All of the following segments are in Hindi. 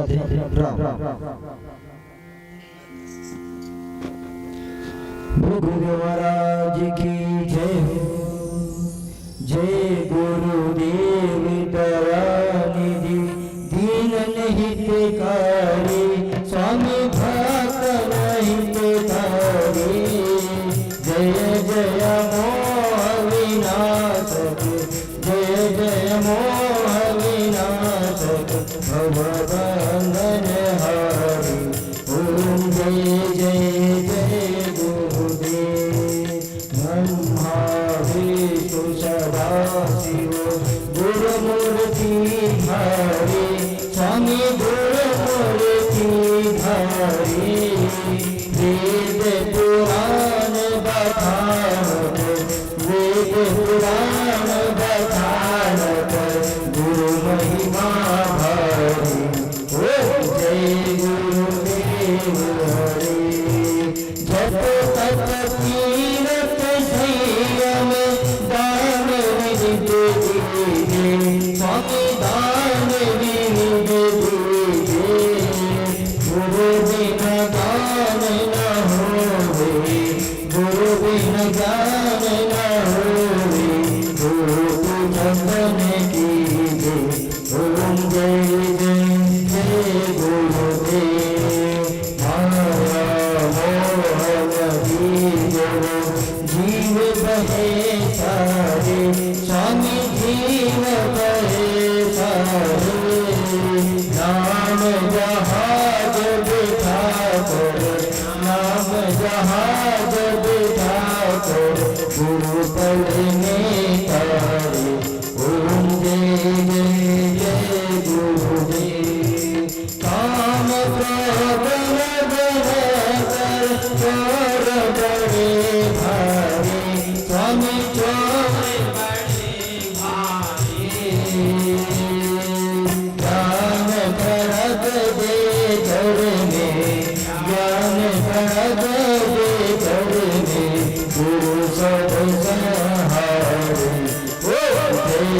राधे राम। गुरु महाराज की जय हो। जय गुरुदेव दयानिधि दीन हितकारी स्वामी भक्त हितकारी। जय जय मोह विनाशक जय जय मोह विनाशक भवबंधन हरि। ओम जय जय जय गुरुदेव ब्रह्मा विष्णु सदा शिव गुरुमूर्ति हरि। स्वामी गुरुमूर्ति हरि। वेद पुराण बखानक वेद पुराण बखानक गुरु महिमा हरि। ओम जय गुरुदेव हरि। जप तप तीरथ संयम दान विविध दीजे स्वामी दान विविध दीजे। गुरु बिन ज्ञान न होवे गुरु बिन ज्ञान न होवे। गुरु पूजन कीजे। ओम जय जय जय गुरुदेव। माया मोह जीव बहे सारे स्वामी जीव बहे सारे। नाम जहाज बिठा कर नाम जहाज बिठा कर गुरु पल में तारे। ओम जय जय जय गुरुदेव। काम क्रोध कर चोर बड़े भारी स्वामी चोर बड़े भारी। ज्ञान खड़ग दे जड़ में ज्ञान खड़ग दे जड़ में गुरु सब सहारे। ओ जय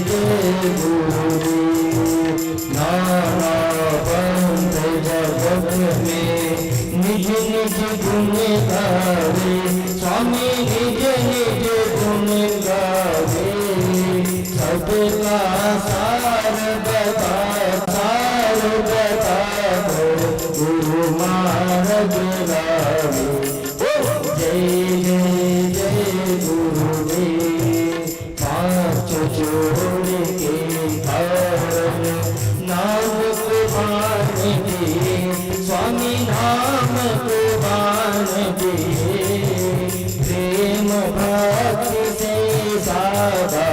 जय गुरुदेव। नाना पंथ जगत में निज निज गुण गावे स्वामी निज निज गुण गावे। सबका सार बता गुरु महाराज गावे। जय जय जय गुरुदेव। पाँच जोड़ के कारण नाम कुमार दे स्वामी नाम कुमार दे। प्रेम भक्ति से सादा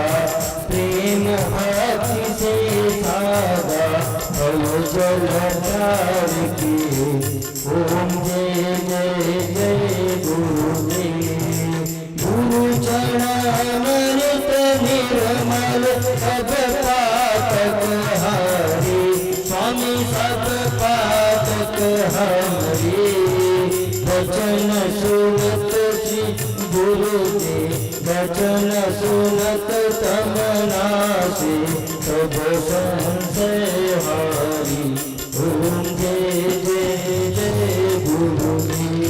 प्रेम भक्ति से सादा भव जल तार की। ओम जय जय जय गुरुदेव। गुरु चरणामृत निर्मल सब पातक हरि स्वामी सब पातक हरि। वचन सुनत गुरुदेव वचन सुनत तम नासे सब संशय हरि। ओम जय जय जय गुरुदेव।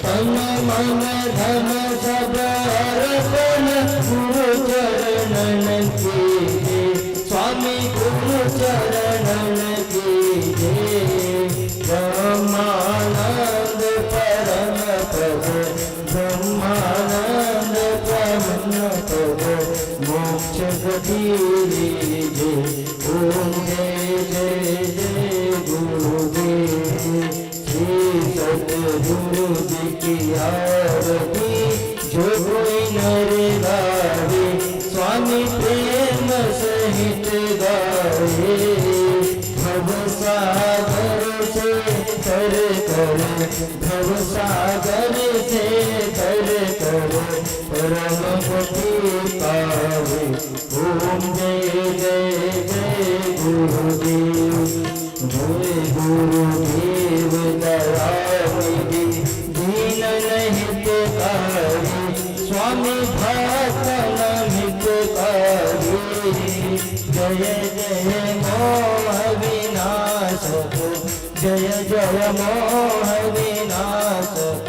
तन मन धन सब अर्पण गुरु चरणन कीजे स्वामी गुरु चरणन कीजे। ब्रह्मानंद परम पद ब्रह्मानंद परम पद मोक्ष गति लीजे। ओम जय जय जय गुरुदेव। श्री सतगुरु जी की आरती जो कोई नर गावे स्वामी प्रेम सहित गाए, भव सागर से कर कर, भव सागर से कर कर, परम गति पावे। ओम जय जय जय गुरुदेव, जय गुरुदेव दयानिधि, दीन हितकारी, स्वामी भक्तन हितकारी। जय जय मोह विनाशक, जय जय मोह विनाशक,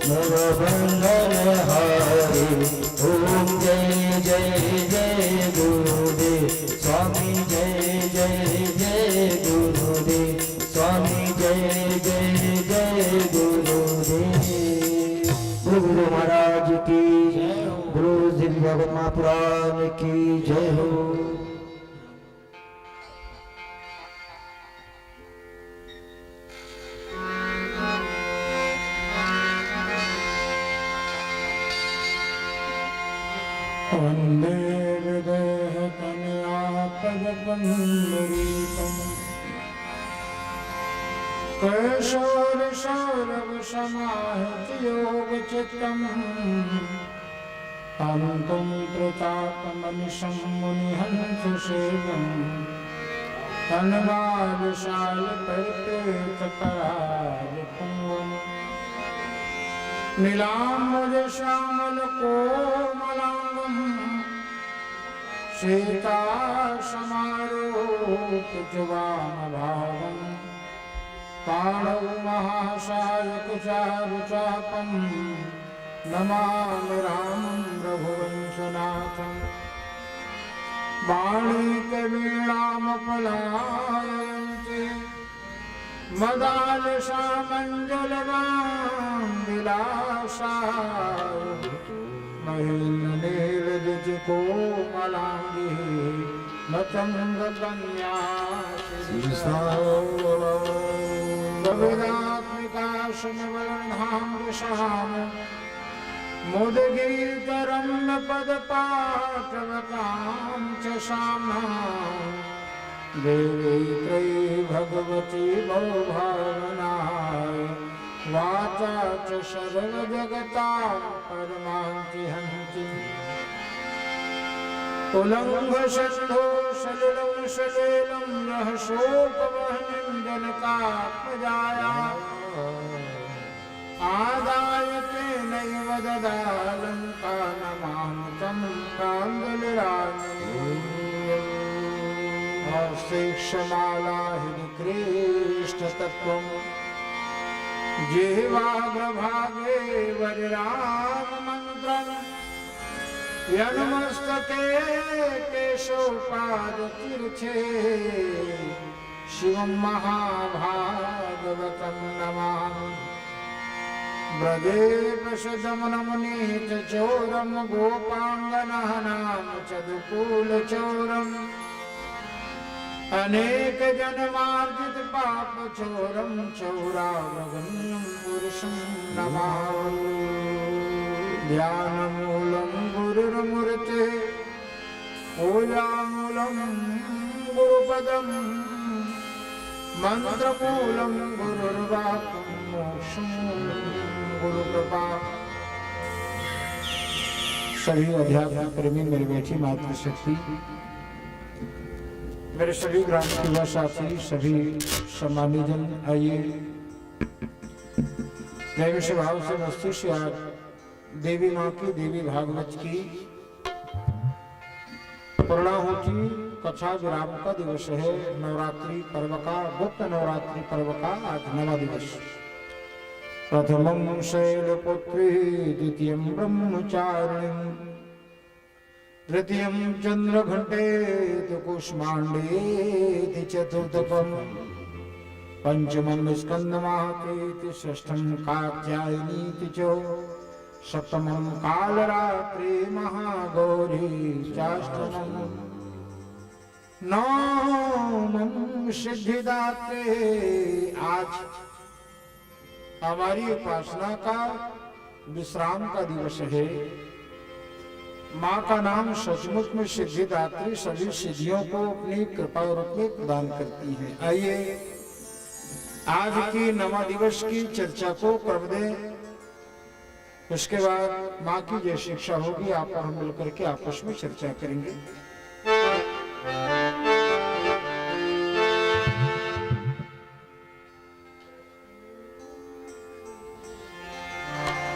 मोर बंधन हारे। ओम जय जय जय गुरुदेव, स्वामी जय जय जय गुरुदेव, स्वामी जय जय जय गुरुदेव। गुरु महाराज की जय हो, गुरु श्री भगवत महापुराण की जय हो। वन्दे हृदयतनयापदपन्दरीकम् कैशोरसौरभसमाहितयोगचित्तम् हन्तुं प्रतापमनिशं मुनिहंससेव्यम् तन्वादशालपरिपेतपरादिपुङ्गम् नीलाम्बुजश्यामलकोमलाङ्गम् सीतासमारोपितवामभागम् पाणौ महासायकुचारुचापम् नमामि रामं रघुवंशनाथम् वाणीकवीणामपलायन्ते मदालसामञ्जलवां विलासाय महेन्द्रनीरजकोमलाङ्गी मतङ्गकन्या कविरात्मिकाशमवलन्हां मुदगीतरम्यपदपाठवतां च साम्नां देवी त्रयी भगवती भवभावनाय वाचा च सर्वजगतां परमान्ति हन्ति उल्लङ्घशन्धो सलिलं सलीलं रहसोपवहनीं जनकात्मजायाम् आदाय तेनैव ददालङ्कानमानुतं कान्दलिराजम् हस्तेक्षमाला हृदिकृष्टतत्त्वम् जिह्वाग्रभागे वरराममन्त्रम् यन्मस्तके केशोपादतीर्थे शिवं महाभागवतं नमामि ब्रजे प्रसदमनमुनीतचोरं गोपाङ्गनानां चदुकूलचोरम् अनेकजन्मार्जितपापचोरं चौरावगम्यं पुरुषं नमामि ध्यानमूलं गुरुर्मूर्ते पूजामूलं गुरुपदं मंत्रमूलं गुरुर्वाक्यं मोक्षमूलं गुरुकृपा। सभी अध्यात्म प्रेमी मेरी बेटी मातृशक्ति, मेरे सभी ग्राम सेवा साथी, सभी सम्मानित जन, आइए दैवी से भाव से मस्तिष्क आज देवी माँ की, देवी भागवत की पूर्णाहुति कथा विराम का दिवस है। नवरात्रि पर्व का, गुप्त नवरात्रि पर्व का आज नवा दिवस। प्रथमं शैलपुत्री, द्वितीयं ब्रह्मचारिणी, तृतीयं चंद्रघंटे कुष्मांडे, चतुर्थकं पंचमं स्कंदमाहते, षष्ठं कात्यायनी च, सप्तमं कालरात्रि महागौरी, चाष्टमं नवमं सिद्धिदात्रे। आज हमारी उपासना का विश्राम का दिवस है। माँ का नाम सचमुच में सिद्धिदात्री सभी सिद्धियों को अपनी कृपा रूप में प्रदान करती है। आइए आज की नवा दिवस की चर्चा को कर दें, उसके बाद माँ की जो शिक्षा होगी आप और हम मिलकर के आपस में चर्चा करेंगे।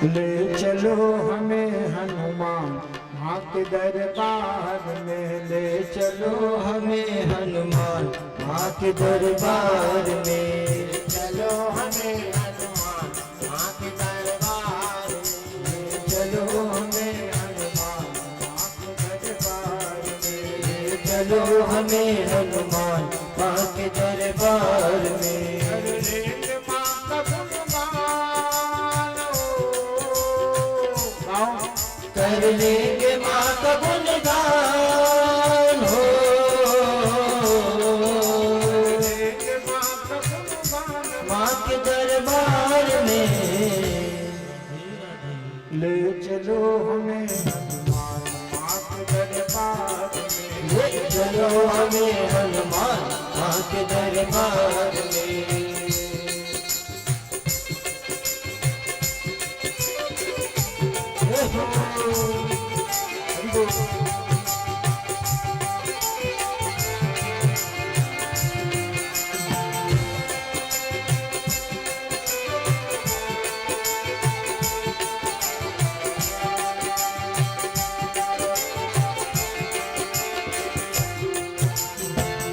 ले चलो हमें हनुमान माँ के दरबार में, ले चलो हमें हनुमान माँ के दरबार में, चलो हमें हनुमान माँ के दरबार में, चलो हमें हनुमान माँ के दरबार में, चलो हमें हनुमान माँ के दरबार में। लेंगे माँ का गुणगान हो, कर लेंगे माँ का गुणगान हो, लेंगे माँ का गुणगान माँ के दरबार में। ले चलो हमें हनुमान माँ के दरबार में, ले चलो हमें हनुमान माँ के दरबार में।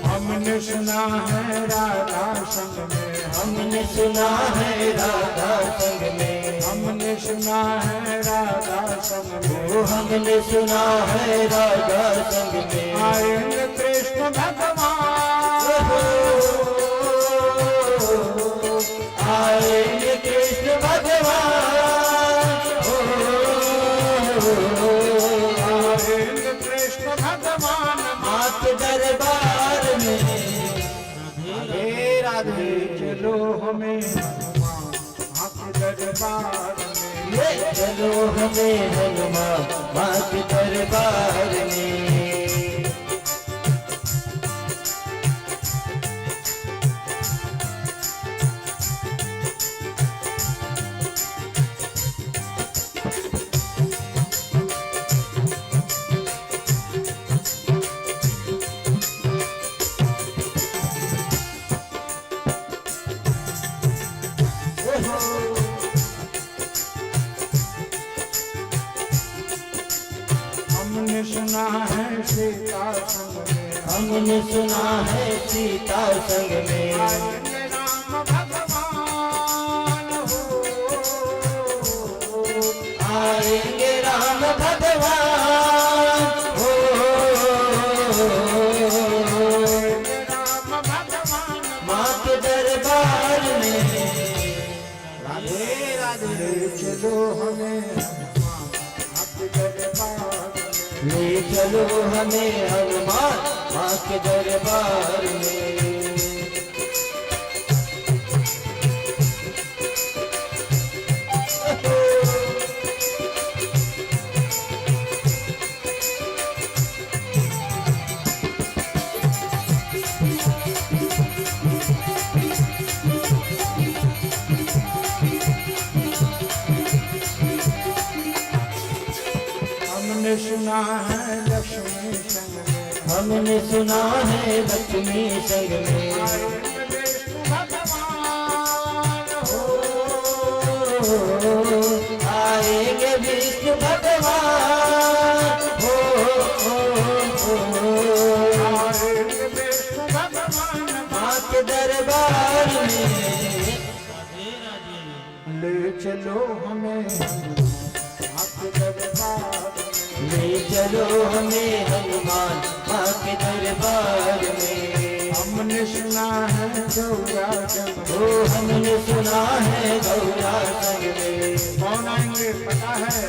हमने सुना है राधा संग में, हमने सुना है राधा संग में, हमने सुना है राधा संग में, वो हमने सुना है राधा संग में। आएंगे कृष्ण भगवान, आएंगे कृष्ण भगवान, आएंगे कृष्ण भगवान माँ के दरबार में। राधे राधे। चलो हमें हनुमान माँ के दरबार में, ले चलो हमें हनुमान माँ के दरबार में। हमने सुना है सीता संग में, हमने सुना है सीता संग में, आएंगे राम भगवान हो, आएंगे राम भगवान हो, आएंगे राम भगवान माँ के दरबार में। राधे राधे। चलो हमें हनुमान माँ के दरबार में, ले चलो हमें हनुमान माँ के दरबार में। हमने सुना है लक्ष्मी संग में, हमने सुना है लक्ष्मी संग में, आएंगे विष्णु भगवान हो, आएंगे विष्णु भगवान हो, आएंगे विष्णु भगवान माँ के दरबार में। ले चलो हमें माँ के दरबार में, ले चलो हमें हनुमान माँ के दरबार में। हमने सुना है गौरा जंग में, ओ हमने सुना है गौरा संग में, कौन आएंगे पता है?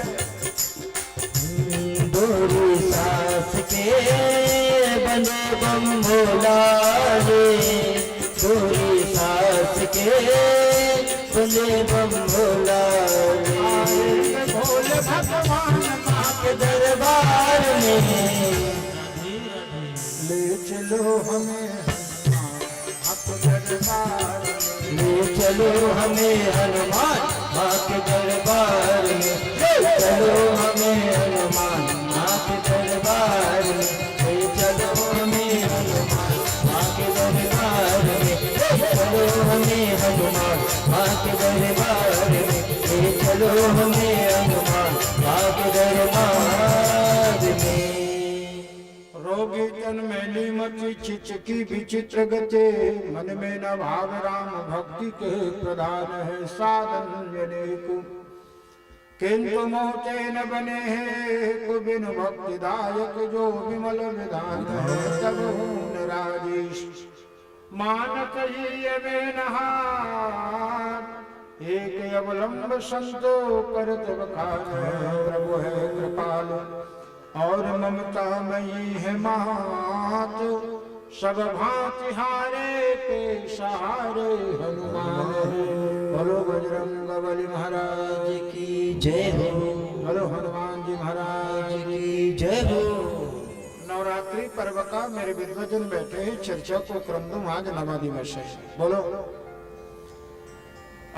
गोरी सास के बने बम भोला रे, गोरी सास के बने बम भोला रे, आएंगे भोले भगवान माँ के दरबार ले चलो हमें आपके दरबार में, ले चलो हमें हनुमान माँ के दरबार में, ले चलो हमें हनुमान माँ के दरबार में, ले चलो हमें हनुमान माँ के दरबार में, ले चलो हमें हनुमान माँ के दरबार में, ले चलो हमें हनुमान माँ के दरबार में। रोगी तन मैली मति चिचकी विचित्र गते, मन में न भाव राम भक्ति के प्रधान है साधन अनेकु, किंतु मोते न बने हैं को बिन भक्ति दायक जो विमल विधान है तब हूँ राजेश। मानक ये में नहार एक अवलंब संतो करत बखान है, प्रभु है कृपालु और ममता मई है मात, सब भांति हारे के सहारे हनुमान है। बोलो बजरंग बली महाराज की जय हो, बोलो हनुमान जी महाराज की जय हो। नवरात्रि पर्व का मेरे विद्वजन बैठे हैं, चर्चा को क्रम दूं, आज नवा दिवस है। बोलो।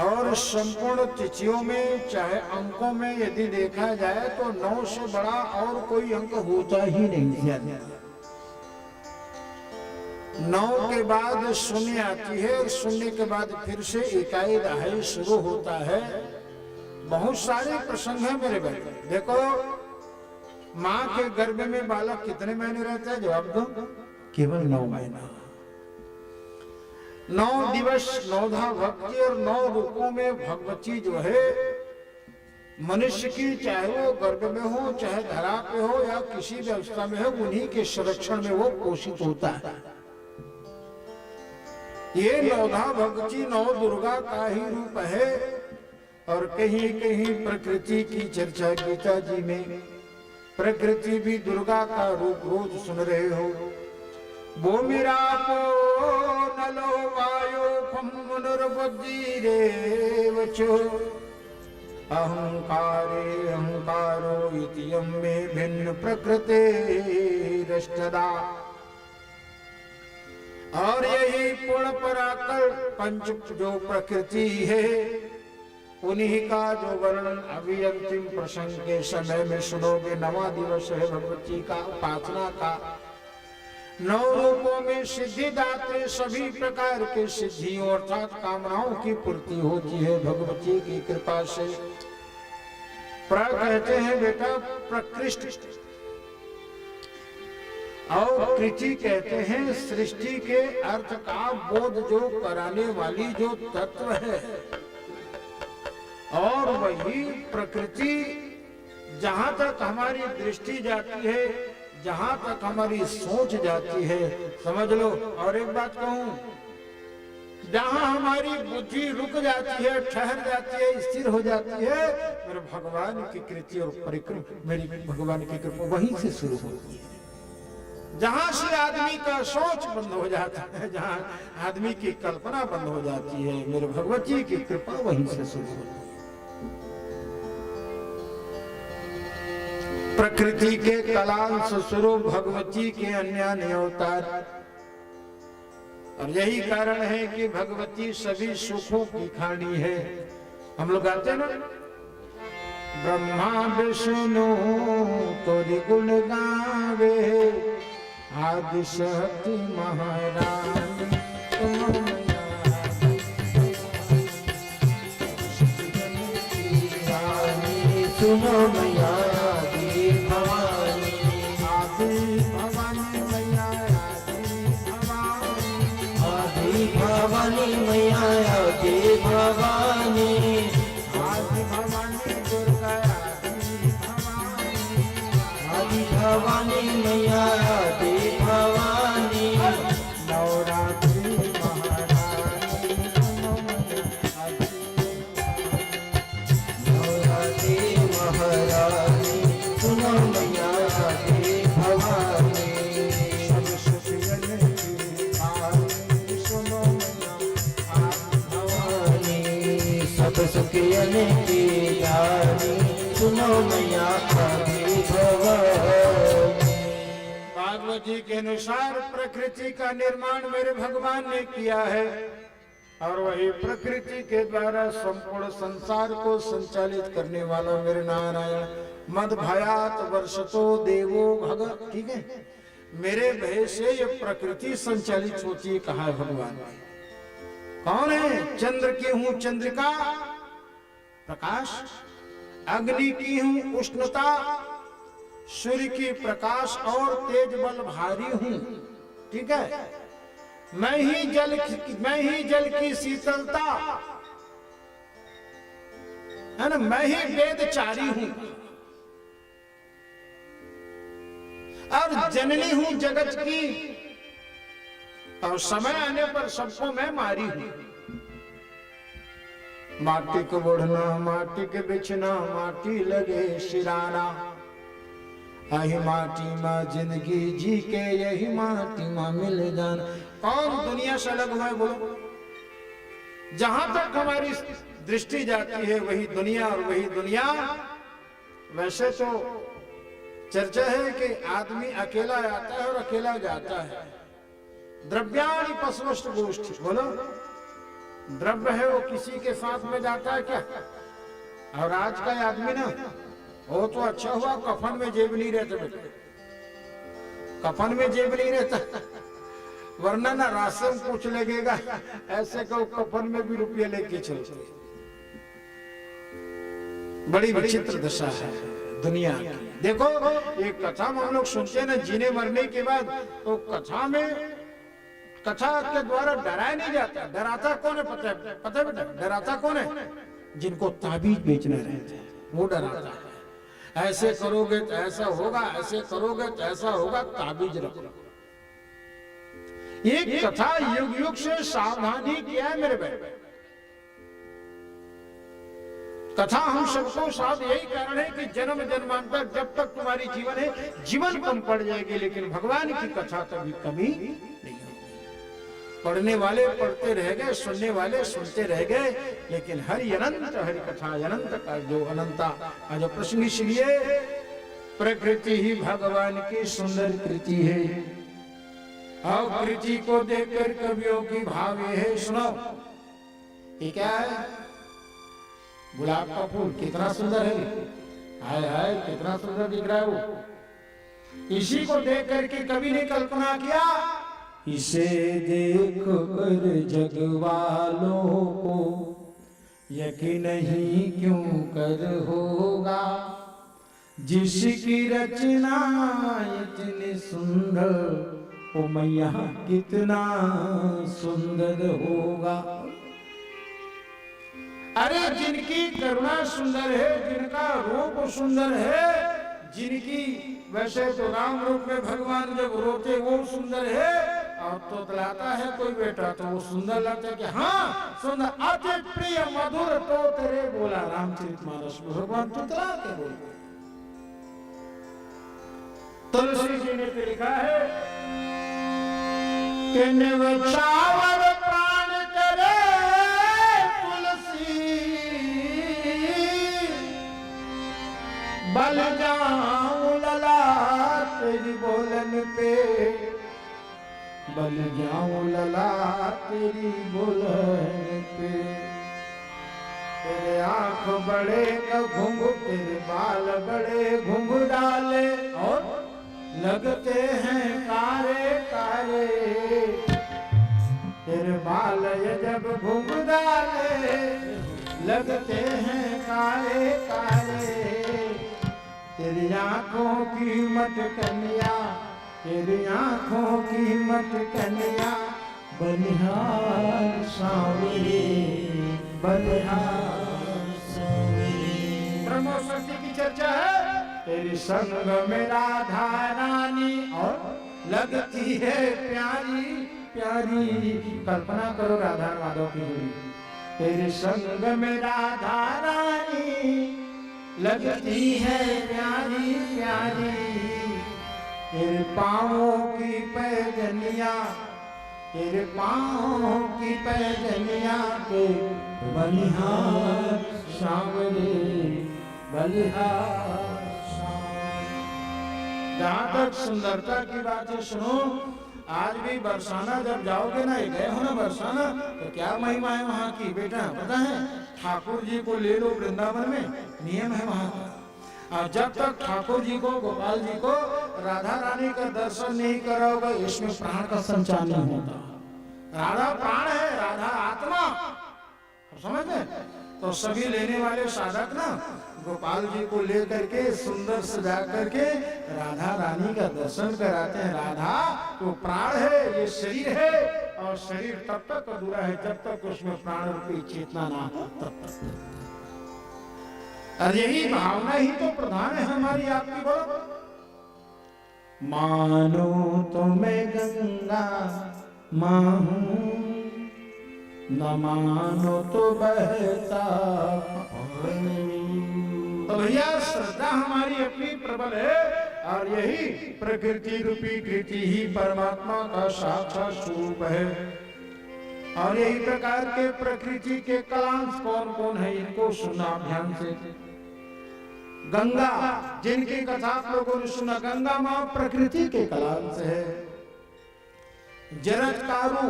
और संपूर्ण तिथियों में चाहे अंकों में यदि देखा जाए तो 9 से बड़ा और कोई अंक होता ही नहीं। 9 के बाद शून्य आती है और शून्य के बाद फिर से इकाई दहाई शुरू होता है। बहुत सारे प्रसंग है मेरे बेटे। देखो, माँ के गर्भ में बालक कितने महीने रहता है? जवाब दो। केवल 9 महीना। 9 दिवस 9 धा भक्ति और 9 रूपों में भगवती जो है मनुष्य की, चाहे वो गर्भ में हो चाहे धरा पे हो या किसी भी अवस्था में हो, उन्हीं के संरक्षण में वो पोषित होता है। ये 9 धा भगवती 9 दुर्गा का ही रूप है। और कहीं कहीं प्रकृति की चर्चा गीता जी में, प्रकृति भी दुर्गा का रूप रोज सुन रहे हो। भूमिरा नलो वायो पुनर्बुद्धिरेवचो अहंकारे अहंकारो इति यम्मे भिन्न प्रकृते रष्टदा। और यही पूर्ण पराकर पंच जो प्रकृति है, उन्हीं का जो वर्णन अभी अंतिम प्रसंग के समय में सुनोगे। 9वां दिवस है भगवती का उपासना का। 9 रूपों में सिद्धिदात्री सभी प्रकार के सिद्धियों अर्थात कामनाओं की पूर्ति होती है भगवती की कृपा से। कहते हैं बेटा प्रकृष्ट, और कृति कहते हैं सृष्टि के अर्थ का बोध जो कराने वाली जो तत्व है। और वही प्रकृति जहां तक हमारी दृष्टि जाती है, जहां तक हमारी सोच जाती है, समझ लो। और एक बात कहूं, जहां हमारी बुद्धि रुक जाती है, ठहर जाती है, स्थिर हो जाती है, मेरे भगवान की कृति और परिक्रम, मेरी भगवान की कृपा वहीं से शुरू होती है। जहां से आदमी का सोच बंद हो जाता है, जहां आदमी की कल्पना बंद हो जाती है, मेरे भगवती की कृपा वहीं से शुरू होती है। प्रकृति के कलांश स्वरूप भगवती के अन्य अवतार। और यही कारण है कि भगवती सभी सुखों की खानी है। हम लोग गाते हैं ना, ब्रह्मा विष्णु तोरी गुण गावे, आदि शक्ति महारानी सुनो मैया आदि भवानी, आदि भवानी मैया आदि भवानी मैया आदि भवानी, आदि भवानी दुर्गा आदि भवानी मैया आदि भवानी, नवरात्रि महारानी नवरात्रि महारानी सुनो मैया आदि भवानी, सब सुखियन की आनी सुनो मैया आदि भवानी सब सुखियन की रानी सुनो मैया आदि भवानी। माधव जी के अनुसार प्रकृति का निर्माण मेरे भगवान ने किया है और वही प्रकृति के द्वारा संपूर्ण संसार को संचालित करने वाला मेरे नारायण मद भयात वर्षतो देवो भगत। ठीक है, मेरे भय से ये प्रकृति संचालित होती है। कहा है भगवान कौन है? चंद्र की हूं चंद्रिका प्रकाश, अग्नि की हूं उष्णता, सूर्य की प्रकाश और तेज बल भारी हूं। ठीक है, मैं ही जल की शीतलता है ना, मैं ही वेदचारी हूं और जननी हूं जगत की, और समय आने पर सबको मैं मारी हूं। माटी को बढ़ना, माटी के बिछना, माटी लगे शिराना, आही माटी माँ जिंदगी जी के यही माटी माँ मिल जाना। कौन दुनिया से अलग हुआ है बोलो? जहां तक हमारी दृष्टि जाती है वही दुनिया और वही दुनिया। वैसे तो चर्चा है कि आदमी अकेला आता है और अकेला जाता है। द्रव्याणि पशुष्ट गोष्ठी, बोलो द्रव्य है वो किसी के साथ में जाता है क्या? और आज का आदमी ना, वो तो अच्छा हुआ कफन में जेब नहीं रहता बेटे, कफन में जेब नहीं रहता, वरना ना राशन कुछ लगेगा, ऐसे को कफन में भी रुपये लेके चलते। बड़ी विचित्र दशा है दुनिया की। देखो ये कथा में हम लोग सुनते हैं ना, जीने मरने के बाद तो कथा में, कथा के द्वारा डराया नहीं जाता। डराता कौन है पता है? पता है बेटा डराता कौन है? जिनको ताबीज बेचना रहता है वो डराता है। ऐसे करोगे तो ऐसा होगा, ऐसे करोगे तो ऐसा होगा, ताबीज रखो। ये कथा युग युग से सावधानी किया है मेरे भाई। कथा हम सबको साथ यही कारण है कि जन्म जन्मांतर जब तक तुम्हारी जीवन है, जीवन कम पड़ जाएगी, लेकिन भगवान की कथा कभी कमी नहीं होगी। पढ़ने वाले पढ़ते रह गए, सुनने वाले सुनते रह गए, लेकिन हरि अनंत, हरि कथा अनंत का जो अनंता का जो प्रसंग, इसलिए प्रकृति ही भगवान की सुंदर कृति है। और कृति को देखकर कवियों की भाव ये है, सुनो ये क्या है? गुलाब का फूल कितना सुंदर है, हाय हाय कितना सुंदर दिख रहा है वो। इसी को देख करके कवि ने कल्पना किया, इसे देख कर जग वालों को यकीन ही क्यों कर होगा, जिसकी रचना इतनी सुंदर, ओ मैया कितना सुंदर होगा। अरे जिनकी करुणा सुंदर है, जिनका रूप सुंदर है, जिनकी वैसे तो राम रूप में भगवान जब रोते वो सुंदर है, और तो तलाता है कोई बेटा तो वो सुंदर लगता है कि हाँ सुंदर, अति प्रिय मधुर तो तेरे बोला रामचरितमानस में भगवान तो तलाते बोल। तुलसी जी ने लिखा है कि निवचावर प्राण करे बल जाऊं लला तेरी बोलन पे, बल जाऊं लला तेरी बोलन पे। तेरे आंख बड़े न घुंघ, तेरे बाल बड़े घुंघ डाले और लगते हैं कारे कारे। तेरे बाल ये जब घुंघ डाले लगते हैं कारे कारे। तेरी आंखों की मटकनिया, तेरी आंखों की मटकनिया, बलिहार सांवरे, बलिहार सांवरे। ब्रह्म शक्ति की चर्चा है। तेरी संग में राधा रानी और लगती है प्यारी प्यारी। कल्पना करो राधा माधव की जोड़ी। तेरे संग में राधा रानी लगती है प्यारी प्यारी। तेरे पाँवों की पैजनिया, तेरे पाँवों की पैजनिया पे बलिहार सांवरे, बलिहार सांवरे। जहाँ तक सुंदरता की बात है सुनो, आज भी बरसाना जब जाओगे ना, गए हो ना बरसाना, तो क्या महिमा है वहाँ की बेटा पता है? ठाकुर जी को ले लो वृंदावन में, नियम है वहाँ का। और जब तक ठाकुर जी को, गोपाल जी को, राधा रानी का दर्शन नहीं कराओगे, इसमें प्राण का संचार नहीं होता। राधा प्राण है, राधा आत्मा, समझ गए? तो सभी लेने वाले साधक ना गोपाल जी को लेकर के सुंदर सजा करके राधा रानी का दर्शन कराते हैं। राधा तो प्राण है, ये शरीर है, और शरीर तब तक अधूरा है जब तक उसमें प्राण रूपी चेतना ना हो, तब तक। और यही भावना ही तो प्रधान है हमारी आपकी। बोलो, मानो तो मैं गंगा मां हूं, न मानो तो बहता पानी। तो भैया श्रद्धा हमारी अपनी प्रबल है, और यही प्रकृति रूपी कृति ही परमात्मा का साक्षात स्वरूप है। और यही प्रकार के प्रकृति के कलांश कौन कौन है, इनको सुना ध्यान से। गंगा, जिनकी कथा आप लोगों ने सुना, गंगा मां प्रकृति के कलांश है। जरत्कारु,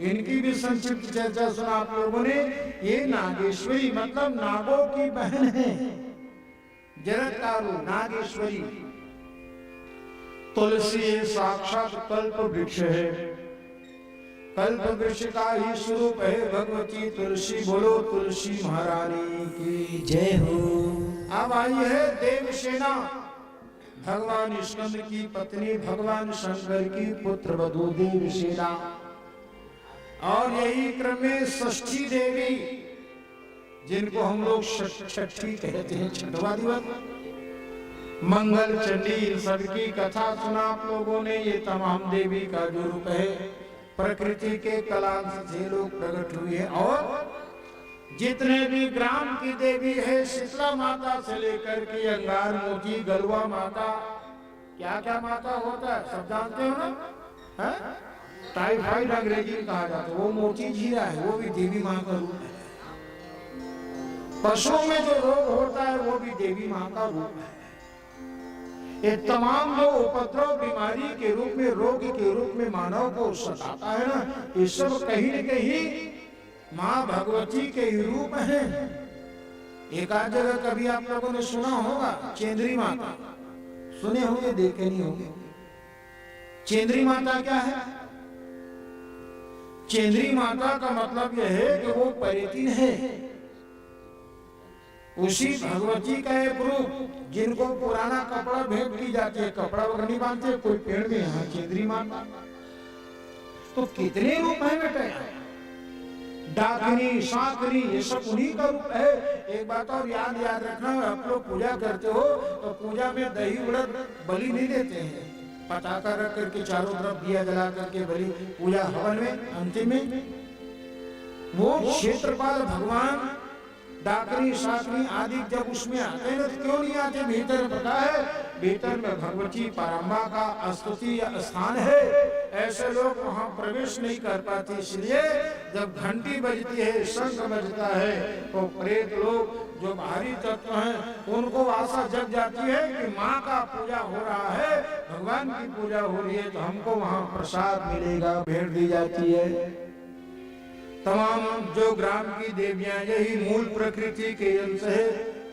इनकी भी संक्षिप्त चर्चा सुना आप लोगों ने। ये नागेश्वरी मतलब नागों की बहन है, जरत्कारु नागेश्वरी। तुलसी ये साक्षात कल्प वृक्ष है, कल्प वृक्ष का ही स्वरूप है भगवती तुलसी। बोलो तुलसी महारानी की जय हो। अब आई है देवसेना, भगवान स्कंद की पत्नी, भगवान शंकर की पुत्र वधू देवसेना। और यही क्रम में षष्ठी देवी, जिनको हम लोग छठी कहते हैं, छठवा दिवस, मंगल चंडी, इन सबकी कथा सुना आप लोगों ने। ये तमाम देवी का जो रूप है प्रकृति के कलांश से लोग प्रकट हुए हैं। और जितने भी ग्राम की देवी है, शीतला माता से लेकर के अंगार मोती, गलवा माता, क्या क्या माता होता है सब जानते हो ना, है? टाइफाइड अंग्रेजी में कहा जाता है, वो मोती झीरा है, वो भी देवी माँ का रूप है। पशुओं में जो रोग होता है वो भी देवी माँ का रूप है। ये तमाम जो उपद्रव बीमारी के रूप में, रोग के रूप में मानव को सताता है ना, ये सब कहीं न कहीं माँ भगवती के ही रूप है। एक आध जगह कभी आप लोगों ने सुना होगा चेंद्री माता, सुने होंगे, देखे नहीं होंगे। चेंद्री माता क्या है? चेंद्री माता का मतलब यह है कि वो परितीन है, उसी भगवती का एक रूप, जिनको पुराना कपड़ा भेंट की जाती है, कपड़ा वगैरह नहीं बांधते कोई पेड़ में, यहाँ चेंद्री माता। तो कितने रूप है बेटा, डाकिनी, शाकनी, ये सब उन्हीं का रूप है। एक बात और याद रखना, आप लोग पूजा करते हो तो पूजा में दही उड़द बलि नहीं देते हैं, पटाखा रख करके चारों तरफ दिया जला करके बलि, पूजा हवन में अंतिम में वो क्षेत्रपाल भगवान डाकनी शाकनी आदि जब उसमें आते हैं तो क्यों नहीं आते? भीतर पता है, भीतर में भगवती पारंबा का स्तुति स्थान है, ऐसे लोग वहां प्रवेश नहीं कर पाते। इसलिए जब घंटी बजती है, शंख बजता है, तो प्रेत लोग जो बाहरी तत्व हैं उनको आशा जग जाती है कि माँ का पूजा हो रहा है, भगवान की पूजा हो रही है, तो हमको वहां प्रसाद मिलेगा, भेंट दी जाती है। तमाम जो ग्राम की देवियां यही मूल प्रकृति के अंश है,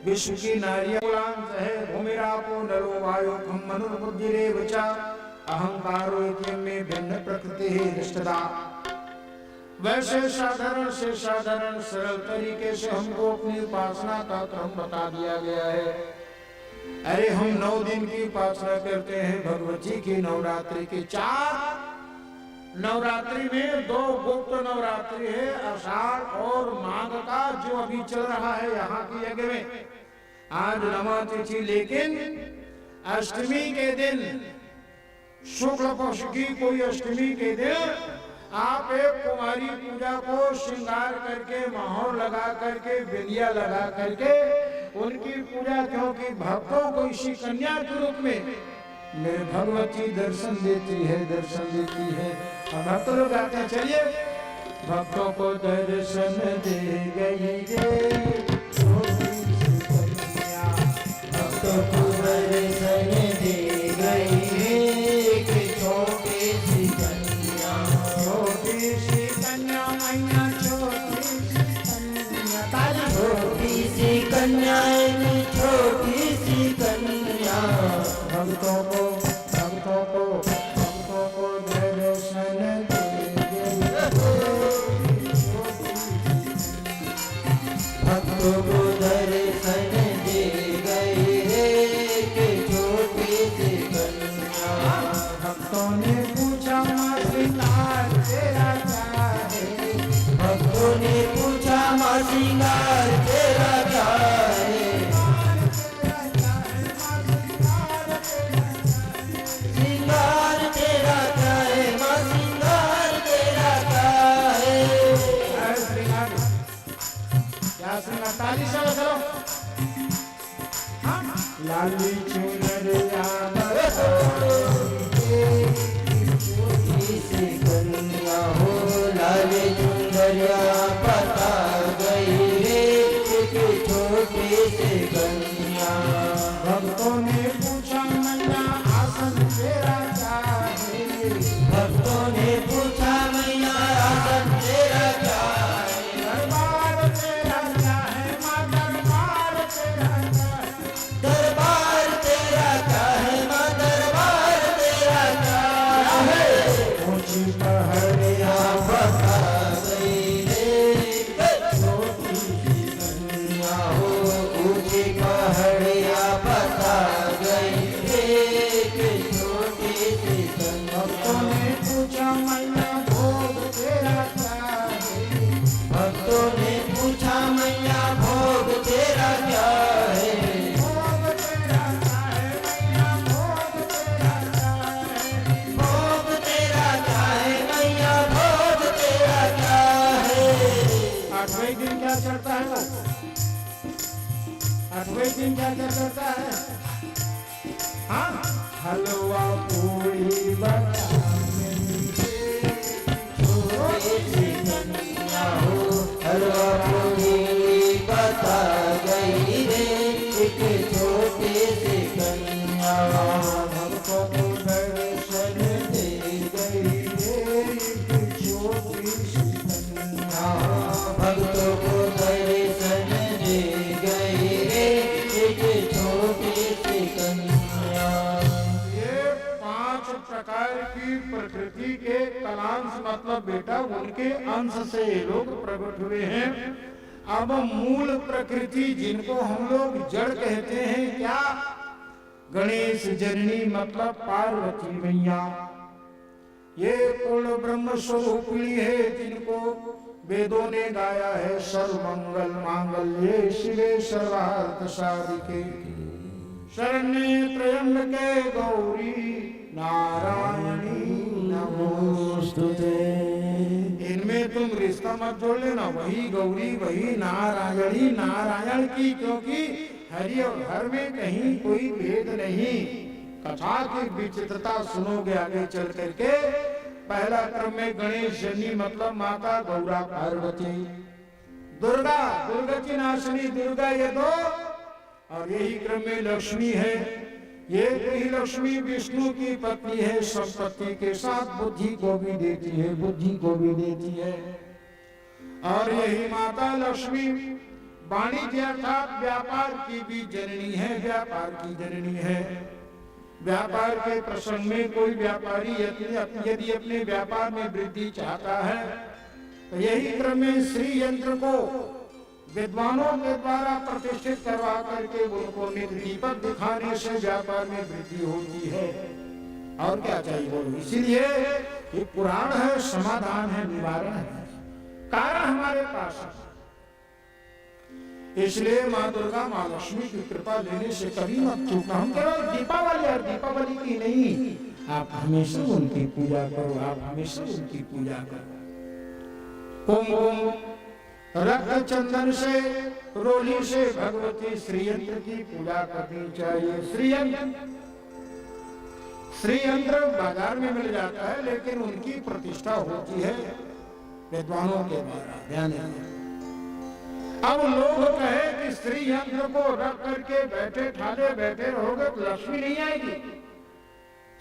विश्व की नारियां अंश है। भूमिरापो नरो वायो खम मनुर्बुद्धिरेव च अहंकारो में भिन्न प्रकृति है निष्ठा। वैसे साधारण से साधारण सरल तरीके से हमको अपनी उपासना का क्रम बता दिया गया है। अरे हम 9 दिन की उपासना करते हैं भगवती की। नवरात्रि के 4 नवरात्रि में 2 गुप्त नवरात्रि है, आषाढ़ और माघ का जो अभी चल रहा है यहाँ की यज्ञ में। आज नमा तिथि, लेकिन अष्टमी के दिन, शुक्ल पक्ष की कोई अष्टमी के दिन आप एक कुमारी पूजा को श्रृंगार करके, माहौर लगा करके, बिंदिया लगा करके उनकी पूजा, क्योंकि भक्तों को इसी कन्या के रूप में मेरे भगवती दर्शन देती है, दर्शन देती है। भक्त लोग आते हैं, चलिए। भक्तों को दर्शन दे गई रे, भक्तों को दर्शन दे गई कन्या एक छोटी सी कन्या। भक्तों को दर्शन भक्तों को दर्शन दे गई रे कि छोटी सी कन्या। भक्तों ने पूछा माँ श्रृंगार तेरा क्या है। भक्तों ने पूछा माँ श्रृंगार तेरा क्या है। श्रृंगार तेरा क्या है माँ श्रृंगार तेरा क्या है। श्रृंगार क्या श्रृंगार ताली से करो। लाली चुनरिया छोटी सी कन्या हो लाले चुंदरिया पता गई रे एक छोटी सी कन्या। भक्तों ने पूछा मैया आसन तेरा क्या है। भक्तों ने पूछा मैया आसन तेरा क्या है। दरबार तेरा क्या है माँ दरबार तेरा क्या है। दरबार तेरा क्या है माँ दरबार तेरा क्या है। ऊंची पहाड़िया बता गई रे छोटी सी कन्या हो ऊंची पहाड़िया बता गई रे कि छोटी सी कन्या। भक्तों ने पूछा मैया भोग तेरा क्या है। भक्तों ने पूछा मैया भोग तेरा क्या है। भोग तेरा क्या है मैया भोग तेरा क्या है। भोग तेरा क्या है मैया भोग तेरा क्या है। आठवें दिन क्या चढ़ता है वो? आठवें दिन क्या क्या चढ़ता है? हाँ हलवा पूरी बता छोटी सी कन्या हो हलवा पूरी बता गई रे एक छोटी सी कन्या। भक्तों को दर्शन दे गई रे एक छोटी सी कन्या। भक्तों को दर्शन दे गई रे एक छोटी सी कन्या। ये 5 प्रकार की प्रकृति के कलांश मतलब बेटा उनके अंश से ये लोग प्रकट हुए हैं। अब मूल प्रकृति जिनको हम लोग जड़ कहते हैं क्या? गणेश जननी मतलब पार्वती मैया। ये पूर्ण ब्रह्म स्वरूपिणी है जिनको वेदों ने गाया है सर्वमंगल मांगल्ये शिवे सर्वार्थ साधिके शरण्ये त्र्यंबके गौरी नारायणी नमोस्तुते। इनमें तुम रिश्ता मत जोड़ लेना, वही गौरी वही नारायणी नारायण की, क्योंकि हरि और हर में कहीं कोई भेद नहीं। कथा की विचित्रता सुनोगे आगे चल करके। पहला क्रम में गणेश जनी मतलब माता गौरा पार्वती, दुर्गा दुर्गति नाशिनी दुर्गा ये दो, और यही क्रम में लक्ष्मी है। ये ही लक्ष्मी विष्णु की पत्नी है, संपत्ति के साथ बुद्धि को भी देती है, बुद्धि को भी देती है। और यही माता लक्ष्मी वाणिज्य अर्थात व्यापार की भी जननी है, व्यापार की जननी है। व्यापार के प्रसंग में कोई व्यापारी यदि अपने व्यापार में वृद्धि चाहता है तो यही क्रम में श्री यंत्र को विद्वानों के द्वारा प्रतिष्ठित करवा करके उनको नित्य दीपक दिखाने से व्यापार में वृद्धि होती है। और क्या चाहिए बोलो। इसीलिए ये पुराण है, समाधान है, निवारण है, कारण हमारे पास है। इसलिए माँ दुर्गा माँ लक्ष्मी की कृपा लेने से कभी मत चूकना। हम केवल दीपावली और दीपावली की नहीं, आप हमेशा उनकी पूजा करो, आप हमेशा उनकी पूजा करो। कुमकुम रक्त चंदन से रोली से भगवती श्रीयंत्र की पूजा करनी चाहिए। श्रीयंत्र बाजार में मिल जाता है, लेकिन उनकी प्रतिष्ठा होती है विद्वानों के द्वारा। ध्यान देना। अब लोग कहे कि श्री यंत्र को रख करके बैठे ठाले बैठे रहोगे तो लक्ष्मी नहीं आएगी।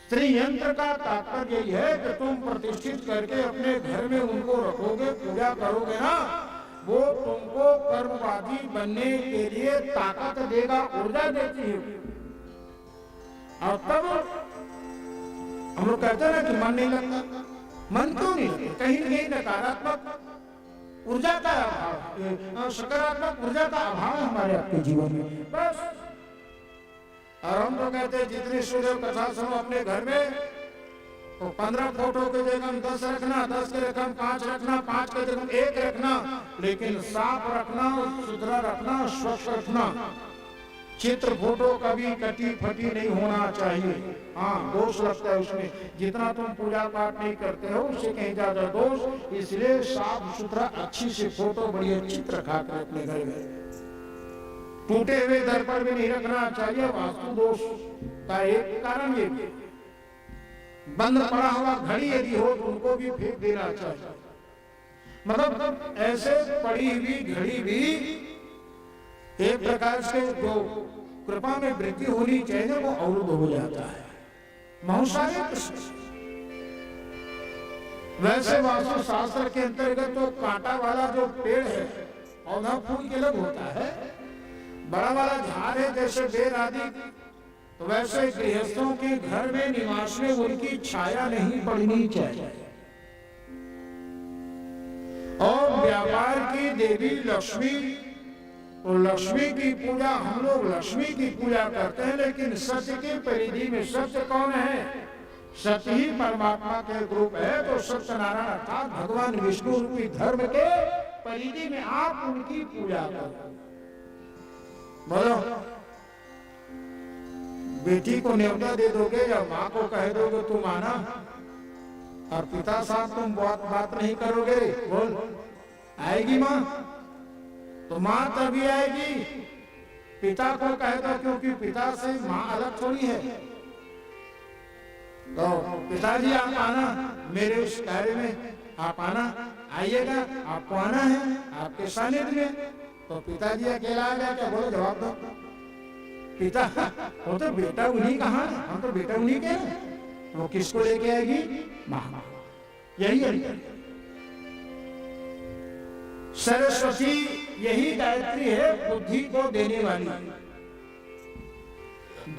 श्री यंत्र का तात्पर्य यही है कि तुम प्रतिष्ठित करके अपने घर में उनको रखोगे, पूजा करोगे ना, वो तुमको कर्मवादी बनने के लिए ताकत देगा, ऊर्जा देती है। और तब हम लोग कहते हैं ना कि मन नहीं लगता, मन क्यों नहीं लगता? कहीं न कहीं नकारात्मक ऊर्जा का अभाव, सकारात्मक ऊर्जा का अभाव है हमारे आपके जीवन में, बस। और हम तो कहते हैं जितनी सूर्य कथा सुनो अपने घर में, तो 15 फोटो के जगह 10 रखना, 10 के जगह 5 रखना, 5 के जगह 1 रखना, लेकिन साफ रखना, सुथरा रखना, स्वच्छ रखना। चित्र फोटो कभी कटी फटी नहीं होना चाहिए। हाँ, दोष लगता है उसमें, जितना तुम पूजा पाठ नहीं करते हो उससे कहीं ज्यादा दोष, इसलिए साफ सुथरा अच्छी सी फोटो बड़ी अच्छी रखा कर अपने घर में। टूटे हुए दर्पण भी नहीं रखना चाहिए, वास्तु दोष का एक कारण ये भी। बंद पड़ा हुआ घड़ी यदि हो तो उनको भी फेंक देना चाहिए। मतलब ऐसे पड़ी हुई घड़ी भी एक प्रकार से जो कृपा में वृद्धि होनी चाहिए वो अवरुद्ध हो जाता है। वैसे वास्तु शास्त्र के अंतर्गत तो कांटा वाला जो पेड़ है पौधा फूल के अलग होता है, बड़ा वाला झाड़ है जैसे बेर आदि, तो वैसे गृहस्थों के घर में निवास में उनकी छाया नहीं पड़नी चाहिए। और व्यापार की देवी लक्ष्मी, और लक्ष्मी की पूजा, हम लोग लक्ष्मी की पूजा करते हैं, लेकिन सत्य की परिधि में सत्य कौन है? सत्य ही परमात्मा के रूप है। तो सत्यनारायण अर्थात भगवान विष्णु रूपी धर्म के परिधि में आप उनकी पूजा करो। बोलो, बेटी को न्योता दे दोगे या माँ को कह दोगे तुम आना, और पिता साहब तुम बात नहीं करोगे, बोल आएगी माँ? तो माँ तभी आएगी, पिता को कह दो, क्योंकि पिता से माँ अलग थोड़ी है। तो पिताजी आप आना मेरे उस कार्य में, आप आना, आइएगा, आपको आना है आपके सानिध्य में। तो पिताजी अकेला आ गया क्या? बोलो जवाब दो। पिता वो तो बेटा उन्हीं का, हम तो बेटा उन्हीं के हैं। वो किसको लेके आएगी? माँ। यही है सरस्वती, यही गायत्री है बुद्धि को देने वाली,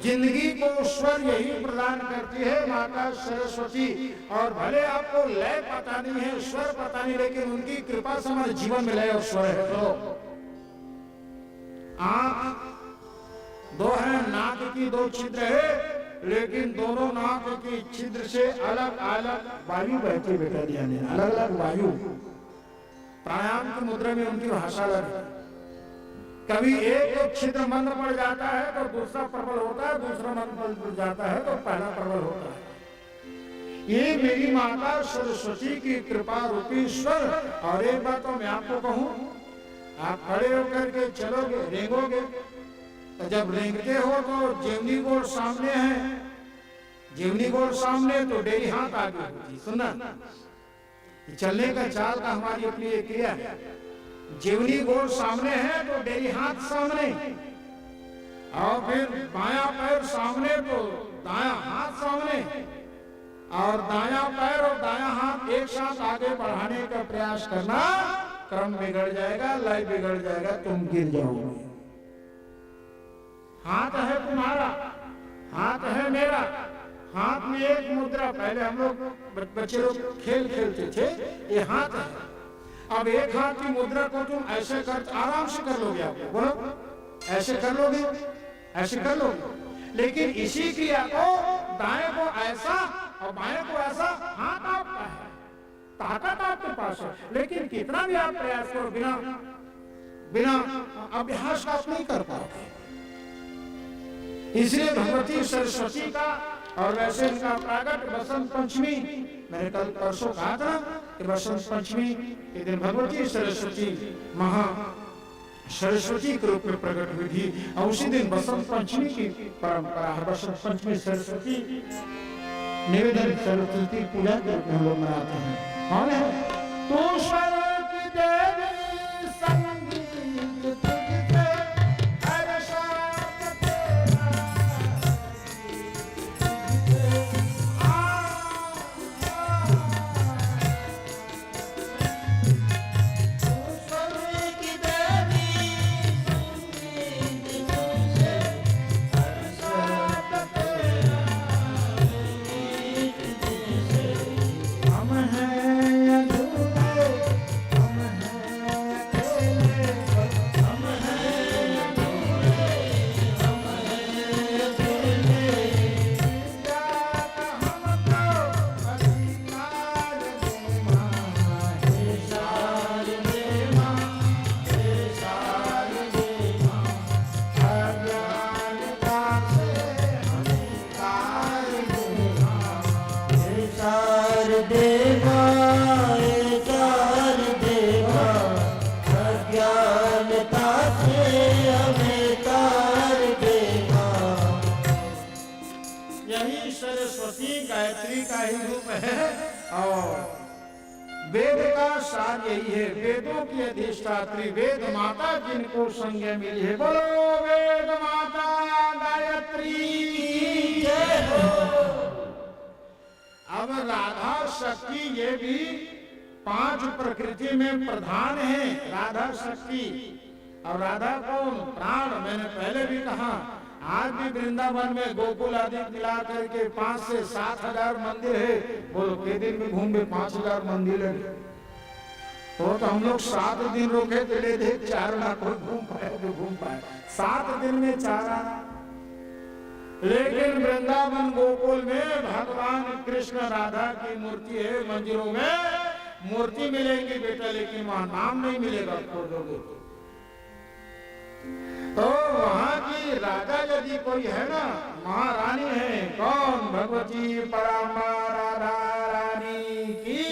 जिंदगी को स्वर यही प्रदान करती है माता सरस्वती। और भले आपको लय पता नहीं है, स्वर पता नहीं, लेकिन उनकी कृपा से हमारे जीवन में लय और स्वर है। तो आंख दो है, नाक की 2 छिद्र है, लेकिन दोनों नाक की छिद्र से अलग अलग वायु बहती बेटा दिया, अलग अलग वायु। प्राणायाम की मुद्रा में उनकी भाषा अलग है। कभी एक छिद्र मंद पड़ जाता है तो दूसरा प्रबल होता है, दूसरा मंद पड़ जाता है तो पहला प्रबल होता है। ये मेरी माता सरस्वती की कृपा रूपी स्वर। और एक बात तो मैं आपको कहूं, आप खड़े होकर के चलोगे, रेंगोगे, तो जब रेंगते हो तो जीवनी गोल सामने है, जीवनी गोल सामने तो डेरी हाथ आगे होती। सुनना, चलने का चाल का हमारी अपनी एक क्रिया है। जीवनी गोल सामने है तो डेरी हाथ सामने, और फिर बायां पैर सामने तो दायां हाथ सामने, और दायां पैर और दायां हाथ एक साथ आगे बढ़ाने का प्रयास करना, क्रम बिगड़ जाएगा, लय बिगड़ जाएगा, तुम गिर जाओगे। हाथ है तुम्हारा, हाथ है मेरा, हाथ में एक मुद्रा। पहले हम लोग बच्चे लोग खेल खेलते थे, ये हाथ है। अब एक हाथ की मुद्रा को तुम ऐसे कर, आराम से कर लोगे, आप बोलो ऐसे कर लोगे, ऐसे कर लोगे। लेकिन इसी क्रिया को दाएं को ऐसा और बाएं को ऐसा, हाथ आपका है, ताकत आपके पास है, लेकिन कितना भी आप प्रयास करो, बिना अभ्यास का आप नहीं कर पाओगे। इसलिए भगवती सरस्वती का, और वैसे इनका प्रागट बसंत पंचमी, मैंने कल परसों कहा था कि बसंत पंचमी के दिन भगवती सरस्वती महा सरस्वती के रूप में प्रकट हुई थी, और उसी दिन बसंत पंचमी की परंपरा है। बसंत पंचमी सरस्वती निवेदन, सरस्वती पूजा के रूप में हम लोग मनाते हैं। कौन है? तू स्वर की देवी संगीत तुझसे हर शाम तेरा तू स्वर सरस्वती गायत्री का ही रूप है। और वेद का सार यही है, वेदों की अधिष्ठात्री वेद माता जिनको संज्ञा मिली है, बोलो वेद माता गायत्री की जय हो। अब राधा शक्ति ये भी 5 प्रकृति में प्रधान है, राधा शक्ति। और राधा कौन? प्राण। मैंने पहले भी कहा, आज भी वृंदावन में गोकुल आदि मिला करके 5 से 7 हजार मंदिर है। बोलो के दिन में घूम 5,000 मंदिर है, तो हम लोग 7 दिन रुके थे, ले 4 ना कोई घूम पाए तो घूम पाए, 7 दिन में 4। लेकिन वृंदावन गोकुल में भगवान कृष्ण राधा की मूर्ति है। मंदिरों में मूर्ति मिलेगी बेटा, लेकिन वहां नाम नहीं मिलेगा, छोड़ दोगे तो। वहां की राजा यदि कोई है ना, महारानी है। कौन? भगवती परमा राधा रानी की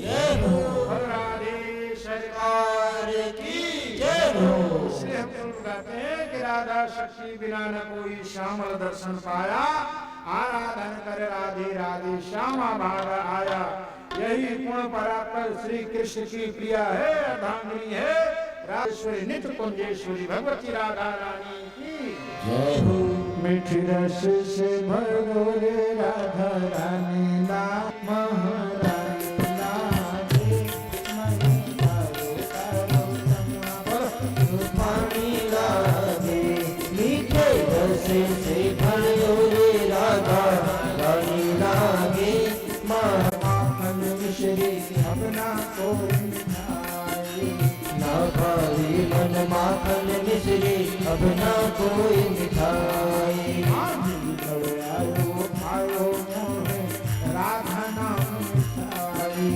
जय हो, राधे सरकार की जय हो। इसलिए हम लोग कहते हैं कि राधा शक्ति बिना न कोई श्यामल दर्शन पाया, आराधन कर राधे राधे श्यामा भाग आया। यही पूर्ण परापर श्री कृष्ण की प्रिया है, अर्धांगिनी है, राजेश्वरी नित्य कुंजेश्वरी भगवती राधा रानी की जय हो। मीठी रस से भरो रे राधा रानी ना, महारानी लागे मही तारो तारो पानी लागे, मीठे रस से भरो रे राधा रानी लागे, माखन मिश्री अपना कोई ना भाई मन माखन मिश्री अब ना कोई मिठाई। राधा नाम मिठाई,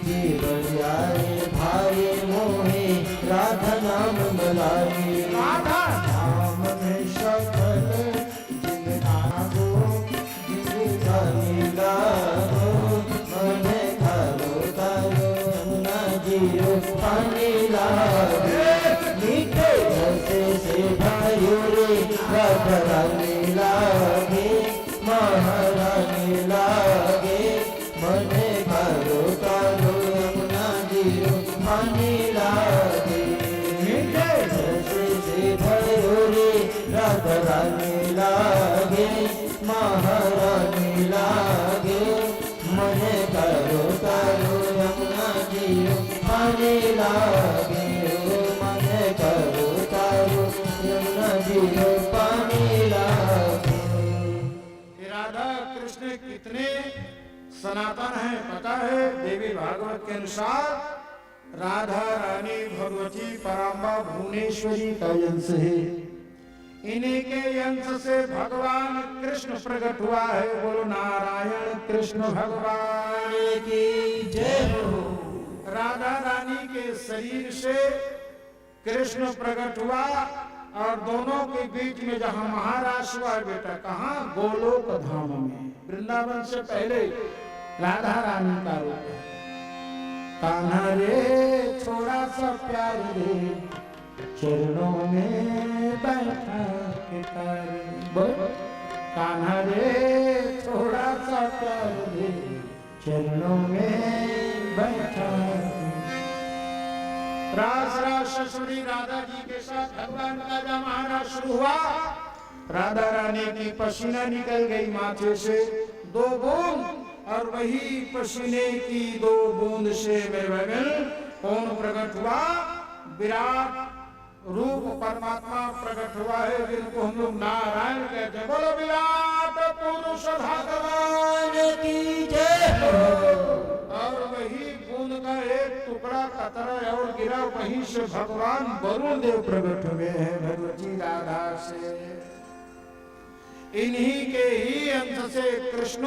जीवन आए भाई मोहे राधा नाम मलाई। राधा नाम में सकल जिंदगानो जिंदगानी लागो, मने खालो तारो ना जियो पानी लागे, मीठे रस से भाइयों रे राधा रानी लागे, महारानी लागे, मने खालो तारो ना जियो पानी लागे, मीठे रस से भाइयों रे राधा रानी लागे, महारानी लागे, मने खालो तारो ना जियो पानी लागे, मने करो तारो यमुना जियो पानी लागे। राधा कृष्ण कितने सनातन हैं पता है? देवी भागवत के अनुसार राधा रानी भगवती पराम्बा भुवनेश्वरी का अंश है। इन्हीं के अंश से भगवान कृष्ण प्रकट हुआ है। बोलो नारायण कृष्ण भगवान की जय हो। राधा रानी के शरीर से कृष्ण प्रकट हुआ और दोनों के बीच में जहां महाराज हुआ है बेटा, कहां? गोलोक धाम में। वृंदावन से पहले राधा रानी का रूप है। कान्हा रे थोड़ा सा प्यार दे, चरणों में बैठा के तारे। बोल कान्हा रे थोड़ा सा प्यार दे, चरणों में बैठा। रास रास ससुरी राधा जी के साथ भगवान का जब महाराज शुरू हुआ, राधा रानी की पसीना निकल गई माथे से 2 बूंद, और वही पसीने की 2 बूंद से मेरे कौन प्रकट हुआ? विराट रूप परमात्मा प्रकट हुआ है, जिनको हम लोग नारायण कहते हैं। बोलो विराट पुरुष भगवान की जय हो। और वही बूंद का एक टुकड़ा कतरा और गिरा, वहीं से भगवान वरुण देव प्रकट हुए हैं भगवती राधा से। इन्हीं के ही अंश से कृष्ण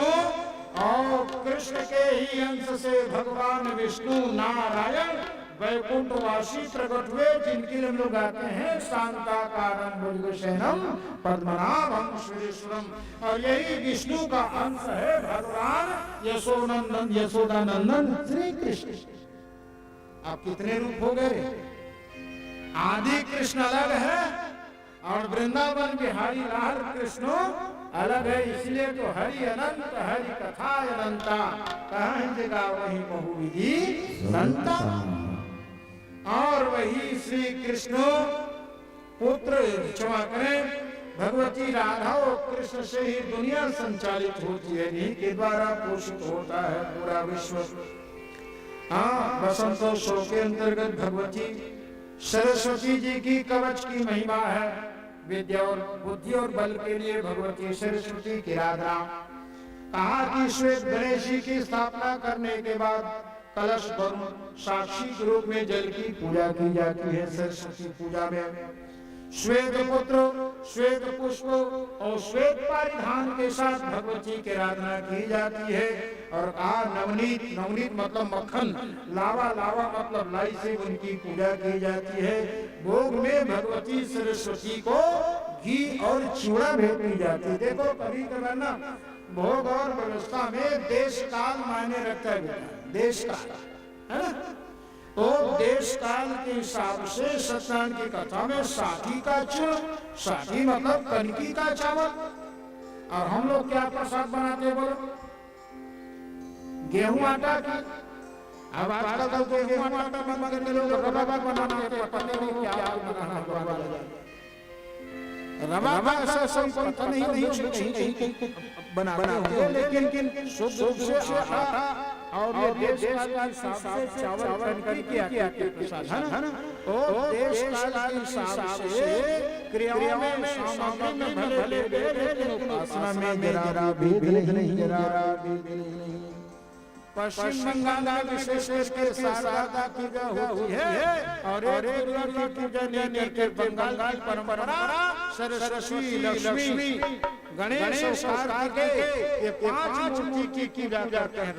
और कृष्ण के ही अंश से भगवान विष्णु नारायण वैकुंठवासी प्रकट हुए, जिनके लिए हम लोग गाते हैं शांताकारं भुजगशयनं पद्मनाभं सुरेश्वरम। और यही विष्णु का अंश है भगवान यशोनंदन यशोदानंदन श्री कृष्ण। अब कितने रूप हो गए? आदि कृष्ण अलग है और वृंदावन बिहारी लाल कृष्ण अलग है, इसलिए तो हरि अनंत हरि कथा अनंता, कहाँ जगह वही बहुविधि संता। और वही श्री कृष्ण पुत्र, क्षमा करें, भगवती राधा और कृष्ण से ही दुनिया संचालित होती है, इन्हीं के द्वारा पोषित होता है पूरा विश्व। हाँ, बसंतोत्सव के अंतर्गत भगवती सरस्वती जी की कवच की महिमा है। विद्या और बुद्धि और बल के लिए भगवती सरस्वती की आराधना। कहा कि श्वेत गणेश जी की स्थापना करने के बाद कलश वरुण साक्षी के रूप में जल की पूजा की जाती है। सरस्वती पूजा में श्वेत पुत्र, श्वेत पुष्प और श्वेत परिधान के साथ भगवती की आराधना की जाती है। और कहा नवनीत, नवनीत मतलब मक्खन, लावा, लावा मतलब लाई से उनकी पूजा की जाती है। भोग में भगवती सरस्वती को घी और चूड़ा भेजी जाती है। देखो कभी कभी ना भोग और व्यवस्था में देश काल मायने रखता है, देश काल है ना। तो देश काल के हिसाब से सत्यनारायण की कथा में साठी का चूर्ण, साठी मतलब कनकी का चावल। और हम लोग क्या प्रसाद बनाते बोलो, गेहूं आटा की। अब आजकल तो गेहूं आटा बना के लोग रवा बनाते हैं, पता नहीं क्या बनाना, रवा का सब पता नहीं बनाते हैं, लेकिन शुद्ध रूप से आटा और ये देश काल के हिसाब से चावल कनकी के आटे के प्रसाद है ना। और देश काल के हिसाब से क्रियाओं में सामग्री में भले भले, लेकिन उपासना में जरा भेद नहीं। पश्चिम बंगाल में विशेष करके शारदा की पूजा हुई है, और एक दुर्गा की पूजा नहीं करके बंगाल की परंपरा सरस्वती, लक्ष्मी, गणेश और कार्तिकेय ये 5 मूर्ति की पूजा करते हैं।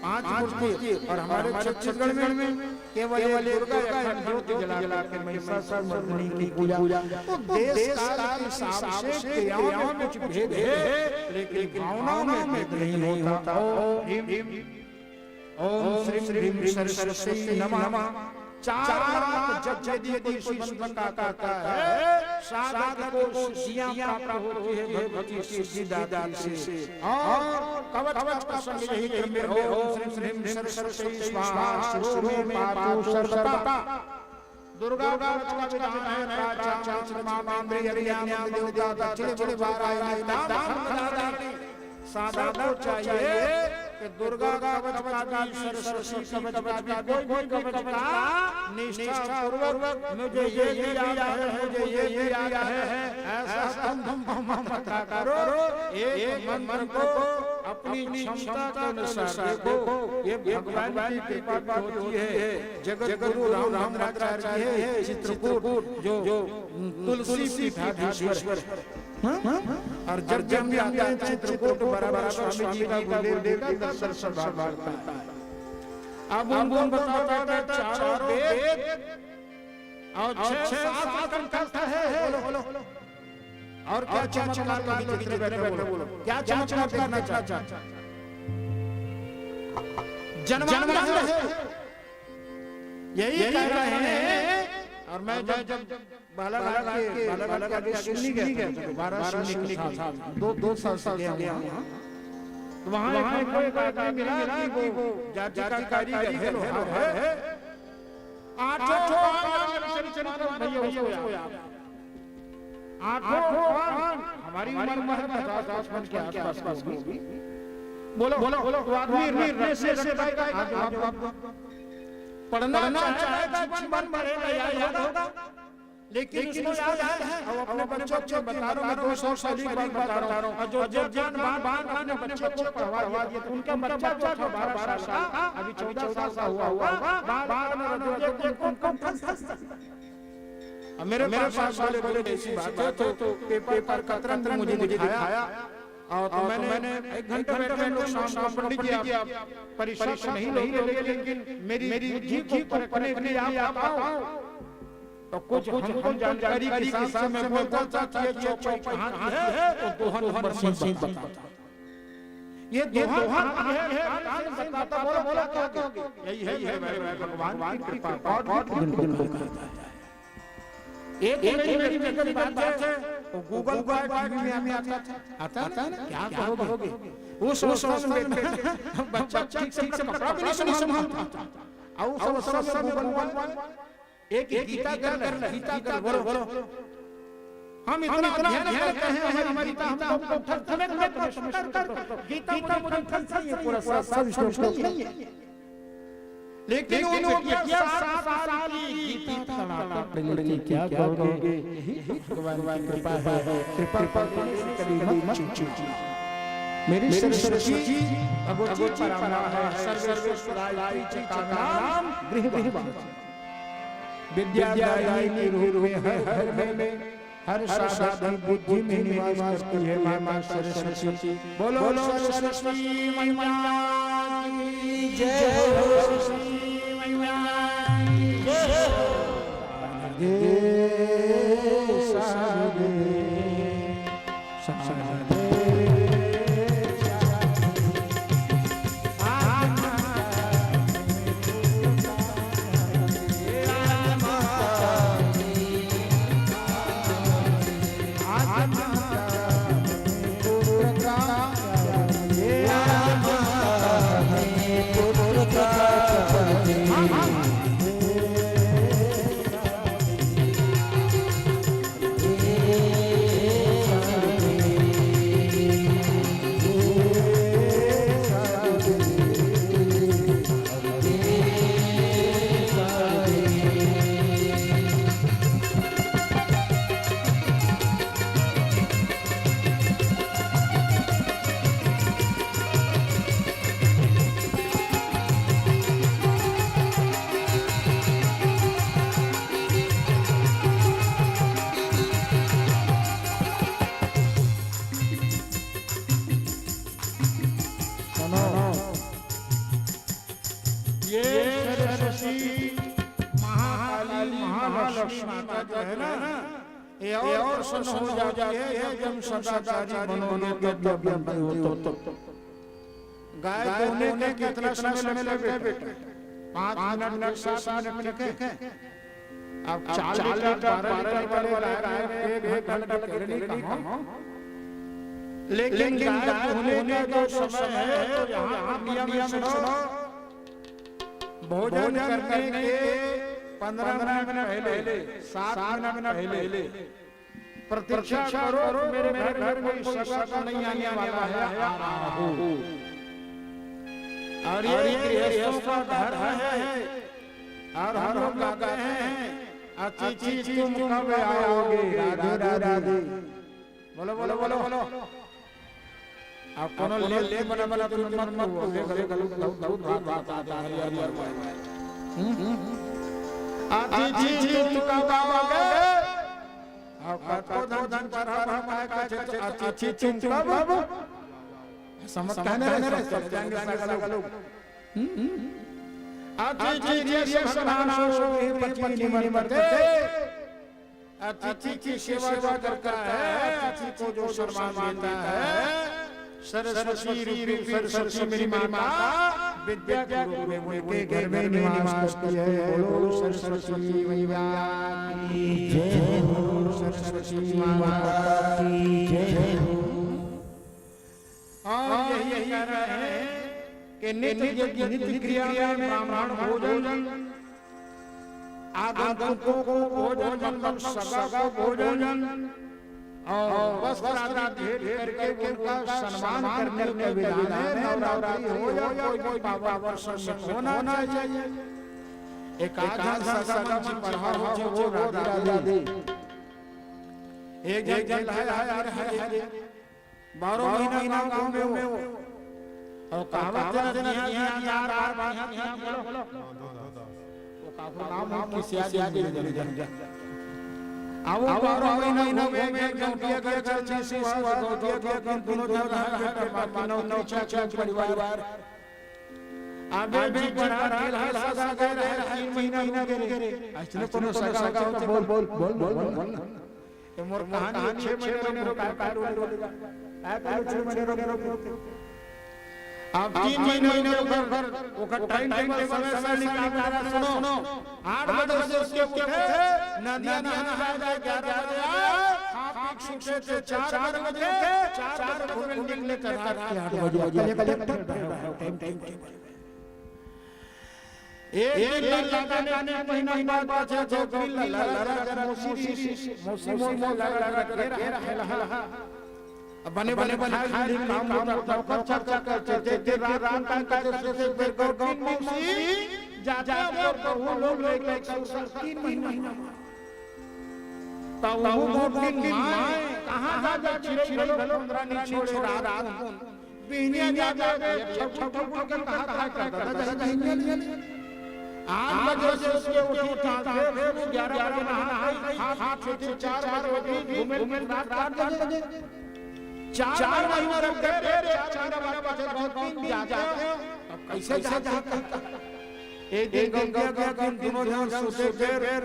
5 मूर्ति। और हमारे छत्तीसगढ़ में केवल दुर्गा या ज्योति जला के महिषासुरमर्दिनी की पूजा। तो देश काल के हिसाब से क्रियाओं में कुछ भेद है, लेकिन भावनाओं में नहीं होता। ओम श्रीं ह्रीं सरस्वती नमः। 4 लाख जब यदि कोई मंत्र का कहता है, साधक को सिद्धियां प्राप्त होती है भगवती सिद्धिदात्री से। और कवच का संग यही क्रम में ओम श्रीं ह्रीं सरस्वती स्वाहा शिरो में पातु सर्वदा। दुर्गा कवच का विधान है प्राचार्य मामेंद्र हरियाणा देवता दक्षिण वारायणी दादानी। साधक को चाहिए कि दुर्गा कवच का भी, सरस्वती कवच का भी, कोई कवच का निष्ठा पूर्वक मुझे ये याद है, मुझे ये याद है, ऐसा तुम मत करो। एक मंत्र को अपनी क्षमता के अनुसार देखो, ये भगवान की कृपा होती है। जगत गुरु रामाचार्य है चित्रकूट, जो तुलसी पीठाधीश्वर है। और जब भी आते हैं चित्रकूट बराबर स्वामी जी का गुरुदेव का दर्शन संभालता है। अब उनको बताता है 4 वेद और 6-7 कंठ है। बोलो और क्या चमत्कार दिखने बैठे, बोलो क्या चमत्कार देखना चाहता। जन्मांतर है, यही कह रहे हैं। और मैं जब बालाघाट के आगे सुननी गया था, 12 साल 2 साल गया वहाँ। तो वहाँ कोई आदमी मिला कि वो जाति का कारीगर है। 8 हमारी उम्र है 50-55 के आसपास होगी। बोलो आदमी से पढ़ना चाहेगा, जीवन बढ़ेगा, याद होगा, लेकिन उसको याद है। अब अपने बच्चों को बता रहा हूं, 200 साल की बात बता रहा हूं। जो ज्ञान बान अपने बच्चे को पढ़वा दिए, उनका बच्चा जो 12 साल का, अभी 14 साल का हुआ बाल में उनको मेरे पास वाले बोले ऐसी बात है, तो पेपर पर कतरन मुझे दिखाया। और तो मैंने 1 घंटे बैठे लोग शाम पंडित जी आप परिश्रम नहीं लोगे, लेकिन मेरी जीभ को परखने के लिए आप बताओ। तो कुछ हमको जानकारी के साथ मैं बोलता था कि ये चौपाई कहाँ है, तो दोहा नंबर से बताता। ये दोहा है बताता, बोलो क्या यही है भगवान की कृपा, गॉड कहता है। एक बड़ी व्यक्ति बात है वो गूगल पर टीवी में आता है ना, क्या कहोगे उस समय में बच्चा ठीक से कपड़ा भी नहीं संभालता और सब गूगल पर एक गीता कर बोलो हम इतना ध्यान करते हैं हमारी गीता हमको गीता मुझे फलसा ये पूरा सब स्टोरी नहीं है, लेकिन वो क्या 7 साल की गीता तड़ातड़ लड़की क्या कहोगे, यही भगवान की कृपा है, कृपा कभी मत मेरी सरस्वती जी भगवती परमा है, सर्वेश्वराय चित्तानाम गृह विद्यादायिनी रूप में हर में हर साधन बुद्धि में निवास करती है मां सरस्वती। बोलो सरस्वती मैया की जय हो, सरस्वती मैया की जय। साधे साधे ये और सन हो जाती है जब सदाचारी बनोगे तो गाय दोने के कितना समय लगे बेटा, 5 मिनट 7 मिनट के अब 4 लीटर 12 लीटर वाला गाय 1 घंटा लगेगा कम, लेकिन गाय धोने का जो समय है तो यहाँ नियम सुनो, भोजन करने के 15 मिनट पहले 7 मिनट पहले प्रतीक्षा करो मेरे घर में सगा नहीं आने वाला है, और ये गृहस्थों का घर है और हम लोग गाते हैं अतिथि तुम कब आओगे, राधे राधे। बोलो बोलो बोलो बोलो आप कोनो ले बना तुम मत बोलो गले बात आता है अतिथि तुम कब आओगे, आपका तो धन पर हमारा अतिथि तुम कब समझ कहने रहे चले जाएंगे लोग अतिथि समानाशो पति निमरते, अतिथि की सेवा करता है, अतिथि को जो सम्मान देता है, सरस्वती रूपी सरस्वती मेरी माता विद्या के रूप में उनके घर में निवास करती है। बोलो सरस्वती मैया की जय हो, सरस्वती माता की जय हो। और यही कह रहे हैं कि नित्य क्रिया में ब्राह्मण भोजन, आगंतुकों को भोजन, सगा को भोजन और वस्त्र आदि भेंट करके उनका सम्मान करने के विधान है। नवरात्रि हो या कोई पावन समय होना चाहिए, एक आधा सगा पढ़ा हो जो वो राधे एक जन है 12 महीना गांव में हो और कहावत बोलो वो का नाम किसी आगे जन आओ 12 महीना में गौटिया का चर्चा से हुआ, गौटिया के दोनों जन है नौ चाचा परिवार आगे भी बढ़ा रहा सगा कर रहे 3 महीना करे ऐसे कोनो सगा हो तो बोल ये मोर कहानी 6 महीने रो का 6 महीने रो अब 3 महीने ऊपर ओकर टाइम टेबल समय निकाल सुनो 8 बजे से उसके उठे नदिया नहा जाए 11 बजे आप सुबह से 4 बजे 4 बजे निकले कर रात के 8 बजे टाइम एक दिन लगाने महीना बाद है जो लड़ा मौसी लगा रहा बने खाली काम होता चर्चा करते थे रात का से फिर गांव मौसी जा वो लोग लेके 3 महीना तो वो दिन मां कहां जा चिड़ै भेलो 15 नहीं छोड़े रात बिहनिया जा छप के कहा करता आठ बजे से उसके उठा फिर 11 बजे नहाना हाथ छोटे 4 बजे घूमे रात 8 बजे 4 महीना रख दे फिर 4 बजे बहुत दिन जाते अब कैसे जाता एक दिन गंगा दोनों जन सोते फिर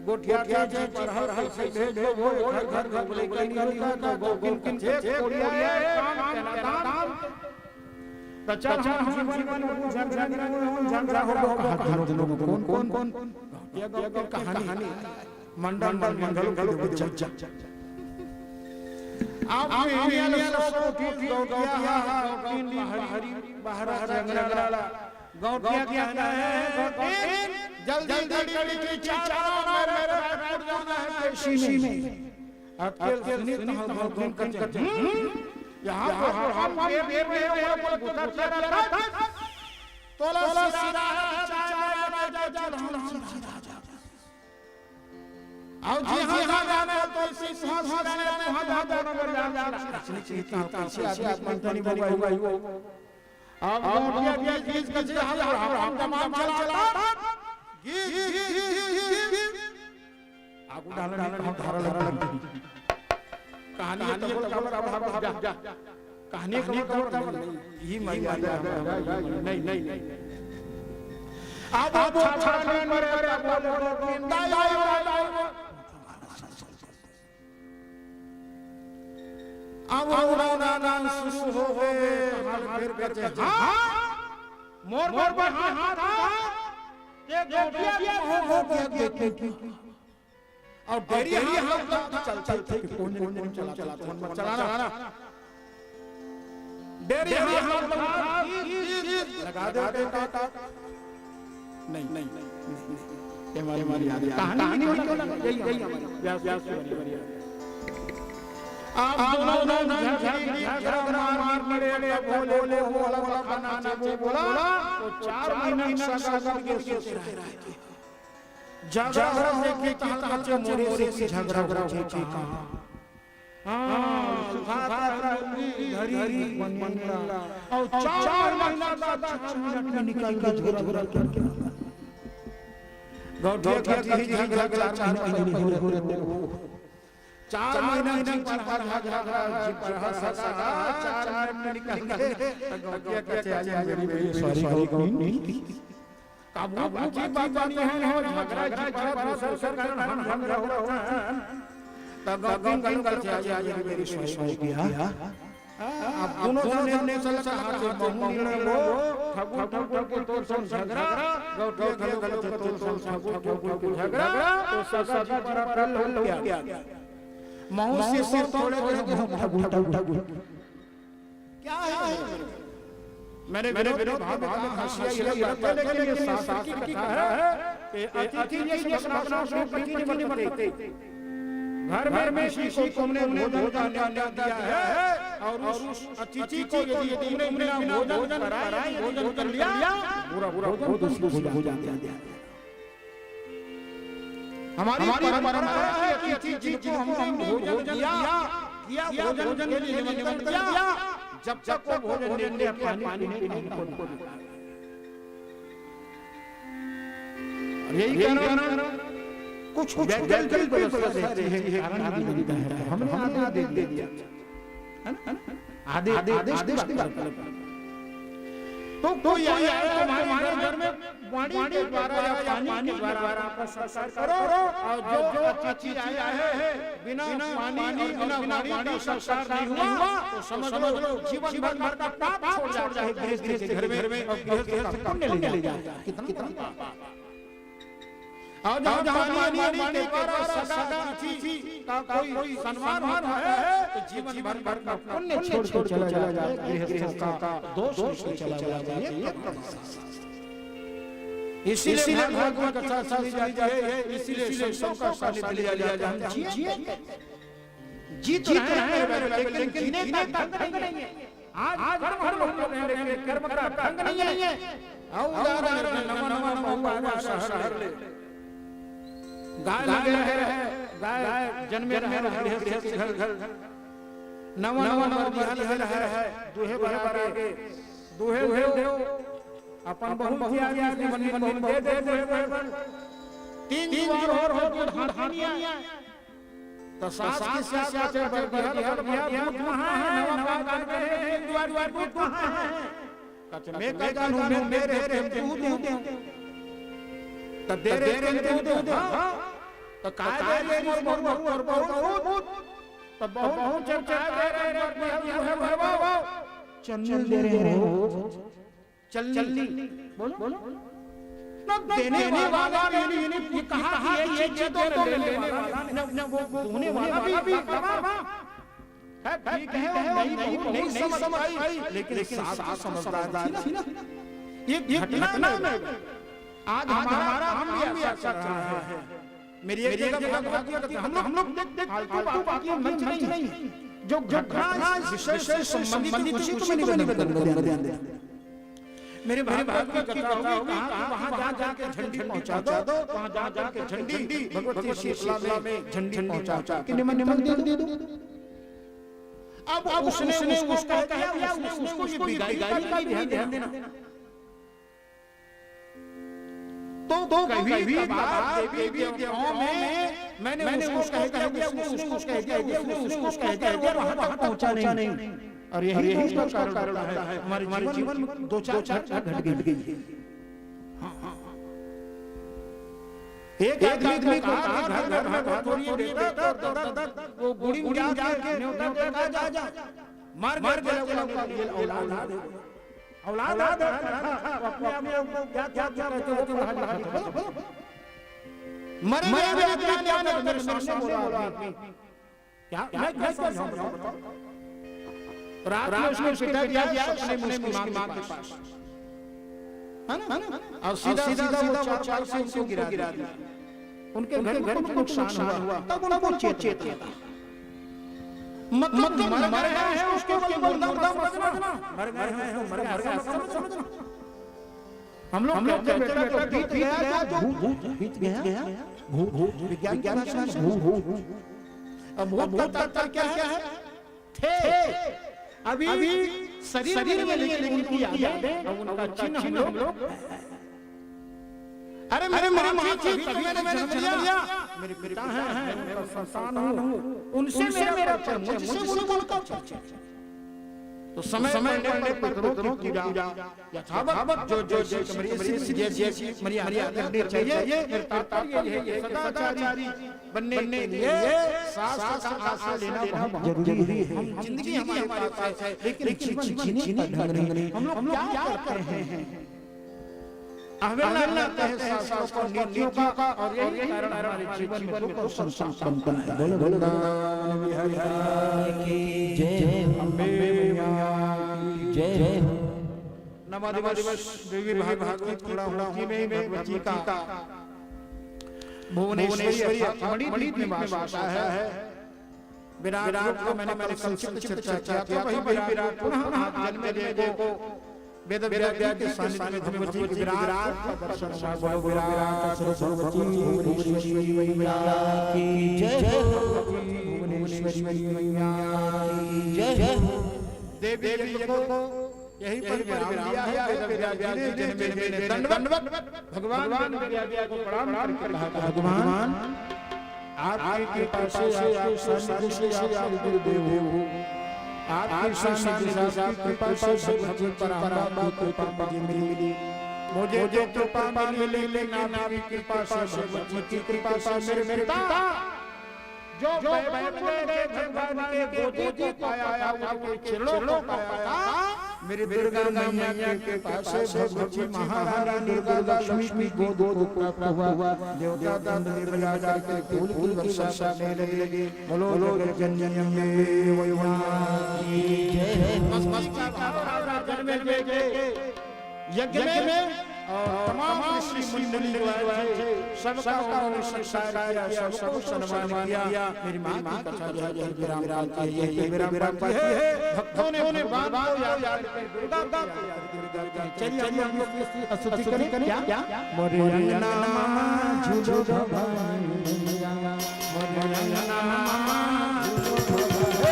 गोठिया के पर हर से भेज दो वो घर बोले कहीं नहीं होता वो किन से कोरिया काम कहना काम तचा हम झगड़ा हो कौन ये कहानी मंडल आप इंडिया को ठीक गौटिया हरी बाहर जंगला गौटिया क्या है जल्दी की चारों मेरे फुट जाना है पेशी में अकेले सुनित हम करते यहाँ पर हम बेर में उतर चला तोला सीधा जा और जी हां जाना है तो सिंहासन में वहां जाना है मंथनी होगा अब गौटिया बीच के हम तमाम चला आगू डालने हम धारा लगा कहानी तो जा कहानी को ये मैं नहीं अब छाछा मेरे अब ना शुरू हो गए फिर कहते हां मोर पर हाथ ये गौटिया हो गया और डेरी हम चल थे कौन चलाना डेरी हम लगा दे काटा नहीं ये हमारी याद है कहानी नहीं क्यों लगा यही व्यास बड़ी आप दोनों झगड़ा मार मेरे बोले वो वाला बनाना वो बोला तो 4 महीना सगा के सोच रहा है झगड़ा देखे कहां मोरे से झगड़ा होचे कहां हां सुखाता हरी बनला और 4 महीना बाद 5 मिनट में निकल के झगड़ा करके गौटिया की झगड़ा 4 महीने हो रहे 4 महीना पर झगड़ा पर सगा 4 मिनट में निकल गए गौटिया कहते आज मेरी सॉरी काबू की बात नहीं है झगड़ा दूसरा कारण हम रहो तब गंगन करते आज मेरी सॉरी किया अब दोनों ने चला हाथ महुनी वो ठगु के तोर से झगड़ा गौटिया गलत तोर से ठगु के झगड़ा तो सजा पर फल हो गया महू से सिर थोड़े ठगु क्या है मैंने भाव हंसिया ये लेकिन ये शास्त्र की कथा है कि अतिथि ये अपना पति नहीं बनते घर में किसी को तुमने भोजन का न्याय दिया है और उस अतिथि को यदि तुमने बिना भोजन कराए भोजन कर लिया पूरा भोजन हो जाता है हमारी परंपरा है कि अतिथि को हम भोजन दिया भोजन के लिए निमंत्रण दिया जब तक वो भोजन देने पानी नहीं पीने को यही कारण कुछ वैकल्पिक व्यवस्था से है हमने आदेश दे दिया है ना आदेश की बात तो कोई आया तुम्हारे घर में वाणी के द्वारा या पानी के द्वारा आपका संस्कार करो, और जो अच्छी चीज आया है बिना पानी और बिना वाणी का संस्कार नहीं हुआ तो समझ लो जीवन भर का पाप छोड़ जाए गृहस्थ के घर में, और गृहस्थ का पुण्य ले जाए। कितना और जब पानी के द्वारा सदा अतिथि का कोई सम्मान है तो जीवन भर का पुण्य छोड़ चला जाए, गृहस्थ का दोष नहीं चला जाए। इसीलिए भगवान का कथा ली जाती है, इसीलिए संतों का सानिध्य लिया जाता है। जीत रहे हैं लेकिन जीने का ढंग नहीं है। आज हर लोग लेकिन कर्म का ढंग नहीं है। उदाहरण नवा शहर ले गाय लगे है, गाय जन्मे रहे घर नवा बिहार है, दूहे बड़ा के दूहे अपन बहुत मन दे तीन बार और हो धानिया तो सास की साचे बिहार दूध कहां है, नवा गाय के द्वार दूध कहां है, कच मैं का जानू मेरे दूध तो दे रे दूध तो काय दे रे बहुत तो बहुत चर्चा दे रे चन्नी दे रे हो चलनी बोलो न देने वाला भी कहा ये चीज तो लेने वाला न वो होने वाला भी है, ठीक है नहीं समझ आई लेकिन साथ समझदार थी ना। ये घटना में आज हमारा हम भी अच्छा कर रहा है। मेरी एक जगह भगवत गीता हम लोग देख फालतू बाकी मंच नहीं, जो घटना विषय से संबंधित उसी को निवेदन दे। मेरे भाई भगवत गीता होगी वहां जाके झंडी पहुंचा दो, वहां जाके झंडी भगवती शीतला में झंडी पहुंचा कि निमन दे दो। अब उसने उसको कह दिया, उसको ये बिगाड़ी भी ध्यान देना। तो कभी भी देवी देवताओं में मैंने उसको कह दिया, उसने उसको कह दिया, उसने उसको कह दिया, वहां तक पहुंचा नहीं। और यही उसका कारण है हमारे जीवन में दो चार घट गई। एक आदमी को कहा घर थोड़ी देता तो वो गुड़ी में जाके न्योता देगा जा मार के औलाद अपने क्या रहते हो मरे मेरे सामने बोला आदमी क्या मैं समझाऊं। रात में उसने पिता गया उसकी मां के पास है ना, और सीधा वो चार से उसको गिरा दिया। उनके घर को नुकसान हुआ, तब उनको चेत मतलब मर गए हैं उसके ऊपर मुर्दा समझना, मर गए हैं समझना। हम लोग कहते बेटा बीत गया तो बीत गया भूत विज्ञान की भाषा में भूत। अब भूत का क्या है थे अभी शरीर में लेकिन उनकी यादें और उनका चिन्ह हम लोग अरे मेरे माँ थी तभी मैंने जन्म लिया, मेरे पिता हैं, मेरा संतान हूँ, उनसे मेरा मुझसे उनका चर्चा। तो समय पितरों की पूजा यथावत जो मर्यादा करनी चाहिए, ये सदाचारी बनने के लिए सास का आश्रय लेना बहुत जरूरी है। हम जिंदगी हमारे पास है लेकिन जीने का ढंग नहीं। हम लोग क्या करते हैं अवहेलना करते हैं सास को नीतियों का, और यही कारण हमारे जीवन में दुख और संकट बनता है। बोलो दान विहारी की जय, अम्बे मैया की जय। नवा दिवस देवी भागवत पूर्णाहुति में भगवती का भुवनेश्वरी बड़ी में भाषा है। विराट रूप को मैंने संक्षिप्त चर्चा किया था। वही विराट पुनः जन्म देखो वेद व्यास के सानिध्य में भगवती के विराट का दर्शन हुआ। बोलो विराट सरस्वती भुवनेश्वरी मैया की जय, भुवनेश्वरी मैया की जय। देवी को यही पर विराम दिया है वेद व्यास जी ने, जन्मे ने दंडवत भगवान वेद को प्रणाम करके कहा भगवान आपके कृपा से आपके सानिध्य से आप गुरुदेव हो, आपकी शान कृपा से भगवती पराम्बा की कृपा मुझे मिली। मुझे जो कृपा मिली लेकिन आपकी कृपा से भगवती की कृपा से मेरे पिता जो भगवान के गोदी को पाया उनके चरणों को पाया। मेरे दुर्गा मैया के कृपा से भगवती महारानी दुर्गा लक्ष्मी की गोद को प्राप्त हुआ। देवता दंड निर्मला के फूल की वर्षा करने लगे। बोलो जगत जननी में वैवाही जय। बस यज्ञ में तमाम ऋषि मंडली आए थे। सबका उन्होंने सत्कार किया, सबको सम्मान किया। मेरी मां की कथा जो है विराम की ये विराम की है। भक्तों ने बात को याद कर दुर्गा को याद कर। चलिए हम लोग स्तुति करें क्या? मोरे अंगना मां झूलो भवानी मैया, मोरे अंगना मां झूलो भवानी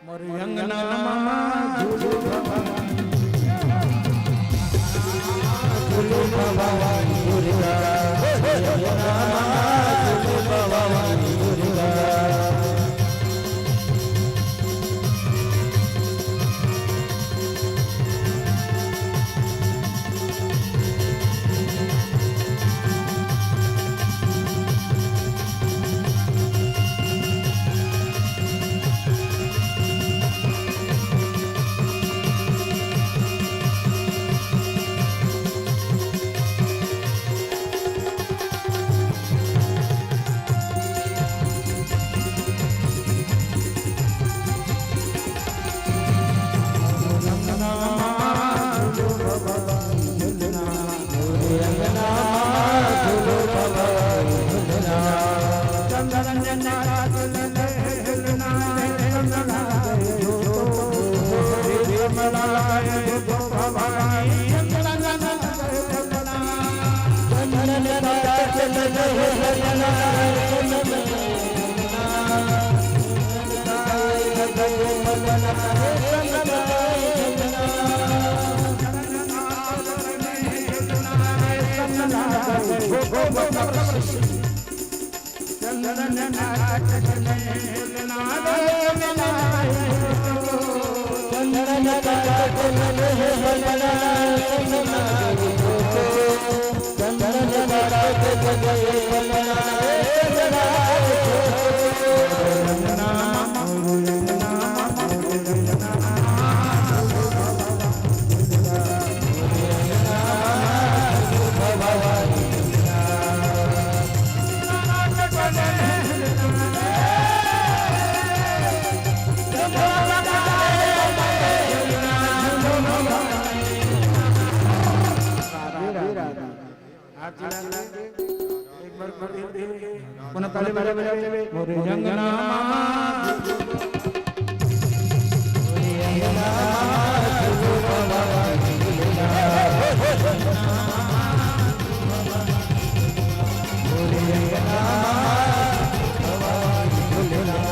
मोरे अंगना मां झूलो भवानी, झूलो भवानी दुर्गा, अंगना मां झूलो भवानी दुर्गा। मोरे अंगना मां झूलो भवानी दुर्गा, मोरे अंगना मां भवानी दुर्गा।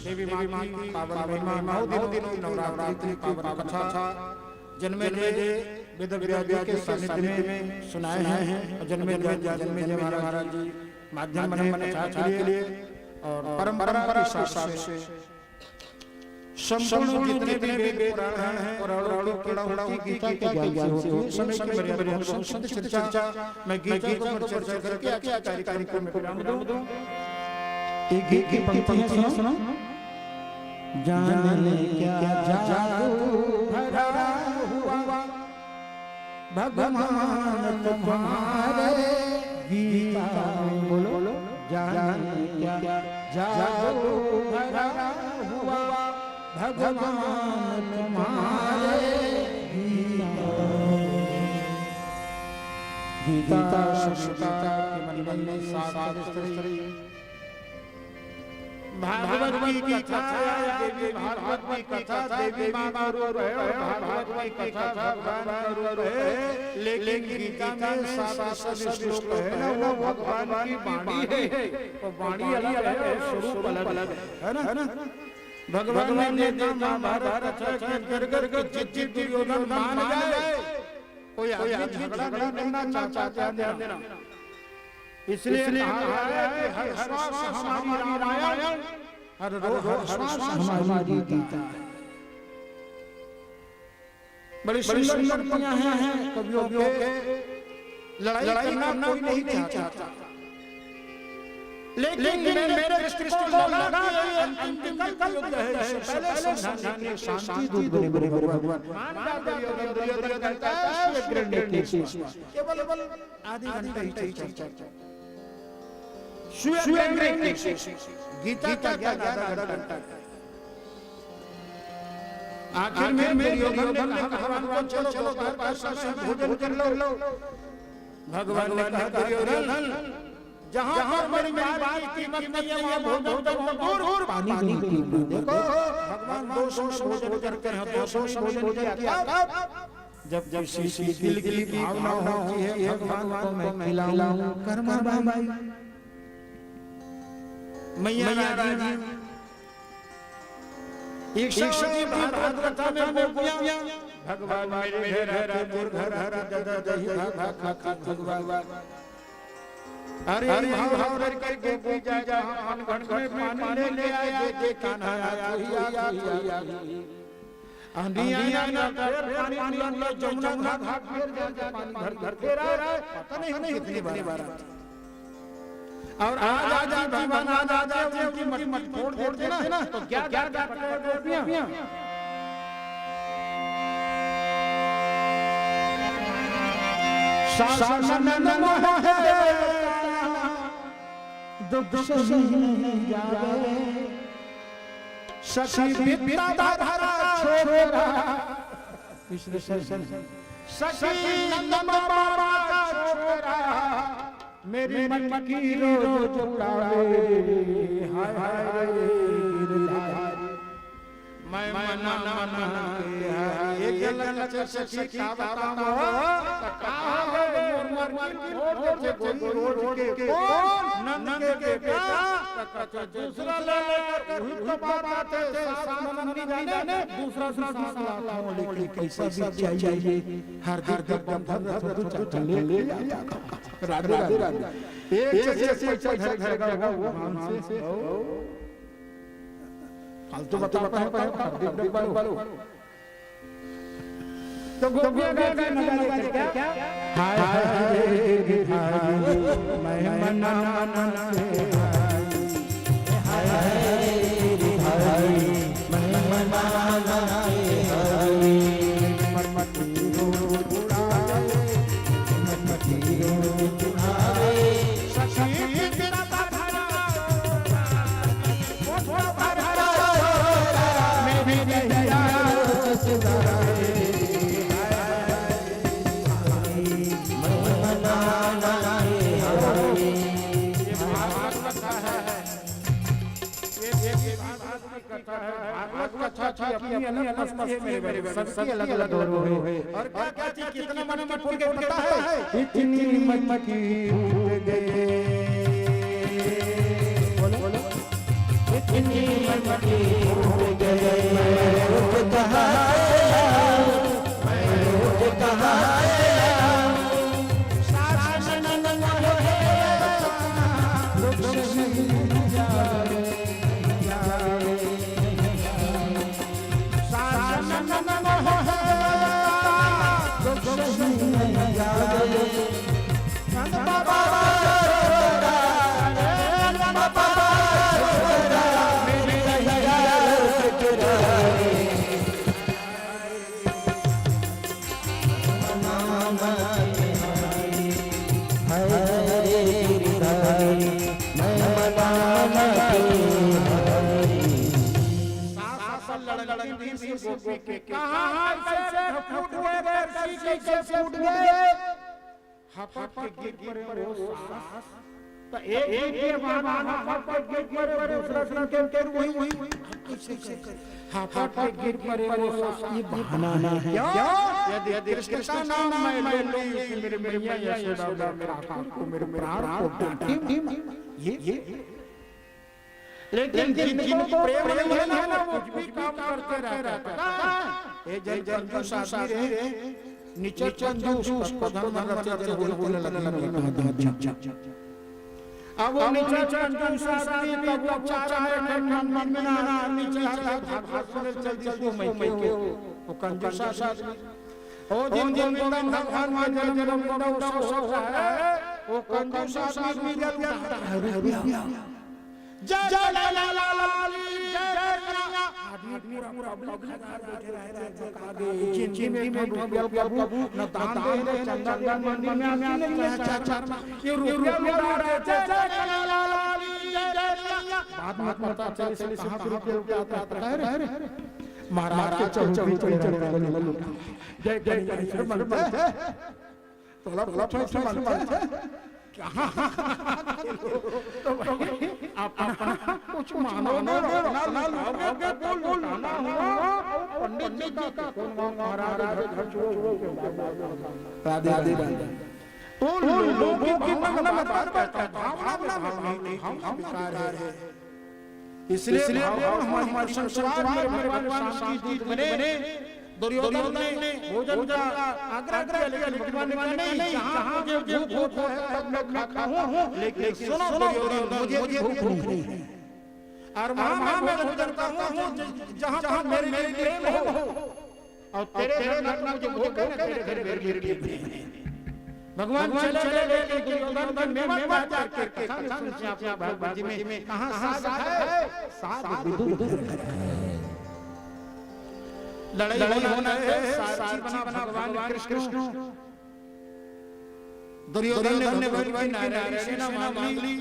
देवी मां की पावन महिमा 9 दिनों की नवरात्रि की पावन कथा जन्मे वेद व्यास के सानिध्य में सुनाए हैं और जन्मे महाराज जी माध्यम बने कथा के लिए और परंपरा के हिसाब से संपूर्ण जितने भी वेद पुराण हैं और गीता के ज्ञान से होती है समय की मर्यादा में संक्षिप्त चर्चा मैं गीता को चर्चा करके आज कार्यक्रम में विराम दूं। एक गीत की पंक्ति है, सुनो। जाने क्या जादू भरा हुआ भगवान तुम्हारे गीता में, बोलो जाने क्या जादू भरा हुआ भगवान तुम्हारे गीता संस्कृता के मन में सात स्त्री भागवत की कथा देवी भागवत की कथा देवी मां का रूप है और भागवत की कथा भगवान का रूप है, लेकिन गीता में सात श्लोक है ना वो भगवान की वाणी है और वाणी अलग है स्वरूप अलग है ना। भगवान ने देखा महाभारत के अंतर्गत जित दुर्योधन मान जाए कोई आदमी झगड़ा नहीं करना चाहता देना, इसलिए हर श्वास हमारी रामायण, हर श्वास हमारी गीता। बड़ी सुंदर पंक्तियां हैं कवियों के। लड़ाई करना कोई नहीं चाहता, लेकिन मेरे दृष्टिकोण को लगा कि अंतिम युद्ध है, इससे पहले समझाने शांति दूत बने भगवान दुर्योधन कहता है केवल आधी घंटे ही चर्चा गीता का ज्ञान आधा घंटा। आखिर में दुर्योधन ने कहा भगवान चलो भोजन कर लो। भगवान ने कहा दुर्योधन जहां पर मेरी बात की कीमत नहीं है वहां भोजन दूर पानी देखो भगवान 200 भोजन करते हैं, 200 भोजन किया जब किसी दिल की भावना होती है भगवान को मैं खिलाऊं कर्मा भाई मैया रानी एक शक्ति भागवत कथा में बोलिया भगवान मेरे घर घर दादा दही खा खा भगवान अरे भाव करके पी जा घन में पानी ले आया दे कान्हा आया अंधिया ना पानी अंदर जमुना घाट पर पानी भर के रहा है, पता नहीं कितनी बार। और आज बना दादा उनकी मट फोड़ देते ना तो क्या गोपियां सानंद मोहे दुख से नहीं जावे सखी बिता धरा छोड़ा कृष्ण सखी नंद बाबा का छोड़ा मेरी मन की रोज उड़ावे हाय हाय गिरधारी मैं मना के ये गलत सखी का बताओ कहावे मोर की रोज के नंद के बेटा दूसरा ले लेकर तो बात है सामने जाने दूसरा साथ कैसा भी चाहिए हर दम ले राधे राधे एक से घर वो फालतू बताता है बालू तो गोपियां गाती नगाड़े क्या हाय हाय रे भाई मैं मना मना के हाय हाय रे भाई मैं मना मना के मरमती रो उड़ावे मरमती रो उड़ावे सखी तेरा भरा वो भरा मैं भी नहीं यार भागवत कथा अपनी अलग मस्ती है मेरे सबकी अलग अलग है और क्या क्या चीज कितना मन में फूट के पता है इतनी मन की फूट गए बोलो इतनी मन की फूट गए मैं कहा फूट गए हपट के गिर पड़े वो सांस तो एक के बाद हपट गिर पड़े दूसरा दिन के वही हपट के गिर पड़े वो सांस ये बहाना है क्या यदि कृष्ण का नाम मैं ले लूं कि मेरे मैया यशोदा मेरा कान को मेरे प्राण को डांटी ये लेकिन जिनको प्रेम नहीं है ना वो कुछ भी काम करते रहता है ये जन जो शादी रे नीचे कंजूस प्रधानमंत्री से बोलने लगा अब वो नीचे कंजूस शादी तब वो चाह है मन में ना नीचे भाग सुने जल्दी मैं के वो कंजूस शादी ओ दिन भगवान का जन्म सब है वो कंजूस शादी जब जय ला ला ला ला जय आदमी पूरा पब्लिक बैठे रहते हैं चिंची में प्रभु न दान दे चंदा मंदिर में आने चार ये रुपया लुटा रहे जय ला ला ला जय बात मत पता चले से कहां रुपया आता है महाराज के चौबीस चढ़ने लुटा जय जय मनते तोला छोड़ कहां आप कुछ मानो ना बोल पंडित जी का महाराज घर छोड़ राधे राधे तो लोगों की मन में भावना हम विकार है इसलिए हमारे संसार में भगवान शांति बने दुर्योधन ने भोजन का आग्रह किया लेकिन भगवान ने नहीं जहां मुझे भूख है तब मैं खाता हूं लेकिन सुनो दुर्योधन मुझे भूख नहीं है और वहां मैं भोजन करता हूं जहां मेरे प्रेम हो और तेरे घर में मुझे भूख है तेरे घर मेरे प्रेम भगवान चले गए दुर्योधन में बात करके सुनते अपने भगवान जी में कहां साथ है साथ विदुर लड़ाई होना है सारथी बना भगवान कृष्ण दुर्योधन ने भगवान की नारायण मांग ली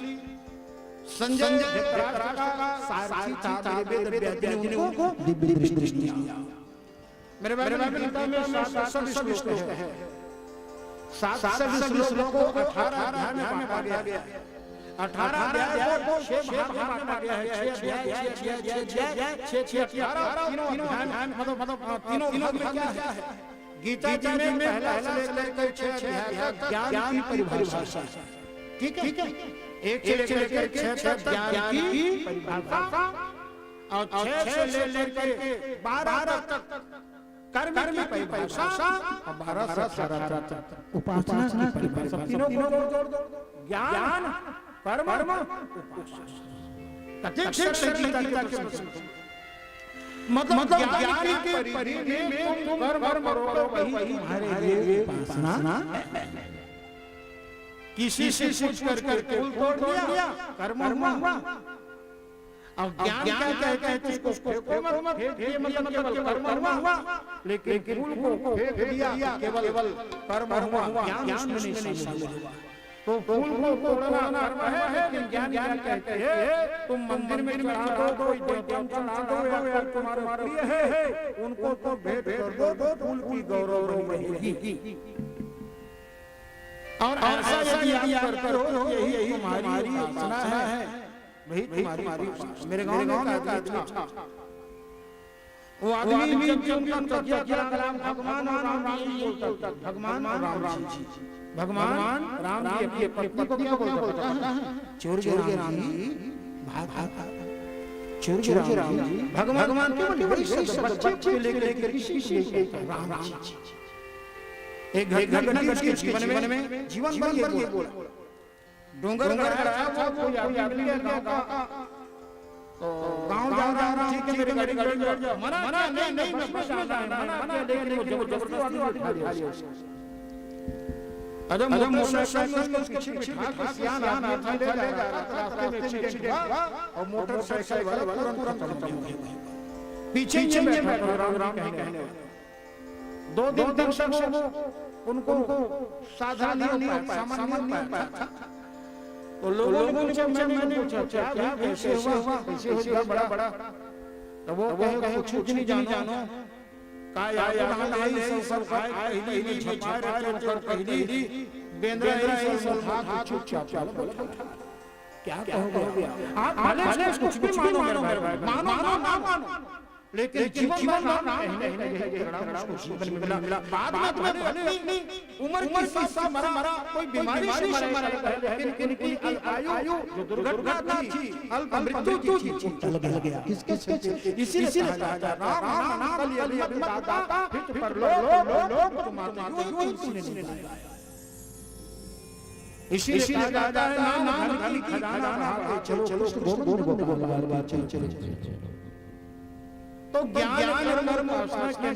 संजय का सारथी था वेद व्याधि को दिव्य दृष्टि दिया मेरे भाई में 700 श्लोक है 700 श्लोक को 18 अध्याय में बांटा गया 18 अध्याय को 6 भाग में बांटा गया है 6 तीनों अध्याय मतलब तीनों भाग में क्या है गीता जी में पहला से लेकर 6 अध्याय तक ज्ञान की परिभाषा ठीक है एक से लेकर 6 तक ज्ञान की परिभाषा और 6 से लेकर 12 तक कर्म की परिभाषा और 12 से 18 तक उपासना की परिभाषा तीनों को जोड़ दो ज्ञान कर्म उपासना ठीक गीता के मतलब ज्ञान के परिधि में तुम कर्म करो वही तुम्हारे लिए उपासना। किसी से कुछ करके फूल तोड़ दिया कर्म हुआ। अब ज्ञान क्या कहते हैं उसको फेंको मत, ये मतलब केवल कर्म हुआ, लेकिन फूल को फेंक दिया केवल कर्म हुआ, ज्ञान उसमें नहीं शामिल हुआ। तो फूल को तोड़ना कर्म है, लेकिन ज्ञान कहते हैं तुम मंदिर में चढ़ा दो, कोई देवता चढ़ा दो या तुम्हारा प्रिय है उनको तो भेंट कर दो, फूल की गौरव रहेगी। और ऐसा यदि आप करते हो यही तुम्हारी उपासना है, वही तुम्हारी उपासना। मेरे गांव में एक आदमी था, वो आदमी जब उनका कलाम भगवान राम बोलता, भगवान राम जी, भगवान राम जी अपनी पत्नी को क्या बोलता है? चोर के राम जी, चोर के राम जी, भगवान के बड़ी बच्चे लेकर किसी राम जी। एक घटना घटी जीवन में, जीवन भर ये बोला, डोंगर गड़ाया था, कोई आदमी मिल गया तो गांव जा रहा, ठीक है मेरी गाड़ी जा, मना नहीं बस मना लेकिन वो जबरदस्ती उठा दिया। अजम मोटरसाइकिल उसके पीछे बिठा सियान आदमी ले जा रहा था, रास्ते में एक्सीडेंट हुआ और मोटरसाइकिल वाला तुरंत खत्म हो गया। पीछे बैठा राम कहने 2 दिन तक उनको साधा नहीं हो पाया, सामान नहीं पाया। तो लोगों ने पूछा, मैंने पूछा क्या कैसे हुआ, कैसे हो गया बड़ा, तो वो कहे कुछ नहीं जानो, का यार सब पहली छमार पहली बेंद्रा ऐसे सब हाथ चुपचाप क्या कहोगे आप? भले कुछ भी मानो मानो ना मानो, लेकिन जीवन मिला बाद में तुम्हें भले उम्र के साथ मरा, कोई बीमारी से मरा, लेकिन इनकी आयु जो दुर्घटना थी, अल्प मृत्यु थी, लग गया। किसके इसीलिए राम नाम लिया दाता फिर पर लोग तुम्हारे इसीलिए कहता है नाम की खजाना। चलो तो ज्ञान कर्म उपासना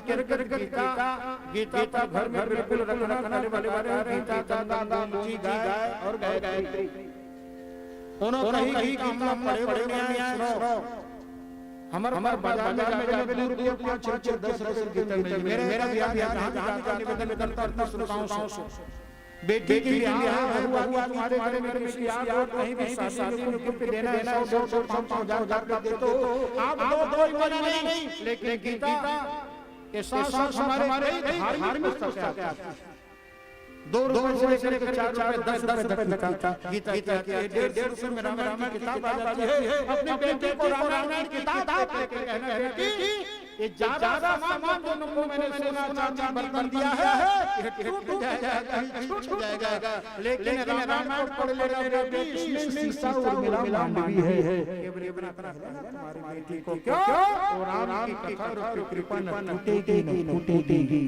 गीता का घर में बिल्कुल रखना वाले गीता का ऊंची गाय और गायत्री दोनों कहीं कामना पड़े सुनो। हमारे बाजार में जाके ₹2 5 6 10 गीता मिल मेरा भी जहां का निवेदन करता सुनाऊं। बेटी के लिए हुआ तुम्हारे घर में किसी यार और कहीं भी शादी में गिफ्ट देना है 100 5,000 का दे दो आप दो मना नहीं, लेकिन गीता के साथ हमारे धार्मिक सत्य ₹2 से लेकर ₹4 10 गीता के 150 में रामायण की किताब आ जाती है। अपने बेटे को रामायण की किताब लेकर कहना है कि ये ज्यादा सामान जो मैंने सोना चांदी बर्तन दिया है ये टूट जाएगा, लेकिन रामायण पढ़ लेना बेटी इसमें शीशा और मिला मांडवी है। तुम्हारी बेटी को क्यों राम की कथा और कृपा न टूटेगी,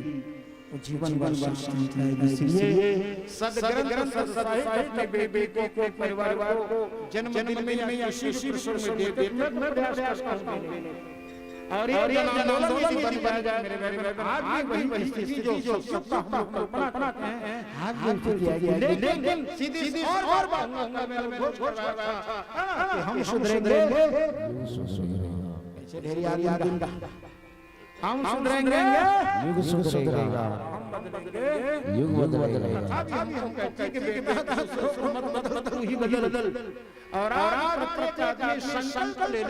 जीवन भर शांति रहेगी। इसलिए सदग्रंथ सत्साहित्य अपने बेटे को परिवार को जन्मदिन में या शिशु में दे देते मैं प्रयास करता हूं। और ये आंदोलन यदि बन जाए मेरे भाई, आज भी वही स्थिति जो सबका हम लोग कल्पना करते हैं आज भी आएगी, लेकिन सीधी और बात कहूंगा मैं बहुत कि हम सुधरेंगे, ढेर याद दिन का हम सुधरेंगे, युग सुधरेगा, हम बदलेंगे, युग बदलेगा। अभी हम कहते हैं कि बेटा तू ही बदल, और आज प्रत्येक आदमी संकल्प ले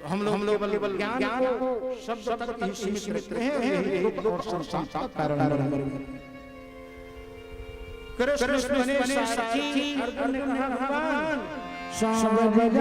हम लोग केवल ज्ञान को शब्द तक ही सीमित हैं, रूप और संसार का कारण कृष्ण ने सारथी अर्जुन ने कहा भगवान सावजा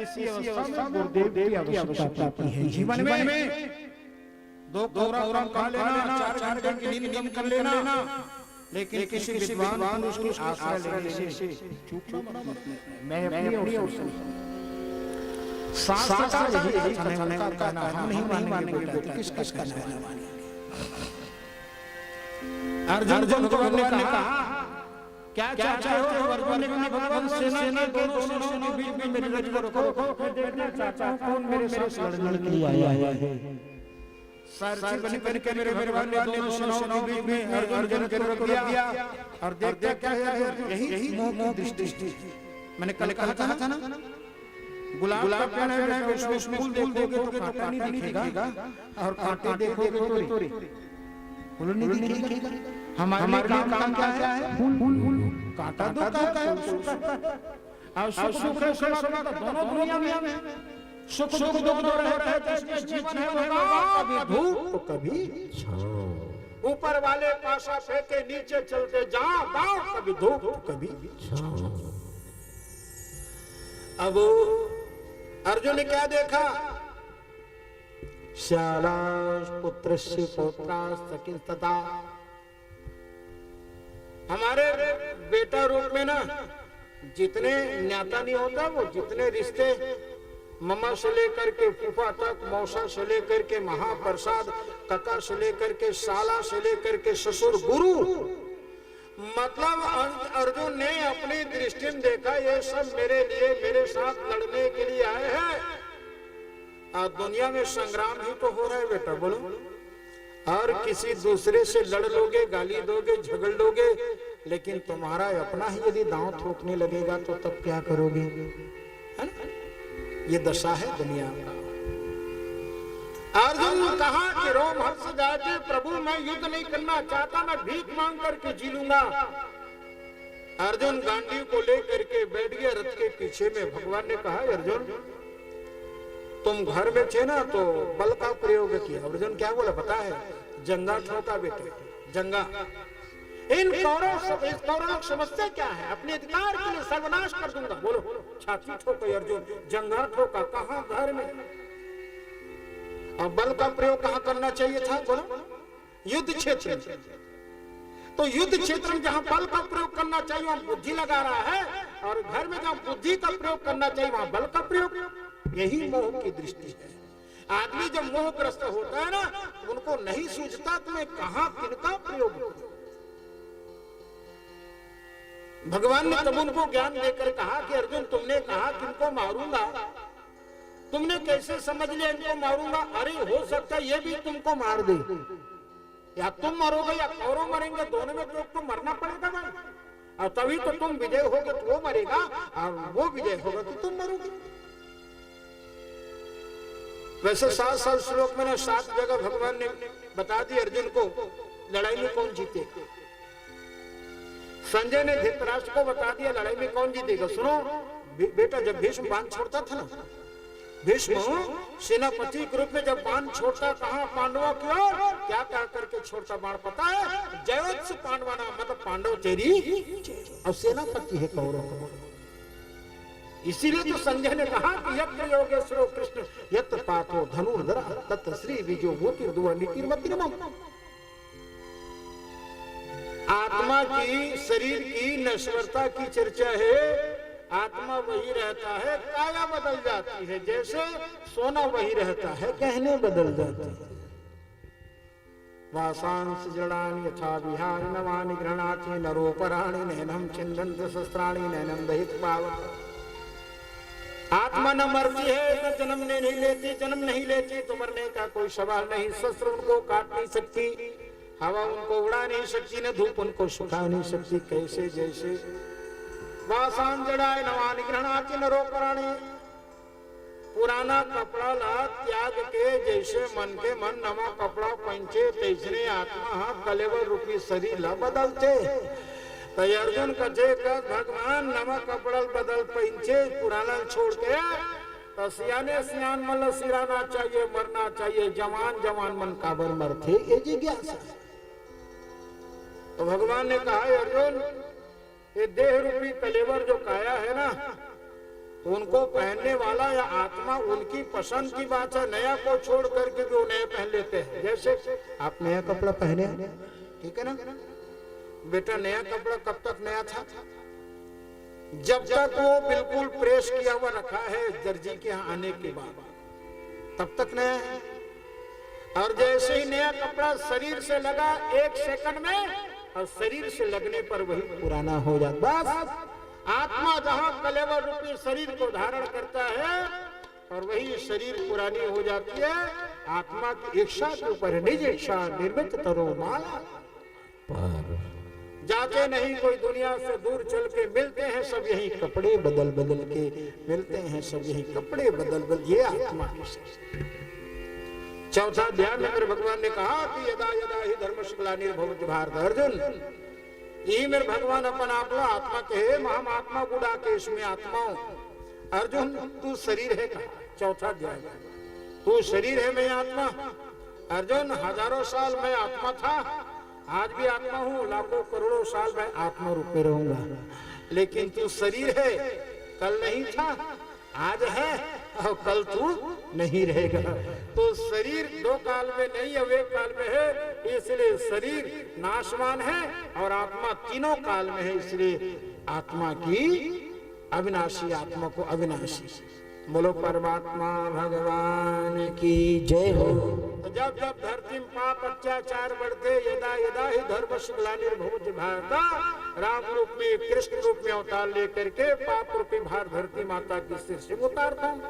इसी अवस्था में गुरुदेव की आवश्यकता है जीवन में। दो कौरा खा लेना, चार घंटे की नींद कम कर लेना, लेकिन किसी विद्वान पुरुष की आश्रय लेने से चूक मैं अपनी ओर से शास्त्र यही कहना है, हम नहीं मानेंगे तो किसका कहना है। अर्जुन भगवान ने कहा क्या चाहते हो? अर्जुन ने भगवान सेना दोनों सेनाओं के बीच में मेरी लड़की रखो, देखना चाहता हूं कौन मेरे साथ लड़ने के लिए आया है। सारथी बन के मेरे भगवान ने दोनों सेनाओं के बीच में अर्जुन को रख दिया और देखते क्या है, यही मोह की दृष्टि। मैंने कल कहा था ना, गुलाब का पेड़ है, उसमें फूल देखोगे तो कांटा नहीं दिखेगा और कांटे देखोगे तो फूल नहीं दिखेगा। हमारे काम क्या है? फूल कांटा दो कांटा है, और सुख है दोनों दुनिया में। सुख दुख दो रहता है, जिसमें जीवन है वो कभी धूप तो कभी छांव। ऊपर वाले पासा फेंके नीचे चलते जाओ, कभी धूप तो कभी छांव। अब अर्जुन ने क्या देखा? श्यालाश पुत्रस्य पौत्रास सकिंस्तता। हमारे बेटा रूप में ना जितने न्याता नहीं होता, वो जितने रिश्ते ममा से लेकर के फूफा तक, मौसा से लेकर के महाप्रसाद, कका से लेकर के साला से लेकर के ससुर गुरु, मतलब अर्जुन ने अपनी दृष्टि में देखा ये सब मेरे लिए, मेरे साथ लड़ने के लिए आए हैं। और दुनिया में संग्राम ही तो हो रहा है बेटा, बोलो। और किसी दूसरे से लड़ लोगे, गाली दोगे, झगड़ लोगे, लेकिन तुम्हारा अपना ही यदि दांव थोकने लगेगा तो तब क्या करोगे? है ना? ये दशा है दुनिया का। अर्जुन ने कहा कि रोम हर्ष जाके प्रभु मैं युद्ध नहीं करना चाहता, मैं भीख मांग करके जी लूंगा। अर्जुन गांडीव को लेकर के बैठ गया रथ के पीछे में। भगवान ने कहा अर्जुन तुम घर में थे ना तो बल का प्रयोग किया। अर्जुन क्या बोला पता है? जंगा ठोका बेटे, जंगा। इन कौरव समस्या क्या है? अपने अधिकार के लिए सर्वनाश कर दूंगा। बोलो छाती ठोका अर्जुन, जंगा ठोका। कहां? घर में। और बल का प्रयोग कहां करना चाहिए था? बोलो युद्ध क्षेत्र। तो युद्ध क्षेत्र में जहां बल का प्रयोग करना चाहिए वहां बुद्धि लगा रहा है, और घर में जहां बुद्धि का प्रयोग करना चाहिए वहां बल का प्रयोग। यही मोह की दृष्टि है। आदमी जब मोहग्रस्त होता है ना, उनको नहीं सूझता तुम्हें कहां किनका प्रयोग हो। भगवान ने तब उनको ज्ञान देकर कहा कि अर्जुन तुमने कहा कि इनको मारूंगा, तुमने कैसे समझ लिया इनको मारूंगा? अरे हो सकता है ये भी तुमको मार दे, या तुम मरोगे या कौरव मरेंगे, दोनों में तो मरना पड़ेगा भाई। और तभी तो तुम विजय होगे तो वो मरेगा, और वो विजय होगा तो तुम मरोगे। वैसे 7 श्लोक में ना 7 जगह भगवान ने बता दी अर्जुन को लड़ाई में कौन जीते। संजय ने धृतराष्ट्र को बता दिया लड़ाई में कौन जीतेगा। सुनो बेटा, जब भीष्म बाण छोड़ता था ना, भीष्म सेनापति के रूप में जब बाण छोड़ता, कहा पांडवों की ओर, क्या कह करके छोड़ता बाण पता है? जयोत्स पांडवाना, मतलब पांडव तेरी, और सेनापति है कौरव। इसीलिए तो संजय ने कहा कि यत्र योगेश्वरो कृष्ण यत्र पार्थो धनुर्धर तत्र श्री विजयो मोतिर्दुआ नीतिर्मतिर्मम। आत्मा की, शरीर की नश्वरता की चर्चा है। आत्मा वही रहता है, काया बदल जाती है, जैसे सोना वही रहता है, गहने बदल जाते हैं। वासांस जड़ानि यथा विहारि नवानि गृह्णाति नरोपराणि नैनम छिन्दन्त शस्त्राणि नैनम दहित पावक। आत्मा न मरती है, न जन्म नहीं लेती, जन्म नहीं लेती तो मरने का कोई सवाल नहीं। शस्त्र उनको काट नहीं सकती, हवा उनको उड़ा नहीं सकती, न धूप उनको सुखा नहीं सकती। कैसे? जैसे वासान जड़ाए नवानि गृह्णाति नरोपराणि, पुराना कपड़ा ला त्याग के जैसे मन के मन नवा कपड़ा पहनचे, तैसने आत्मा कलेवर रूपी शरीर ला बदलते। तो अर्जुन कहे भगवान नवा कपड़ा बदल पहनचे, पुराना छोड़ के। तो सियाने सियान मन सिराना चाहिए, मरना चाहिए, जवान जवान मन काबर मरते, ये जिज्ञासा। तो भगवान ने कहा अर्जुन, ये देह रूपी कलेवर जो काया है ना, उनको पहनने वाला या आत्मा उनकी पसंद की बात है। नया को छोड़ करके जो नया पहन लेते हैं, जैसे आप नया कपड़ा पहने, ठीक है ना बेटा, नया कपड़ा कब तक नया था? जब तक वो बिल्कुल प्रेस किया हुआ रखा है दर्जी के यहाँ आने के बाद, तब तक नया है। और जैसे ही नया कपड़ा शरीर से लगा 1 सेकंड में, और शरीर से लगने पर वही पुराना हो जाता। बस आत्मा जहां कलेवर रूपी शरीर को धारण करता है और वही शरीर पुरानी हो जाती है। आत्मा की इच्छा के ऊपर निज इच्छा निर्मित तरो माला। जाते नहीं कोई दुनिया से दूर चल के, मिलते हैं सब यही कपड़े बदल बदल के, मिलते हैं सब यही कपड़े बदल बदल। ये आत्मा की चौथा अध्याय में मेरे भगवान ने कहा कि यदा यदा ही धर्म ग्लानिर्भवति भारत। अर्जुन, यही मेरे भगवान अपन आपला आत्मा कहे, हम आत्मा गुड़ा के इसमें आत्माओं। अर्जुन, तू शरीर है का? चौथा अध्याय, तू शरीर है, मैं आत्मा। अर्जुन, हजारों साल मैं आत्मा था, आज भी आत्मा हूँ, लाखों करोड़ों साल मैं आत्मा रूप में रहूंगा। लेकिन तू शरीर है, कल नहीं था, आज है और कल तू नहीं रहेगा। तो शरीर 2 काल में नहीं, अब 1 काल में है, इसलिए शरीर नाशवान है, और आत्मा तीनों काल में है, इसलिए आत्मा की अविनाशी, आत्मा को अविनाशी। बोलो परमात्मा भगवान की जय हो। तो जब जब धरती में पाप अत्याचार बढ़ते, यदा यदा ही धर्म ग्लानिर्भवति भारत, राम रूप में, कृष्ण रूप में अवतार लेकर के पाप रूपी भार धरती माता की सिर से उतारता हूं।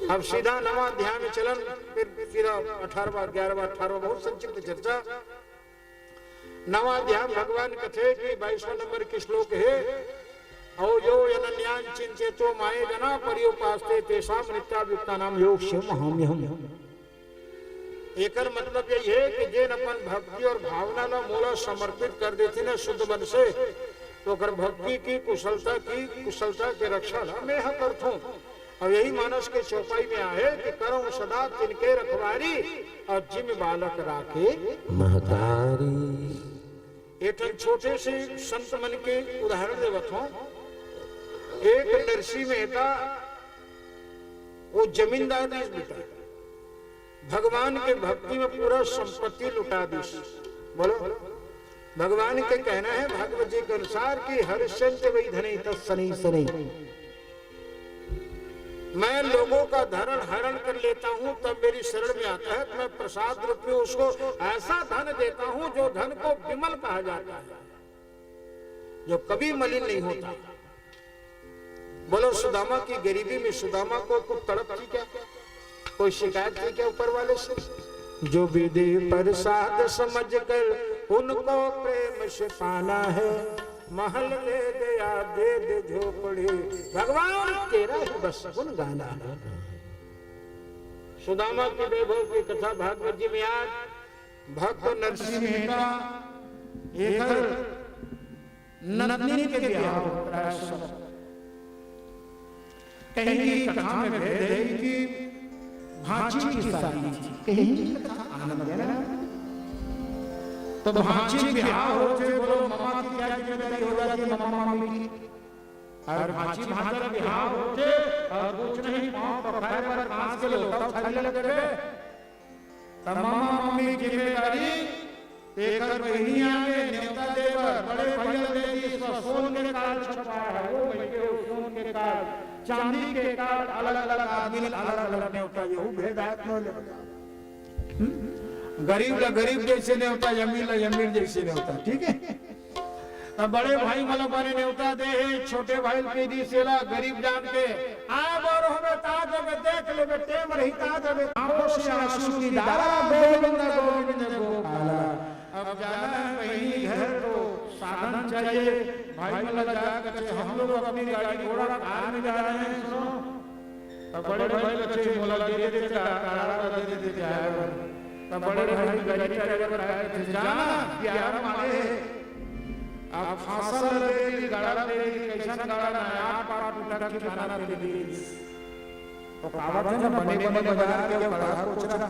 अब सीधा नवा अध्याय में चलन, फिर सीधा 18वां 11वां 18वां बहुत संक्षिप्त चर्चा। नवा अध्याय भगवान कथे कि 22वां नंबर की श्लोक है, औ यो यनन्यान चिंतेतो माये जना पर्युपास्ते तेषां नित्याभियुक्तानां योगक्षेमहम्यहम्। एकर मतलब यही है कि जेन अपन भक्ति और भावना ला मोला समर्पित कर देती ना शुद्ध मन से, तो अगर भक्ति की कुशलता के रक्षा ला मैं करता हूँ। और यही मानस के चौपाई में आए कि करो सदा तिनके रखवारी, और जिम बालक राखे महतारी। एक छोटे से संत मन के उदाहरण देवत हूँ। एक नरसी मेहता, वो जमींदार देश बेटा, भगवान के भक्ति में पूरा संपत्ति लुटा दी। बोलो, भगवान के कहना है भागवत जी के अनुसार कि हरिश्चंद्र वही धनी तत्सनी सनी। मैं लोगों का धन हरण कर लेता हूँ, तब मेरी शरण में आता है, तो मैं प्रसाद रूप में उसको ऐसा धन देता हूँ जो धन को विमल कहा जाता है, जो कभी मलिन नहीं होता। बोलो, सुदामा की गरीबी में सुदामा को कुछ तड़प थी क्या? कोई शिकायत थी क्या ऊपर वाले से? जो विधि प्रसाद समझ कर उनको प्रेम से पाना है, महल ले गया दे दे झोपड़ी, भगवान तेरा ही बस गुण गाना है। सुदामा की वैभव की कथा भागवत जी में आज भक्त नरसिंह मेहता नंदिनी के ब्याह कहीं कथा में भेद है कि भांची की शादी थी, कहीं आनंद है ना। तो भांची के ब्याह होते, बोलो मामा की क्या जिम्मेदारी हो जाती है, मामा मामी की। और भांची भांजा का ब्याह होते और कुछ नहीं, पांव पखाए पर कांच के लोटा खाने लगे, तो मामा मामी की जिम्मेदारी तेकर बहनिया में न्योता देवर बड़े भैया देवी सोन के कार्ड छपा है वो मैं के सोन के कार्ड चांदी के कार्ड अलग अलग आदमी अलग अलग न्योता ये भेदात न ले गरीब ला गरीब जैसे न्योता अमीर ला अमीर जैसे न्योता ठीक है अब बड़े भाई मतलब बने न्योता दे छोटे भाई के दी सेला गरीब जान के आ बार हमें ताज में देख ले बेटे रही ताज में आंखों से आंसू की धारा गोविंद गोविंद गोपाला अब जाना है कहीं घर तो साधन चाहिए भाई मतलब जाकर हम लोग अपनी गाड़ी घोड़ा कार में जा रहे हैं सुनो अब बड़े भाई बच्चे बोला दे दे कारा दे दे ड्राइवर तब बड़े भाई गाड़ी ड्राइवर आए थे जाना प्यार मांगे आप फांसल दे गाड़ा दे कैसा गाड़ा ना आप पार टूटा की खाना दे दी तो कावड़ ने बने बने बजा के बड़ा पूछ रहा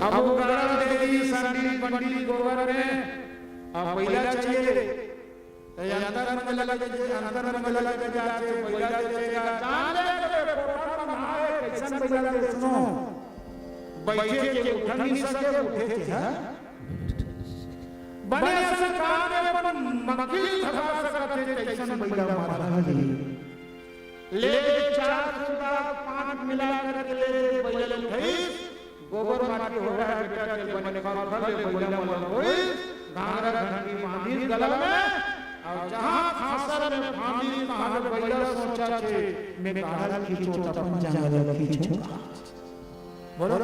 अब वो गाड़ा दे दी संडी पंडी गोबर में अब पहिला चाहिए तो अंदर में लगा के जाते पहिला देगा जान ले कोठा नहाए कैसन पहिला दे सुनो बैठे के उठ नहीं सके उठे के हां बने सरकार में अपन मकील धगा सकते कैसन पहिला मारा ले 4 सुदा 5 मिला कर ले पहिला उठाई गोबर माटी हो रहा है बेटा के बने का फल ले पहिला मन होई धारा घंटी मांदी गला में और जहां फांसर में फांदी कहां पहिला सोचा छे मैं काढ़ा खींचो अपन जंगल खींचो बोलो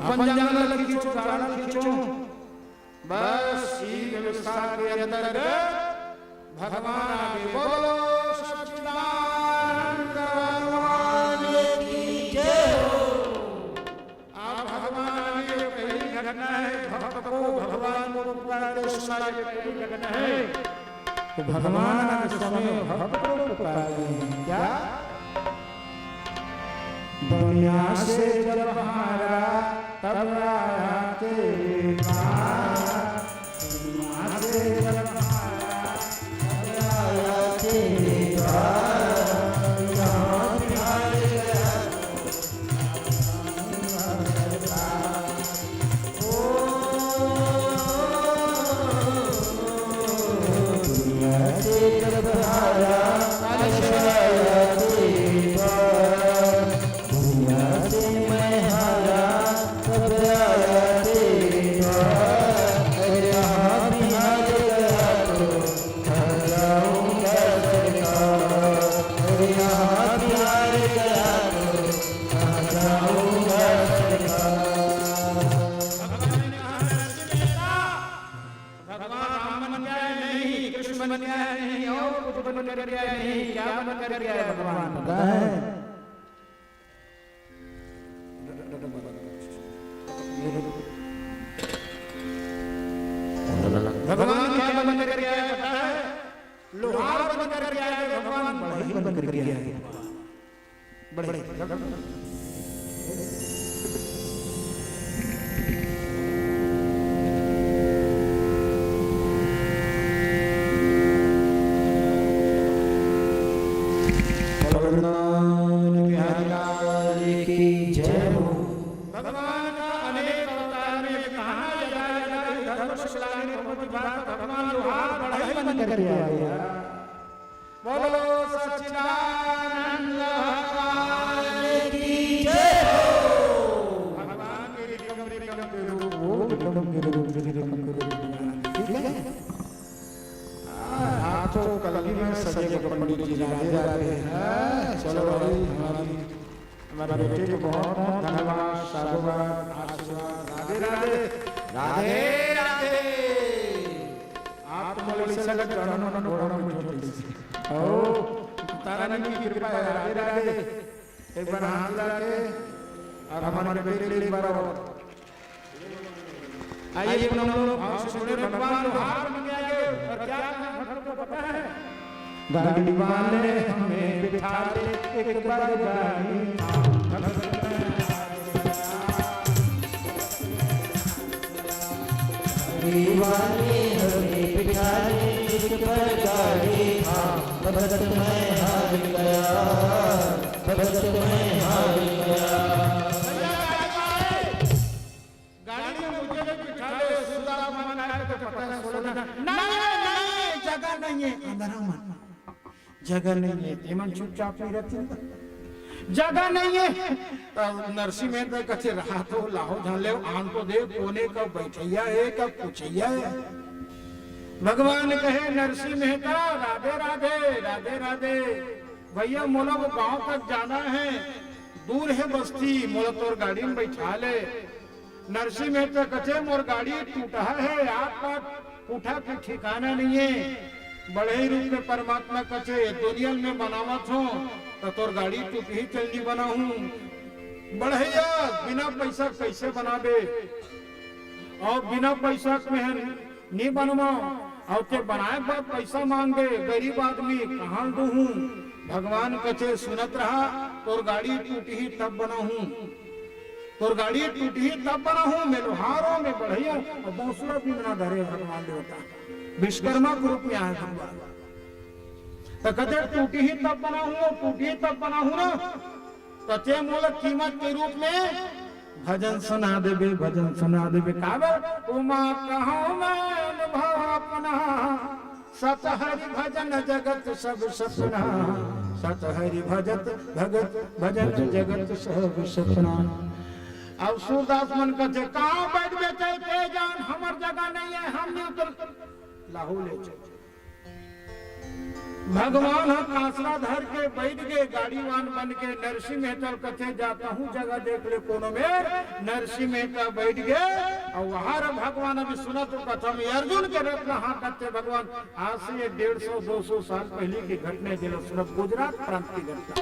अपन जंगल खींचो काढ़ा खींचो बस ई व्यवस्था के अंदर भगवान आगे बोलो सच्चिदानंद भगवान की जय हो आप भगवान आगे पहली घटना है भक्त को भगवान को पुकारते सुनाई पहली घटना है तो भगवान के समय भक्त को पुकारते हैं क्या दुनिया से जब हारा तब आया तेरे पास दुनिया से जब हारा तब आया तेरे पास यहाँ बिहार गया दुनिया से जब हारा तब आया तेरे पास दुनिया से मैं हारा तब आया तेरे पास यहाँ बिहार गया तो हराऊंगा सरकार यहाँ बिहार गया तो हराऊंगा सरकार भगवान मन गया नहीं कृष्ण मन गया नहीं और कुछ मन कर गया नहीं क्या मन कर गया भगवान का है भगवान क्या बन कर गया है पता है लोहार बन कर गया है भगवान बड़े बन कर गया है बड़े भगवान का अनेक अवतार में कहा धर्मशाला में भगवान लोहार बढ़ई बन कर गया बोलो सच्चिदानंद भगवान की जय हो भगवान के विक्रम के रूप वो विक्रम के रूप ठीक है हाथों कलगी में सजे को पंडित जी राधे राधे हैं चलो भाई हमारे बेटे को बहुत धन्यवाद साधुवाद आशीर्वाद राधे राधे राधे राधे आप मोले से लगा चरणों में घोड़ा में छोटी सी ओ तारा की कृपा है राधे राधे एक बार हाथ लाके और हमारे बेटे के लिए बार आइए हम लोग भाव से सुने भगवान लोहार बन गए और क्या भक्त को पता है गाड़ी वाले हमें बिठा ले एक बार गाड़ी दीवाने हमें बिठा ले एक बार गाड़ी भक्त मैं हार गया भगत मैं हार गया। गाड़ी में मुझे भी बिठा ले, सुदामा मन आया तो पता है बोला नहीं, जगह नहीं है, अंदर मन जगह नहीं है, एमन चुपचाप नहीं रहती, जगह नहीं है। नरसिंह मेहता कथे रहा तो लाहो झाले आन तो दे, कोने का बैठैया है का पूछैया है। भगवान कहे नरसिंह मेहता राधे राधे राधे राधे, भैया मोला वो गांव तक जाना है, दूर है बस्ती, मोला तोर गाड़ी में बैठा ले। नरसिंह मेहता कथे मोर गाड़ी टूटा है, आप पास उठा के ठिकाना नहीं है। बड़े ही रूप में परमात्मा कथे दुनिया में बनावत हो तो तोर गाड़ी टूट ही चलनी बनाऊं। बढ़ैया बिना पैसा कैसे बनाबे, और बिना पैसा में नहीं बनवा, और के बनाए बाद पैसा मांगे, गरीब आदमी कहाँ दूं। भगवान कथे सुनत रहा, तोर गाड़ी टूटी ही तब बनाऊं, तोर गाड़ी टूटी ही तब बनाऊं। मैं लोहारों में बढ़ैया और बांसुरा भी बना धरे भगवान देवता विश्वकर्मा के रूप में आए भगवान। तो कहते टूटी ही तब बनाऊं, टूटी ही तब बनाऊं ना, कथे मोला कीमत के रूप में भजन सुना देबे, भजन सुना देबे। काबर उमा कहो मैं अनुभव अपना, सत हरि भजन जगत सब सपना, सत हरि भजत भगत भजन जगत सब सपना। अब सूरदास मन कथे कहाँ बैठ बेचे ते जान, हमर जगह नहीं है, हम नहीं उतर लाहू ले चल। भगवान हम कांसरा धर के बैठ गए, गाड़ीवान बन के। नरसिंह मेहता कथे जाता हूँ जगह देख ले कोनो में, नरसिंह मेहता बैठ गए और वहां भगवान अभी सुना तो कथा में अर्जुन के रथ हाँ करते भगवान। आज से 150-200 साल पहले की घटना जिला सूरत गुजरात प्रांत की घटना।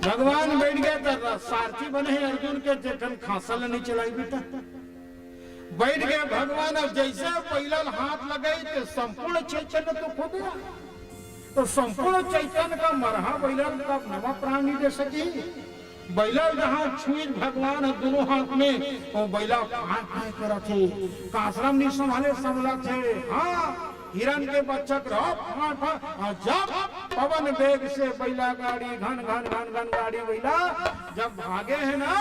भगवान बैठ गए तो सारथी बने हैं अर्जुन के, जेठन खांसल नहीं चलाई बेटा बैठ गए भगवान। अब जैसे पहला हाथ लगाई तो संपूर्ण चैतन्य तो खो गया, तो संपूर्ण चैतन्य का मरहा बैलर का नवा प्राण नहीं दे सकी। बैलर जहाँ छुई भगवान दोनों हाथ में, तो बैला फाय करा थे, कासरम नहीं संभाले संभला थे। हाँ हिरण के बच्चक रहो और जब पवन वेग से बैला गाड़ी घन घन घन घन गाड़ी बैला जब भागे है ना,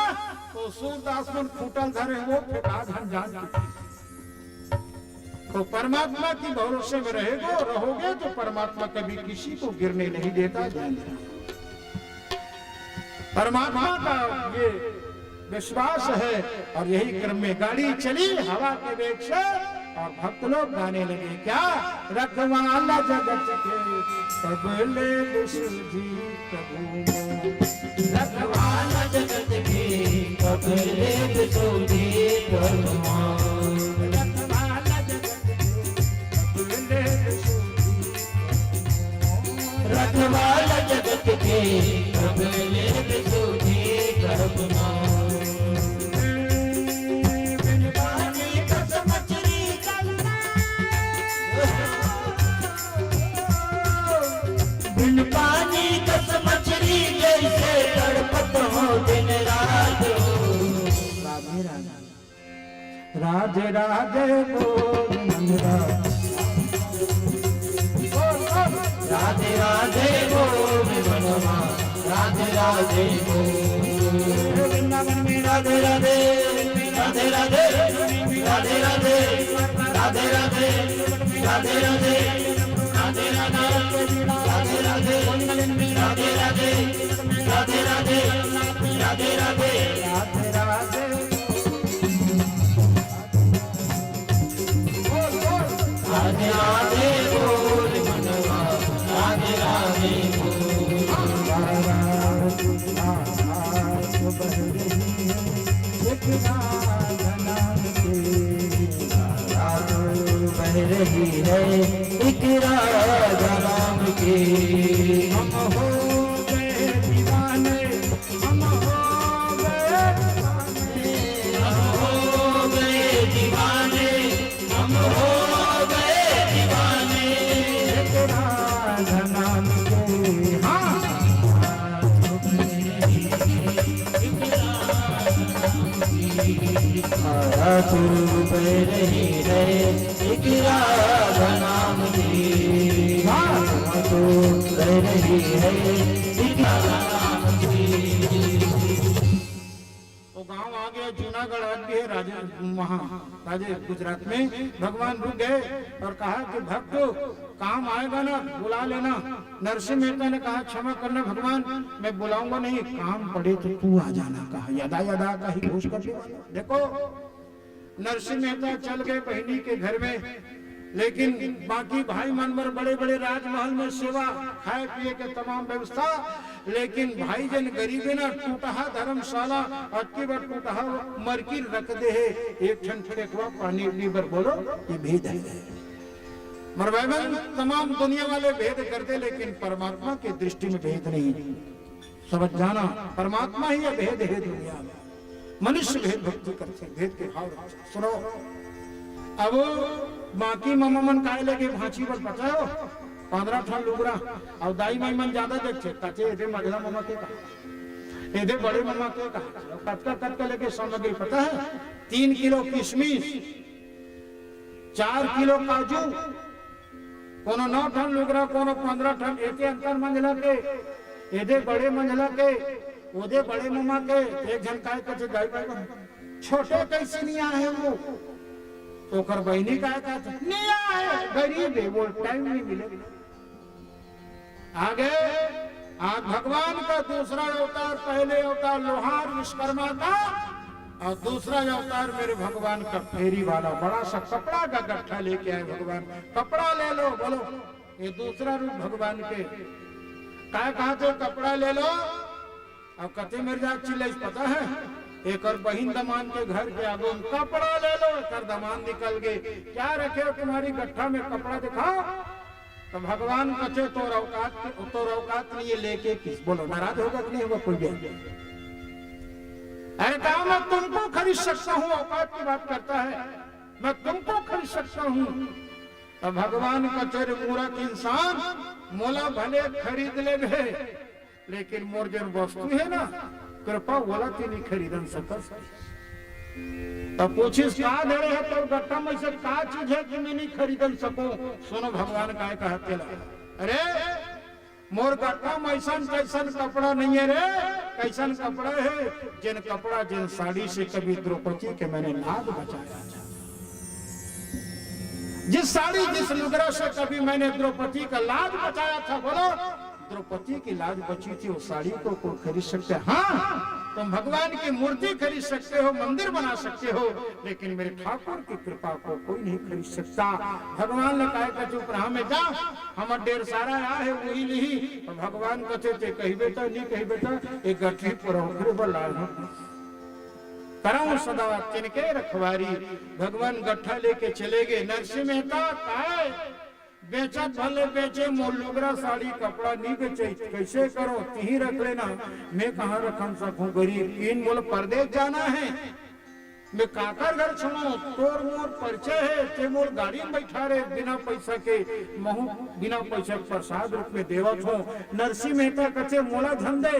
तो सूरदास मन फूटल धरे वो फेंका धन जान। तो परमात्मा की भरोसे में रहोगे तो परमात्मा कभी किसी को गिरने नहीं देता। परमात्मा का ये विश्वास है, और यही क्रम में गाड़ी चली हवा के वेग से, और भक्त लोग गाने लगे क्या, रखवाला जगत के सबले विशुद्धि प्रभु, रखवाला जगत के सबले विशुद्धि प्रभु, रखवाला जगत के सबले विशुद्धि प्रभु। पानी कस मछली जैसे तड़पत हो दिन रात हो। राधे राधे बोल राधे राधे बोल मनवा, राधे राधे बोल वृंदावन में राधे राधे राधे राधे राधे राधे राधे राधे राधे राधे राधे राधे राधे राधे मंगलन में राधे राधे राधे राधे राधे राधे राधे राधे राधे राधे बोल मनवा, राधे राधे बोल बह रही है एक राधा नाम की। हम हो गए दीवाने, हम हो गए दीवाने, हम हो गए दीवाने, एक राधा नाम के। हाँ तू बह रही है एक राधा नाम की, तो बह रही है एक राधा जूनागढ़ आज भी है वहाँ गुजरात में। भगवान रुक गए और कहा कि भक्त काम आएगा ना बुला लेना। नरसिंह मेहता ने कहा क्षमा करना भगवान, मैं बुलाऊंगा नहीं, काम पड़े तो तू आ जाना। कहा यदा यदा का ही घोष कर दिया। देखो नरसिंह मेहता चल गए बहिनी के घर में, लेकिन बाकी भाई मनवर बड़े बड़े राजमहल में सेवा खाए पिए के तमाम व्यवस्था, लेकिन भाई जन गरीबे ना टूटहा धर्मशाला अटकी बार टूटहा मरकी रख दे है। एक ठन फेंकवा पानी लीबर बोलो ये भेद है। मरवाबन तमाम दुनिया वाले भेद करते, लेकिन परमात्मा की दृष्टि में भेद नहीं। समझ जाना परमात्मा ही भेद है दुनिया में। मनुष्य भेद भक्ति करते, भेद के भाव रखते। सुनो अब बाकी मामा मन काय लगे भांची पर पता हो 15 ठन लुगरा और दाई माई मन ज्यादा देखते कचे एदे मगला मामा के का एदे बड़े मामा के का कटका कटका लेके सामग्री पता है 3 किलो किशमिश 4 किलो काजू कोनो 9 ठन लुगरा कोनो 15 ठन एके अंतर मंझला के एदे बड़े मंझला के ओदे बड़े मामा के एक जन काय कचे दाई माई छोटे कैसे नहीं आए वो तो कर बहनी का नहीं आए गरीब है वो टाइम नहीं मिले। आगे आज भगवान का दूसरा अवतार, पहले अवतार लोहार विश्वकर्मा का और दूसरा अवतार मेरे भगवान का फेरी वाला बड़ा सा कपड़ा का गट्ठा लेके आए भगवान। कपड़ा ले लो बोलो, ये दूसरा रूप भगवान के क्या कहा थे कपड़ा ले लो। अब कते मेरे जात चिल्लाई पता है एक और बहिन दमान के घर के आगे कपड़ा ले लो, एक दमान निकल गए क्या रखे हो तुम्हारी गट्ठा में कपड़ा दिखाओ। तो भगवान कचे तो औकात नहीं लेके किस बोलो नाराज होगा कि नहीं होगा कोई भी। अरे कहा मैं तुमको खरीद सकता हूँ, औकात की बात करता है, मैं तुमको खरीद सकता हूँ। तो भगवान कचरे मूर्ख इंसान मोला भले खरीद ले भे, लेकिन मोर जन वस्तु है ना कृपा वाला नहीं खरीदन सकस। तब पूछिस का धरे है तो गट्टा में से का चीज है कि मैं नहीं खरीदन सकूं। सुनो भगवान का कहते अरे मोर गट्टा में ऐसा कैसन कपड़ा नहीं है रे, कैसन कपड़ा है जिन कपड़ा जिन साड़ी से कभी द्रौपदी के मैंने लाज बचाया था। जिस साड़ी जिस लुगरा से कभी मैंने द्रौपदी का लाज बचाया था, बोलो द्रौपदी की लाज बची थी, उस साड़ी को कोई खरीद सकते हैं? हाँ तुम भगवान की मूर्ति खरीद सकते हो, मंदिर बना सकते हो, लेकिन मेरे ठाकुर की कृपा को कोई नहीं खरीद सकता। भगवान ने कहा चुप रहा में जा हमार ढेर सारा आया है वही नहीं। तो भगवान कहते थे कही बेटा नहीं कही बेटा एक गठरी पर कराऊं सदा तिनके रखवारी। भगवान गट्ठा लेके चले गए। नरसिंह मेहता काय बेचा भले बेचे मोर लुगरा साड़ी कपड़ा नहीं बेचे कैसे करो यही रख लेना, मैं कहाँ रखन सकूं गरीब इन बोल परदेश जाना है, मैं काकर घर छोड़ो तोर मोर परिचय है ते मोर गाड़ी में बैठा रहे बिना पैसा के महू बिना पैसा प्रसाद रूप में देवत हो। नरसिंह मेहता कचे मोला धन दे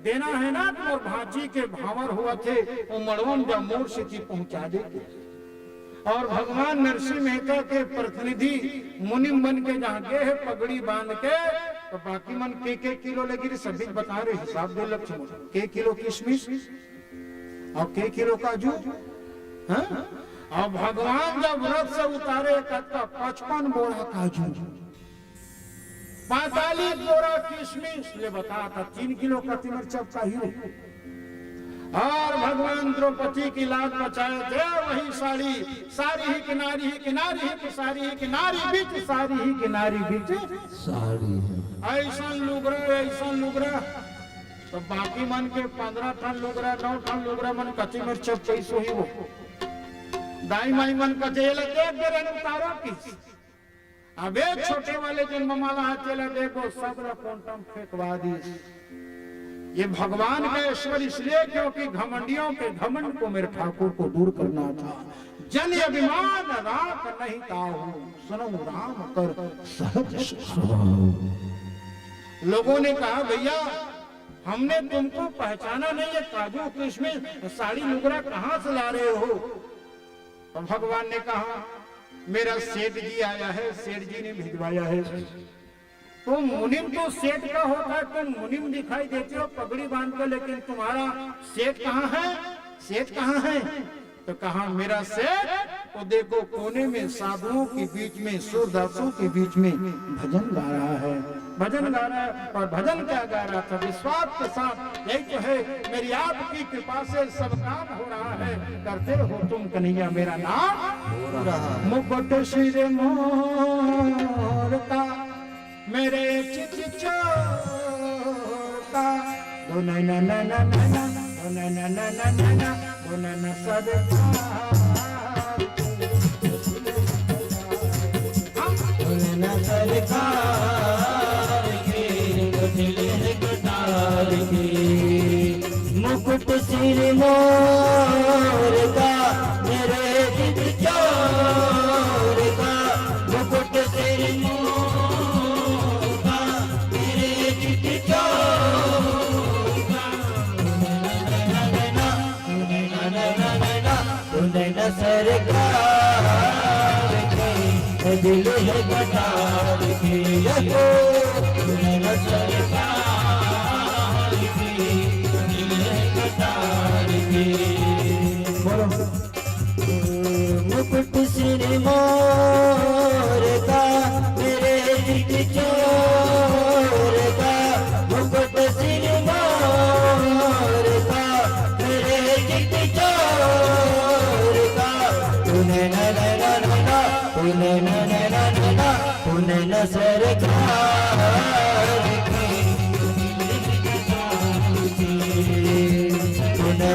देना है ना तो मोर भांजी के भावर हुआ थे वो मड़वन जा मोर से पहुंचा दे। और भगवान नरसिंह मेहता के प्रतिनिधि मुनिम बन के जहाँ गए है पगड़ी बांध के, तो बाकी मन के किलो लगी सभी बता रहे हिसाब दे लक्ष्य के किलो किशमिश और के किलो काजू। और भगवान जब व्रत से उतारे 55 बोरा काजू 45 बोरा किशमिश ले बता था 3 किलो का तिमर चपका ही। और भगवान द्रौपदी की लाज बचाए थे वही साड़ी सारी ही किनारी ही किनारी ही सारी ही किनारी बीच सारी ही किनारी बीच साड़ी ऐसा लुगरा। तो बाकी मन के 15 ठन लुगरा 9 ठन लुगरा मन कच्ची मिर्च पैसो ही वो दाई माई मन कचे उतारो की। अब एक छोटे वाले जिन ममाला हाथ चला देखो सब कोंटम फेंकवा दी। ये भगवान का ईश्वर इसलिए क्योंकि घमंडियों के घमंड को मेरे ठाकुर को दूर करना था। जन अभिमान राख नहीं ताहू सुनो राम कर सहज स्वभाव। लोगों ने कहा भैया हमने तुमको पहचाना नहीं है, काजू किशमिश साड़ी लुगरा कहाँ से ला रहे हो। तो भगवान ने कहा मेरा सेठ जी आया है, सेठ जी ने भिजवाया है। तो मुनिम तो सेठ का होता है, तुम मुनिम दिखाई देते हो पगड़ी बांध कर, लेकिन तुम्हारा सेठ कहाँ है? सेठ कहाँ है? तो कहा मेरा सेठ तो देखो कोने में साधुओं के बीच में, सूरदासों के बीच में भजन गा रहा है, भजन गा रहा है। और भजन क्या गा रहा था? विश्वास के साथ, यही तो है मेरी आपकी कृपा से सब काम हो रहा है, करते हो तुम कन्हैया मेरा नाम। मुकुट सिर मोर का मेरे चित चोर का, दो नैना नैना नैना, दो नैना नैना नैना, दो नैना सरकार, सरकार की गठिले कटार की। मुकुट सिर मोर का मेरे चित चोर का, मुकुट सिर मोर का मेरे चित चोर का, नैना सरकार की दिल है कटार की, नैना सरकार की दिल है कटार की। बोलो मुकुट सिर मोर का मेरे चित चोर का, मुकुट सिर मोर का मेरे चित चोर का, तूने नैना नैना, तूने नैना नैना, तूने न सरकार की, तूने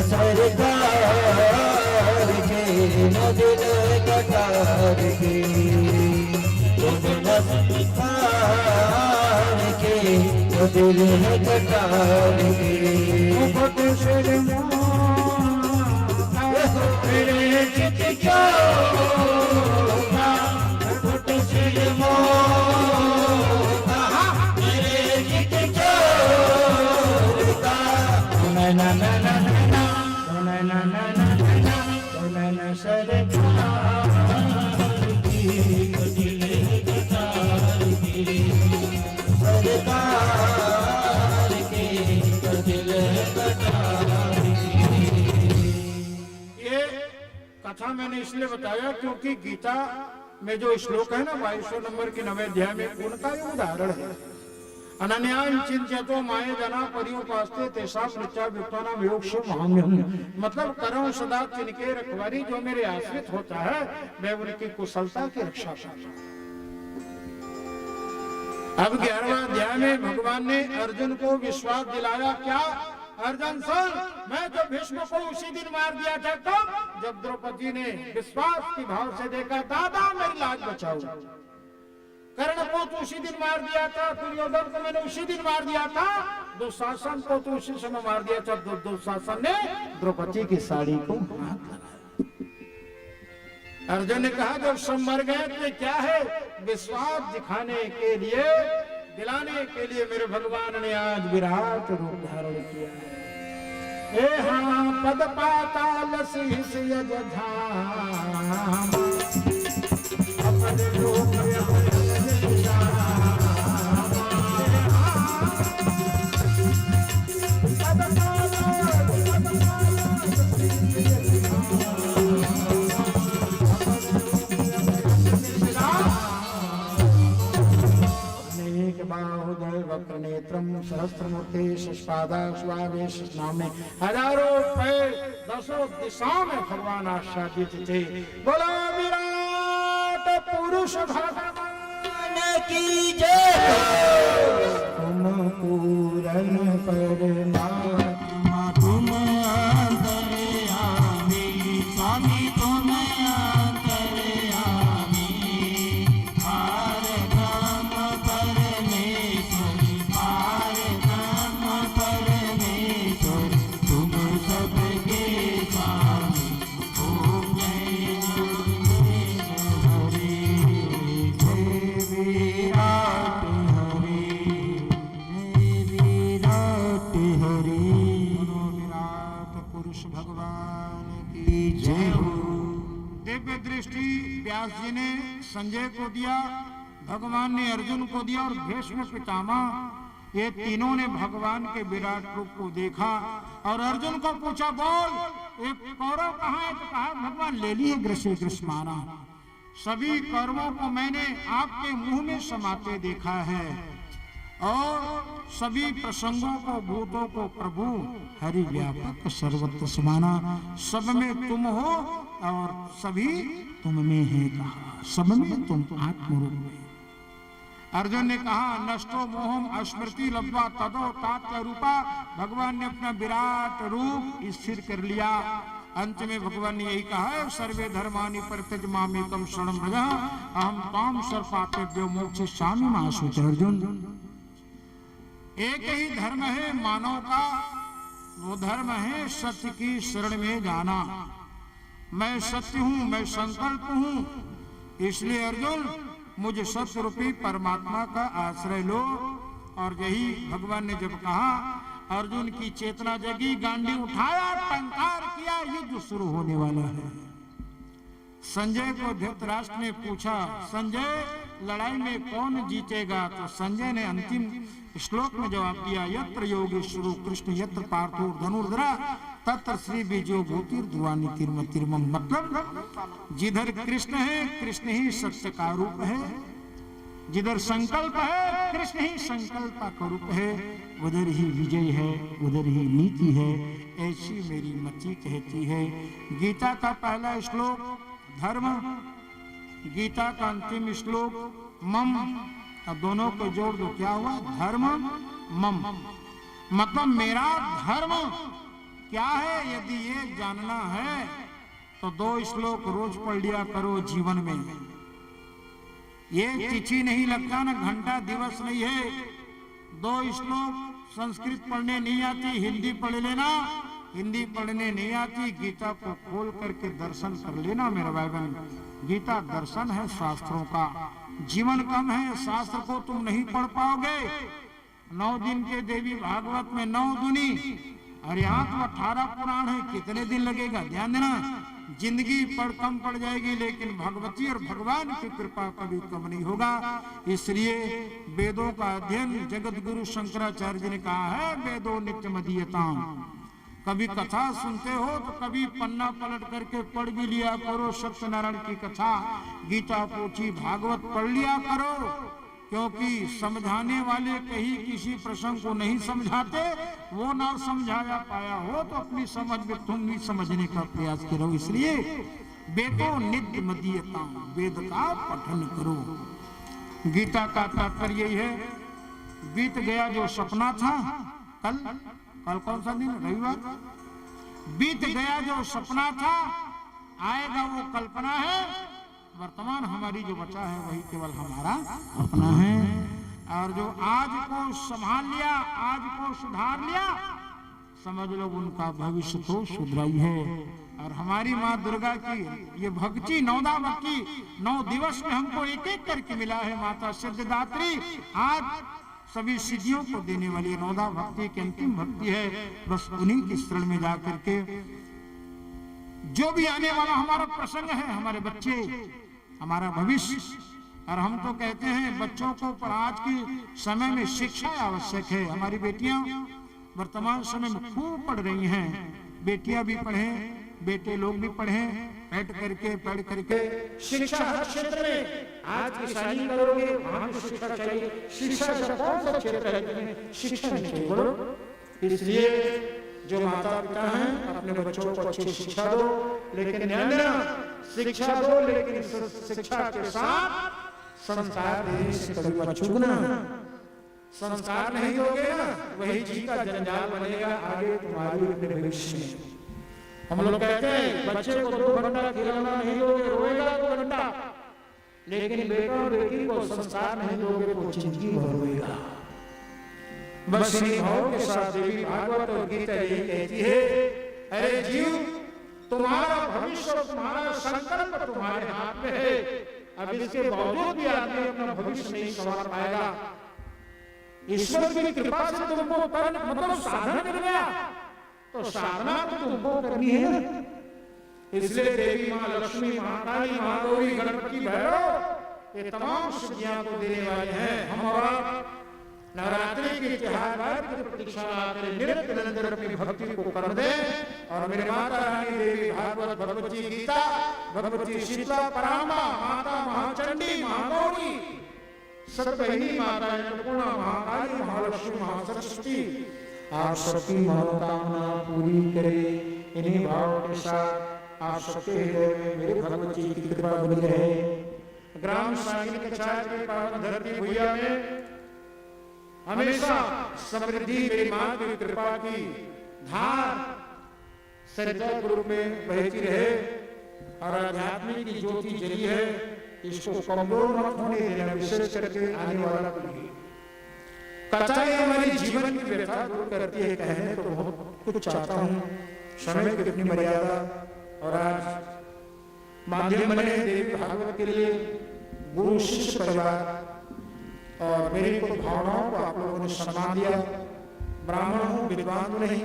सरकार के न दिल कटार के, सरकार के न दिल कटार के। मुकुट सिर मेरे चित चोर का, मुकुट सिर मोर का मेरे चित चोर का, नैना नैना नैना, नैना नैना नैना, नैना सरकार की दिल कटार की, सरकार की दिल कटार की। ये कथा मैंने इसलिए बताया क्योंकि गीता में जो श्लोक है ना 2200 नंबर के 9वें अध्याय में, उनका ये उदाहरण है। अनन्यां चिंत्यतो माये जना पर्युपास्ते तेषां नित्याभियुक्तानां योगक्षेम महाम्यहम्। मतलब करो सदा तिनके रखवारी, जो मेरे आश्रित होता है मैं उनकी कुशलता की रक्षा करता हूं। अब 11वां अध्याय में भगवान ने अर्जुन को विश्वास दिलाया। क्या? अर्जुन सुन, मैं तो भीष्म को उसी दिन मार दिया था, तब जब द्रौपदी ने विश्वास की भाव से देखा, दादा मेरी लाज बचाओ। कर्ण को तो उसी दिन मार दिया था, दुर्योधन को मैंने उसी दिन मार दिया था, दुशासन को तो उसी समय मार दिया था। दुशासन ने द्रौपदी की साड़ी को हाथ लगाया। अर्जुन ने कहा जब सब मर गए तो क्या है, विश्वास दिखाने के लिए, दिलाने के लिए मेरे भगवान ने आज विराट रूप धारण किया है। ए हाँ पद पाताल शीश यज धाम, अपने रूप सहस्त्रमूर्ति शशपादा स्वावेश नाम में हजारों पैर दसों दिशाओं में भगवान आच्छादित थे। बोलो विराट पुरुष भगवान की जय। तुम पूरन परना तुम अंतर्यामी स्वामी तुम अंतर्यामी पार ब्रह्म परमेश्वर पार ब्रह्म परमेश्वर तुम सबके स्वामी। ओम जय हरि जय विराट हरि जय विराट हरि। विराट पुरुष भगवान की जय हो। दिव्य दृष्टि व्यास जी ने संजय को दिया, भगवान ने अर्जुन को दिया और भीष्म पितामह ये तीनों ने भगवान के विराट रूप को देखा। और अर्जुन को पूछा बोल एक कौरव कहाँ है? तो कहा भगवान ले लिए ग्रसे ग्रसमाना। सभी कौरवों को मैंने आपके मुंह में समाते देखा है और सभी प्रसंगों को भूतों को प्रभु हरि व्यापक सर्वत्र समाना। सब में तुम हो और सभी तुम में है कहा, सब में तुम आत्मरूप में। अर्जुन ने कहा नष्टो मोहम स्मृति लब्ध्वा तदो तात्य रूपा। भगवान ने अपना विराट रूप स्थिर कर लिया। अंत में भगवान ने यही कहा है सर्वे धर्मानि परित्यज मामेकं शरणं व्रज अहम त्वां सर्वपापेभ्यो मोक्षयिष्यामि मा शुच। अर्जुन एक ही धर्म है मानव का, वो धर्म है सत्य की शरण में जाना। मैं सत्य हूं, मैं संकल्प हूं, इसलिए अर्जुन मुझ सत्य रूपी परमात्मा का आश्रय लो। और यही भगवान ने जब कहा अर्जुन की चेतना जगी, गांडी उठाया, टंकार किया, युद्ध शुरू होने वाला है। संजय को धृतराष्ट्र ने पूछा संजय लड़ाई में कौन जीतेगा? तो संजय ने अंतिम श्लोक में जवाब दिया यत्र योगेश्वरो कृष्ण यत्र पार्थो धनुर्धरा तत्र श्री बीजो भूतिर ध्रुवानी तिर्म तिर्मम। मतलब जिधर कृष्ण है कृष्ण ही सत्य का रूप है, जिधर संकल्प है कृष्ण ही संकल्प का रूप है, उधर ही विजय है, उधर ही नीति है। ऐसी मेरी मति कहती है। गीता का पहला श्लोक धर्म, गीता का अंतिम श्लोक मम। अब दोनों को जोड़ दो क्या हुआ? धर्म मम। मतलब मेरा धर्म क्या है यदि ये जानना है तो 2 श्लोक रोज पढ़ लिया करो जीवन में। ये तिथि नहीं लगता ना घंटा दिवस नहीं है। 2 श्लोक संस्कृत पढ़ने नहीं आती हिंदी पढ़ लेना, हिंदी पढ़ने नहीं आती गीता को खोल करके दर्शन कर लेना। मेरा भाई बहन गीता दर्शन है शास्त्रों का। जीवन कम है, शास्त्र को तुम नहीं पढ़ पाओगे। 9 दिन के देवी भागवत में 9 दुनी और यहाँ तो 18 पुराण है, कितने दिन लगेगा? ध्यान देना, जिंदगी कम पड़ जाएगी लेकिन भगवती और भगवान की कृपा कभी कम नहीं होगा। इसलिए वेदों का अध्ययन जगत गुरु शंकराचार्य जी ने कहा है वेदो नित्य मदीयताम। कभी कथा सुनते हो तो कभी पन्ना पलट करके पढ़ भी लिया करो। सत्यनारायण की कथा, गीता पोथी, भागवत पढ़ लिया करो, क्योंकि समझाने वाले कहीं किसी प्रसंग को नहीं समझाते। वो ना समझाया पाया हो तो अपनी समझ में तुम भी समझने का प्रयास करो। इसलिए वेदो नित्य मदीयता, वेद का पठन करो। गीता का तात्पर्य यही है बीत गया जो सपना था, कल कौन सा दिन? रविवार। बीत गया जो सपना था आएगा वो कल्पना है। वर्तमान हमारी जो बचा है वही केवल हमारा अपना है। और जो आज को संभाल लिया, आज को सुधार लिया, समझ लो उनका भविष्य तो सुधराई है। और हमारी माँ दुर्गा की ये भक्ति, 9 भक्ति 9 दिवस में हमको एक एक करके मिला है। माता सिद्धिदात्री आज सभी सिद्धियों को देने वाली 9 भक्ति की अंतिम भक्ति है। बस उन्हीं की शरण में जाकर के जो भी आने वाला हमारा प्रसंग है, हमारे बच्चे, हमारा भविष्य। और हम तो कहते हैं बच्चों को पर आज के समय में शिक्षा आवश्यक है। हमारी बेटियां वर्तमान समय में खूब पढ़ रही हैं। बेटियां भी पढ़ें, बेटे लोग भी पढ़ें, बैठ करके पढ़ करके शिक्षा हर क्षेत्र में आज की शादी करोगे वहां भी शिक्षा चाहिए। शिक्षा का कौन सा क्षेत्र है जिसमें शिक्षा नहीं चाहिए बोलो? इसलिए जो माता पिता हैं अपने बच्चों को अच्छी शिक्षा दो, लेकिन ध्यान देना शिक्षा दो लेकिन शिक्षा के साथ संस्कार देने से कभी मत चूकना। संस्कार नहीं दोगे ना वही जी का जंजाल बनेगा आगे तुम्हारी अपने भविष्य में। हम लोग कहते हैं बच्चे को 2 घंटा खिलौना नहीं दोगे रोएगा 2 घंटा, लेकिन बेटा और बेटी को संस्कार नहीं दोगे तो जिंदगी भर रोएगा। बस इन्हीं भाव के साथ देवी भागवत और गीता यही कहती है, अरे जीव तुम्हारा भविष्य और तुम्हारा संकल्प तुम्हारे हाथ में है। अब इसके बावजूद भी आदमी अपना भविष्य नहीं संवार पाएगा। ईश्वर की कृपा से तुमको मतलब साधन मिल गया तो साधना तो तुमको करनी है। इसलिए देवी माँ लक्ष्मी, महाकाली, महागौरी, गणपति, भैरव ये तमाम सिद्धियां को देने वाले हैं। हम और आप नवरात्रि के त्योहार की प्रतीक्षा करके निरंतर अपनी भक्ति को कर दे। और मेरे माता रानी देवी भागवत, भगवती गीता, भगवती शीतला, परामा, माता महाचंडी, महागौरी, सतबहिनी माता अन्नपूर्णा, महाकाली, महालक्ष्मी, महासरस्वती आप सबकी मनोकामना पूरी करे। इन्हीं भाव के साथ आप सबके हृदय में मेरे भगवती की कृपा बनी रहे। ग्राम सागिनी के के पावन धरती भुइया में हमेशा समृद्धि मेरी मां की कृपा की धार सरिता रूप में बहती रहे और आध्यात्मिक की ज्योति जली है, इसको कमजोर मत होने देना। विशेष करके आने वाला पीढ़ी कथाएं हमारे जीवन की व्यथा दूर करती है। कहने तो बहुत कुछ चाहता हूँ, समय की अपनी मर्यादा और आज माध्यम बने देवी भागवत के लिए गुरु शिष्य परिवार और मेरी कुछ भावनाओं को आप लोगों ने सम्मान दिया। ब्राह्मण हूँ, विद्वान तो नहीं,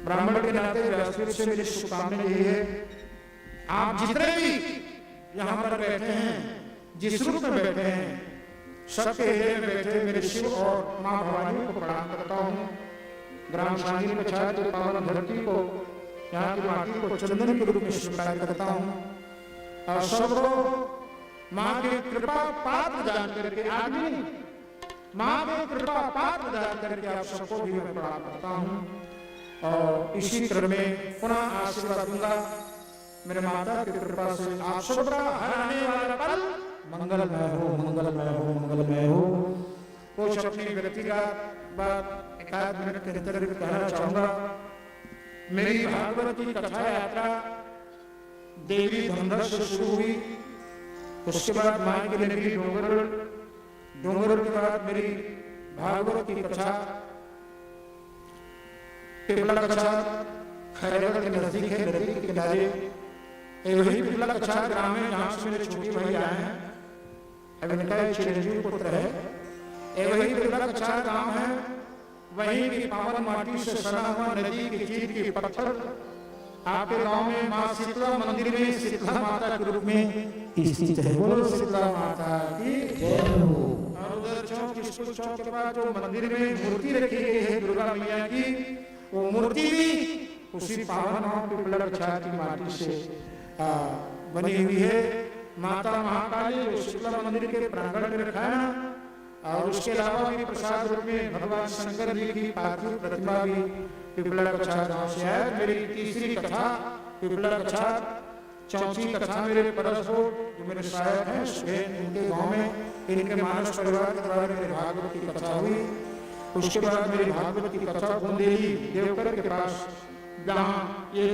ब्राह्मण के नाते व्यासपीठ से मेरी शुभकामनाएं यही है आप जितने भी यहाँ पर बैठे हैं, जिस रूप में बैठे हैं, सबके हृदय में बैठे मेरे शिव और माँ भवानी को प्रणाम करता हूँ। ग्राम सागिनी में छात्र पावन धरती को, यहाँ की माटी को चंदन के रूप में स्वीकार करता हूँ और सबको माँ की कृपा पात्र जान करके आदमी माँ की कृपा पात्र जान करके आप सबको भी मैं प्रणाम करता हूँ। और इसी क्रम में पुनः आशीर्वाद दूंगा मेरे माता की कृपा से आप सबका हर आने वाला पल मंगलमय हो, मंगलमय हो, मंगलमय हो। कुछ अपनी व्यक्तिगत बात एकाध मिनट के अंदर कहना चाहूंगा। मेरी भागवत की कथा यात्रा देवी धनधर से शुरू हुई, उसके बाद माँ की नगरी डोंगरगढ़ के बाद मेरी भागवत की कथा पिपला कथा खैरगढ़ के नजदीक है, नदी के किनारे वही पिपला कथा ग्राम है जहाँ से मेरे छोटे भाई आए हैं। अब इनका एक चिरंजीव पुत्र है। वही पिपला कथा गांव है, वहीं की पावन माटी से सना हुआ नदी की चीर की पत्थर आपके गांव में माँ शीतला मंदिर में शीतला माता के रूप में स्थित है। बोलो शीतला माता की जय हो। और उधर चौक स्कूल चौक के पास जो मंदिर में मूर्ति रखी गई है दुर्गा मैया की, वो मूर्ति भी उसी पावन पिपला कथा की माटी से बनी हुई है। माता महाकाली जो शीतला मंदिर के प्रांगण में रखा है, और उसके अलावा भी प्रसाद रूप में भगवान शंकर जी की पार्थिव प्रतिमा भी पिपला कथा गांव से है। मेरी तीसरी कथा पिपला कथा, चौथी कथा मेरे परसो जो मेरे सहायक हैं सुबह उनके गांव में इनके मानस परिवार के द्वारा मेरे भागवत की कथा हुई। उसके बाद मेरी भागवत की कथा बुंदेली देवकर के पास, जहाँ ये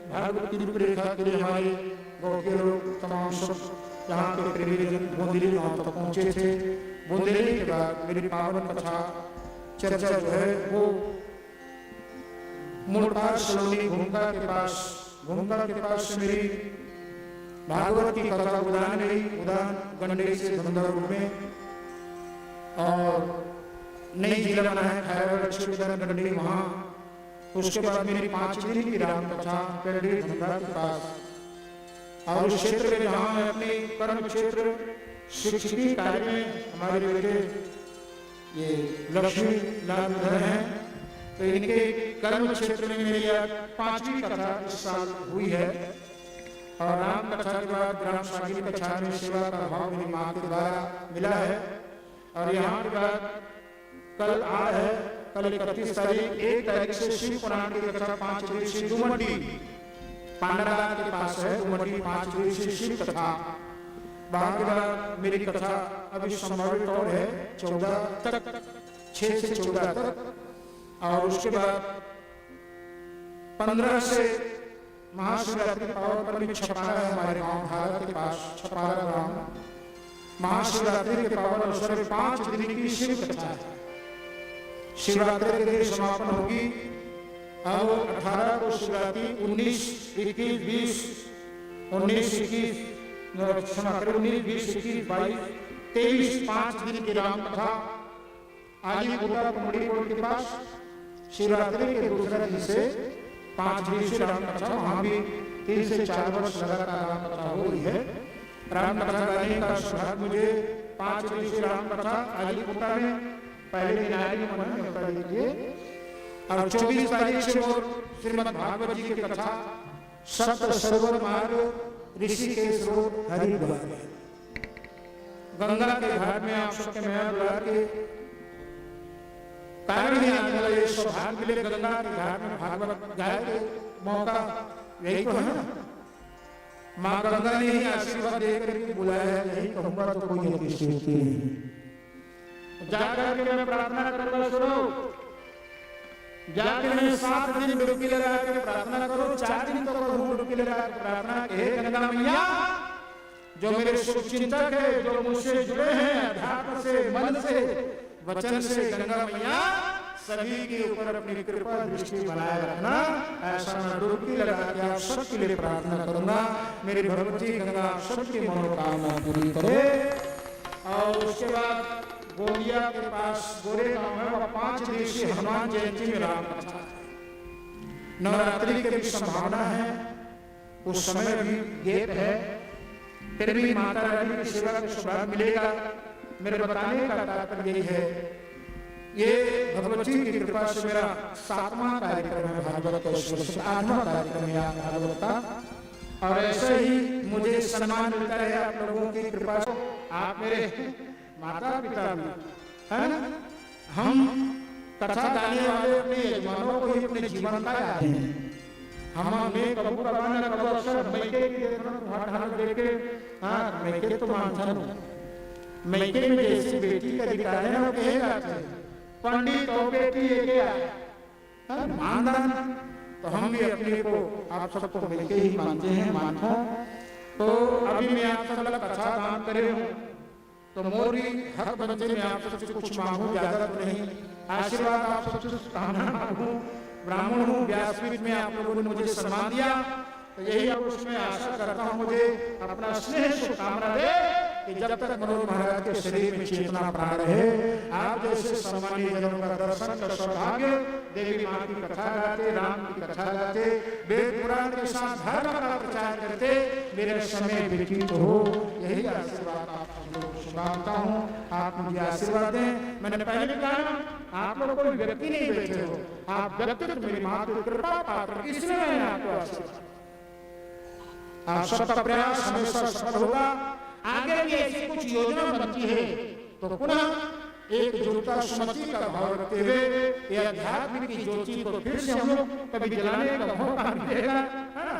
भागवत की रूपरेखा के लिए हमारे गाँव के लोग तमाम सब यहाँ के प्रेमीजन बुंदेली गाँव तक पहुँचे थे। बुंदेली के बाद मेरी पावन कथा चर्चा जो है वो मुड़पार कॉलोनी घूमका के पास से मेरी भागवत की कथा उदान गई, उदान गंडे से धंधर में, और नई जिला बना है खैरगढ़ गंडे वहाँ। उसके बाद मेरी 5 दिन की राम कथा पेड़ी धंधा के पास, और उस क्षेत्र में जहाँ मैं अपने कर्म क्षेत्र शिक्षकी कार्य में हमारे बेटे ये लक्ष्मी लाल हैं, तो इनके कर्म क्षेत्र में मेरी 5वीं कथा इस साल हुई है। और राम कथा के बाद ग्राम शागिनी कथा में सेवा का भाव मेरी माँ के द्वारा मिला है। और यहाँ के बाद कल आ है, कल 31 तारीख, 1 तारीख से शिव पुराण की कथा 5 दिवसीय डुमटी पांडरा के पास है। डुमटी 5 दिवसीय शिव कथा। बाद के बाद मेरी कथा अभी संभावित और है 14 तक, 6 से 14 तक। और उसके बाद 15 से महाशिवरात्रि पावन पर भी छपारा है हमारे गांव भारत के पास, छपारा गांव। महाशिवरात्रि के पावन अवसर में 5 दिन की शिव कथा है। शिवरात्रि के दिन समापन होगी। अब 18 को शिवरात्रि, 19, 21, 20, 19, 21, 19, 20, 21, 22, 23, 5 दिन की राम कथा आलीपुरा कुमड़ी रोड के पास। शिवरात्रि के दूसरे दिन से 5 दिवसीय राम कथा, वहां भी 3 से 4 वर्ष लगातार राम कथा हो रही है। राम कथा गाने का सौभाग्य मुझे 5 दिवसीय राम कथा आलीपुरा में पहले दिन आएगी मन में कर लीजिए। और 24 तारीख से वो श्रीमद् भागवत जी की कथा सप्त सरोवर मार्ग ऋषिकेश रोड हरिद्वार, गंगा के घाट में आप सबके मैं बुला के कारण ही आने वाले ये सौभाग्य मिले। गंगा के घाट में भागवत गाय के मौका यही तो है ना। माँ गंगा ने ही आशीर्वाद देकर के बुलाया है, यही कहूंगा तो कोई अतिशयोक्ति नहीं। जाकर के मैं प्रार्थना करूंगा, सुनो, जाकर मैं 7 दिन डुबकी लगा के प्रार्थना करो, 4 दिन तो करूं डुबकी लगा के प्रार्थना के, हे गंगा मैया, जो मेरे शुभ चिंतक है, जो मुझसे जुड़े हैं अध्यात्म से, मन से, वचन से, गंगा मैया सभी के ऊपर अपनी कृपा दृष्टि बनाए रखना। ऐसा मैं डुबकी लगा के आप सबके लिए प्रार्थना करूंगा। मेरी भगवती गंगा सबकी मनोकामना पूरी करे। और उसके बाद गोलिया के पास गोरे गांव में 5 दिवसीय हनुमान जयंती में राम कथा। नवरात्रि के भी संभावना है, उस समय भी गेप है, फिर भी माता रानी की सेवा का सौभाग्य मिलेगा। मेरे बताने का तात्पर्य यही है, ये भगवती की कृपा से मेरा 7वां कार्यक्रम है भागवत का, 8वां कार्यक्रम है भागवत का। और ऐसे ही मुझे सम्मान मिलता है आप लोगों की कृपा से। आप मेरे माता पिता भी है ना। हम कथा गाने वाले अपने यजमानों को ही अपने जीवन का याद हैं। हमें कबू करवाना कबू अक्सर मैके देखे, हाँ मैके तो मानता हूँ, मैके में जैसी बेटी का दिखाने ना कहेगा पंडित और बेटी मानदान, तो हम भी अपने को आप सबको मिलके ही मानते हैं, मानता हूँ। तो अभी मैं आप सब कथा दान करे हूँ, तो मोरी हक बनते मैं आप सबसे कुछ मांगू, ज्यादा तो नहीं, आशीर्वाद आप सबसे कामना मांगू। ब्राह्मण हूँ, व्यासपीठ में आप लोगों ने मुझे सम्मान दिया, तो यही अब उसमें आशा करता हूँ मुझे अपना स्नेह शुभकामना दे कि जब तक मनोज महाराज के शरीर में चेतना प्राण रहे, आप जैसे सम्मानीय जनों का दर्शन का सौभाग्य, देवी माँ की कथा गाते, राम की कथा गाते, वेद पुराण के साथ धर्म का प्रचार करते मेरे समय व्यतीत हो, यही आशीर्वाद आप लोगों को मांगता हूँ। आप मुझे आशीर्वाद दें। मैंने पहले कहा आप लोग कोई व्यक्ति नहीं बैठे हो, आप व्यक्तित्व मेरी माँ की कृपा पात्र, इसलिए मैंने आपको आशीर्वाद। आप सबका प्रयास हमेशा सफल होगा। आगे भी ऐसी कुछ योजना बनती है तो पुनः एक ज्योता सुमति का भाव रखते हुए यह अध्यात्म की ज्योति को फिर से हम लोग कभी जलाने का मौका मिलेगा,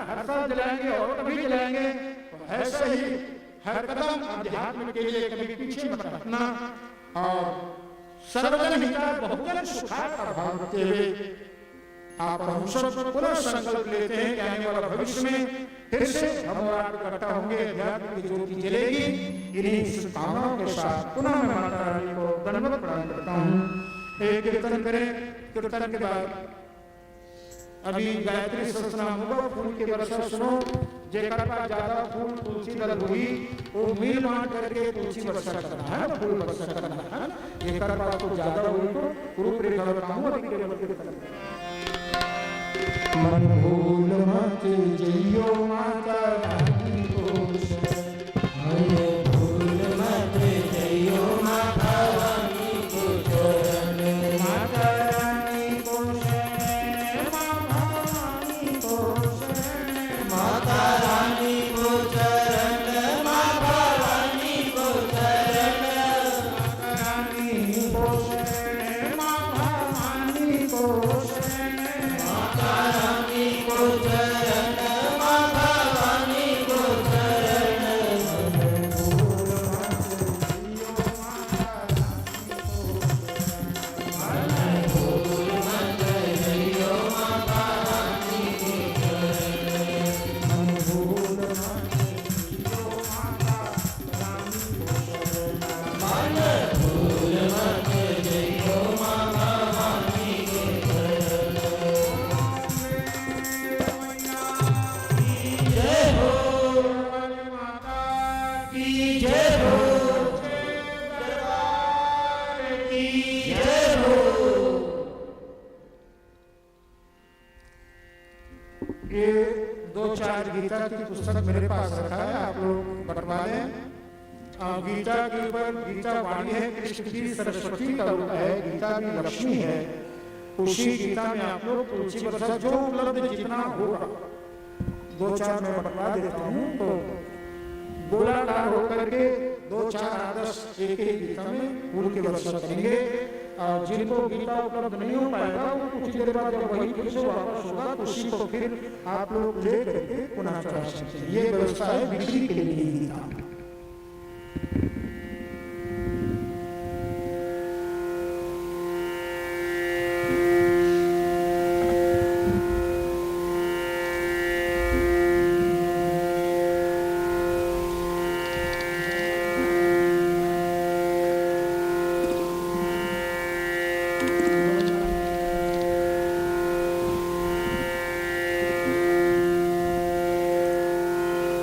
हर साल जलाएंगे और कभी जलाएंगे। तो ऐसे ही हर कदम अध्यात्म के लिए कभी पीछे मत हटना और सर्वजन हिताय बहुजन सुखाय का भाव रखते हुए आप हम सब पुनः संकल्प लेते हैं कि आने वाला भविष्य में फिर से हम और आप इकट्ठा होंगे, अध्यात्म की ज्योति जलेगी। इन्हीं शुभकामनाओं के साथ पुनः मैं माता रानी को दंडवत प्रणाम करता हूँ। एक कीर्तन करें, कीर्तन के बाद अभी गायत्री सहस्रनाम होगा, फूल की वर्षा सुनो। जेकर पास ज्यादा फूल तुलसी दल हुई वो मिल बांट करके तुलसी वर्षा करना है ना, फूल वर्षा करना है ना। जेकर पास तो ज्यादा हुई तो रूप रेखा बताऊँ अभी केवल कीर्तन। मन भूल मत जइयो माता रानी को शरण, मन भूल मत जइयो माता रानी को शरण, माता रानी को शरण, माता रानी को शरण, माता रानी ये 2-4 गीता की पुस्तक मेरे पास रखा है, आप लोग बंटवा लें। गीता के ऊपर गीता वाणी है, कृष्ण की सरस्वती का रूप है, गीता की लक्ष्मी है। उसी गीता में आप लोग तुलसी वर्षा जो उपलब्ध जितना होगा 2-4 मैं बंटवा देता हूँ। तो गोलाकार होकर के 2-4 आदर्श एक ही गीता में फूल की वर्षा करेंगे। और जिनको गीता उपलब्ध नहीं हो पाएगा वो कुछ देर बाद जब वही फिर से वापस होगा तो उसी को फिर आप लोग ले करके पुनः चढ़ा सकते हैं। ये व्यवस्था है बिक्री के लिए गीता।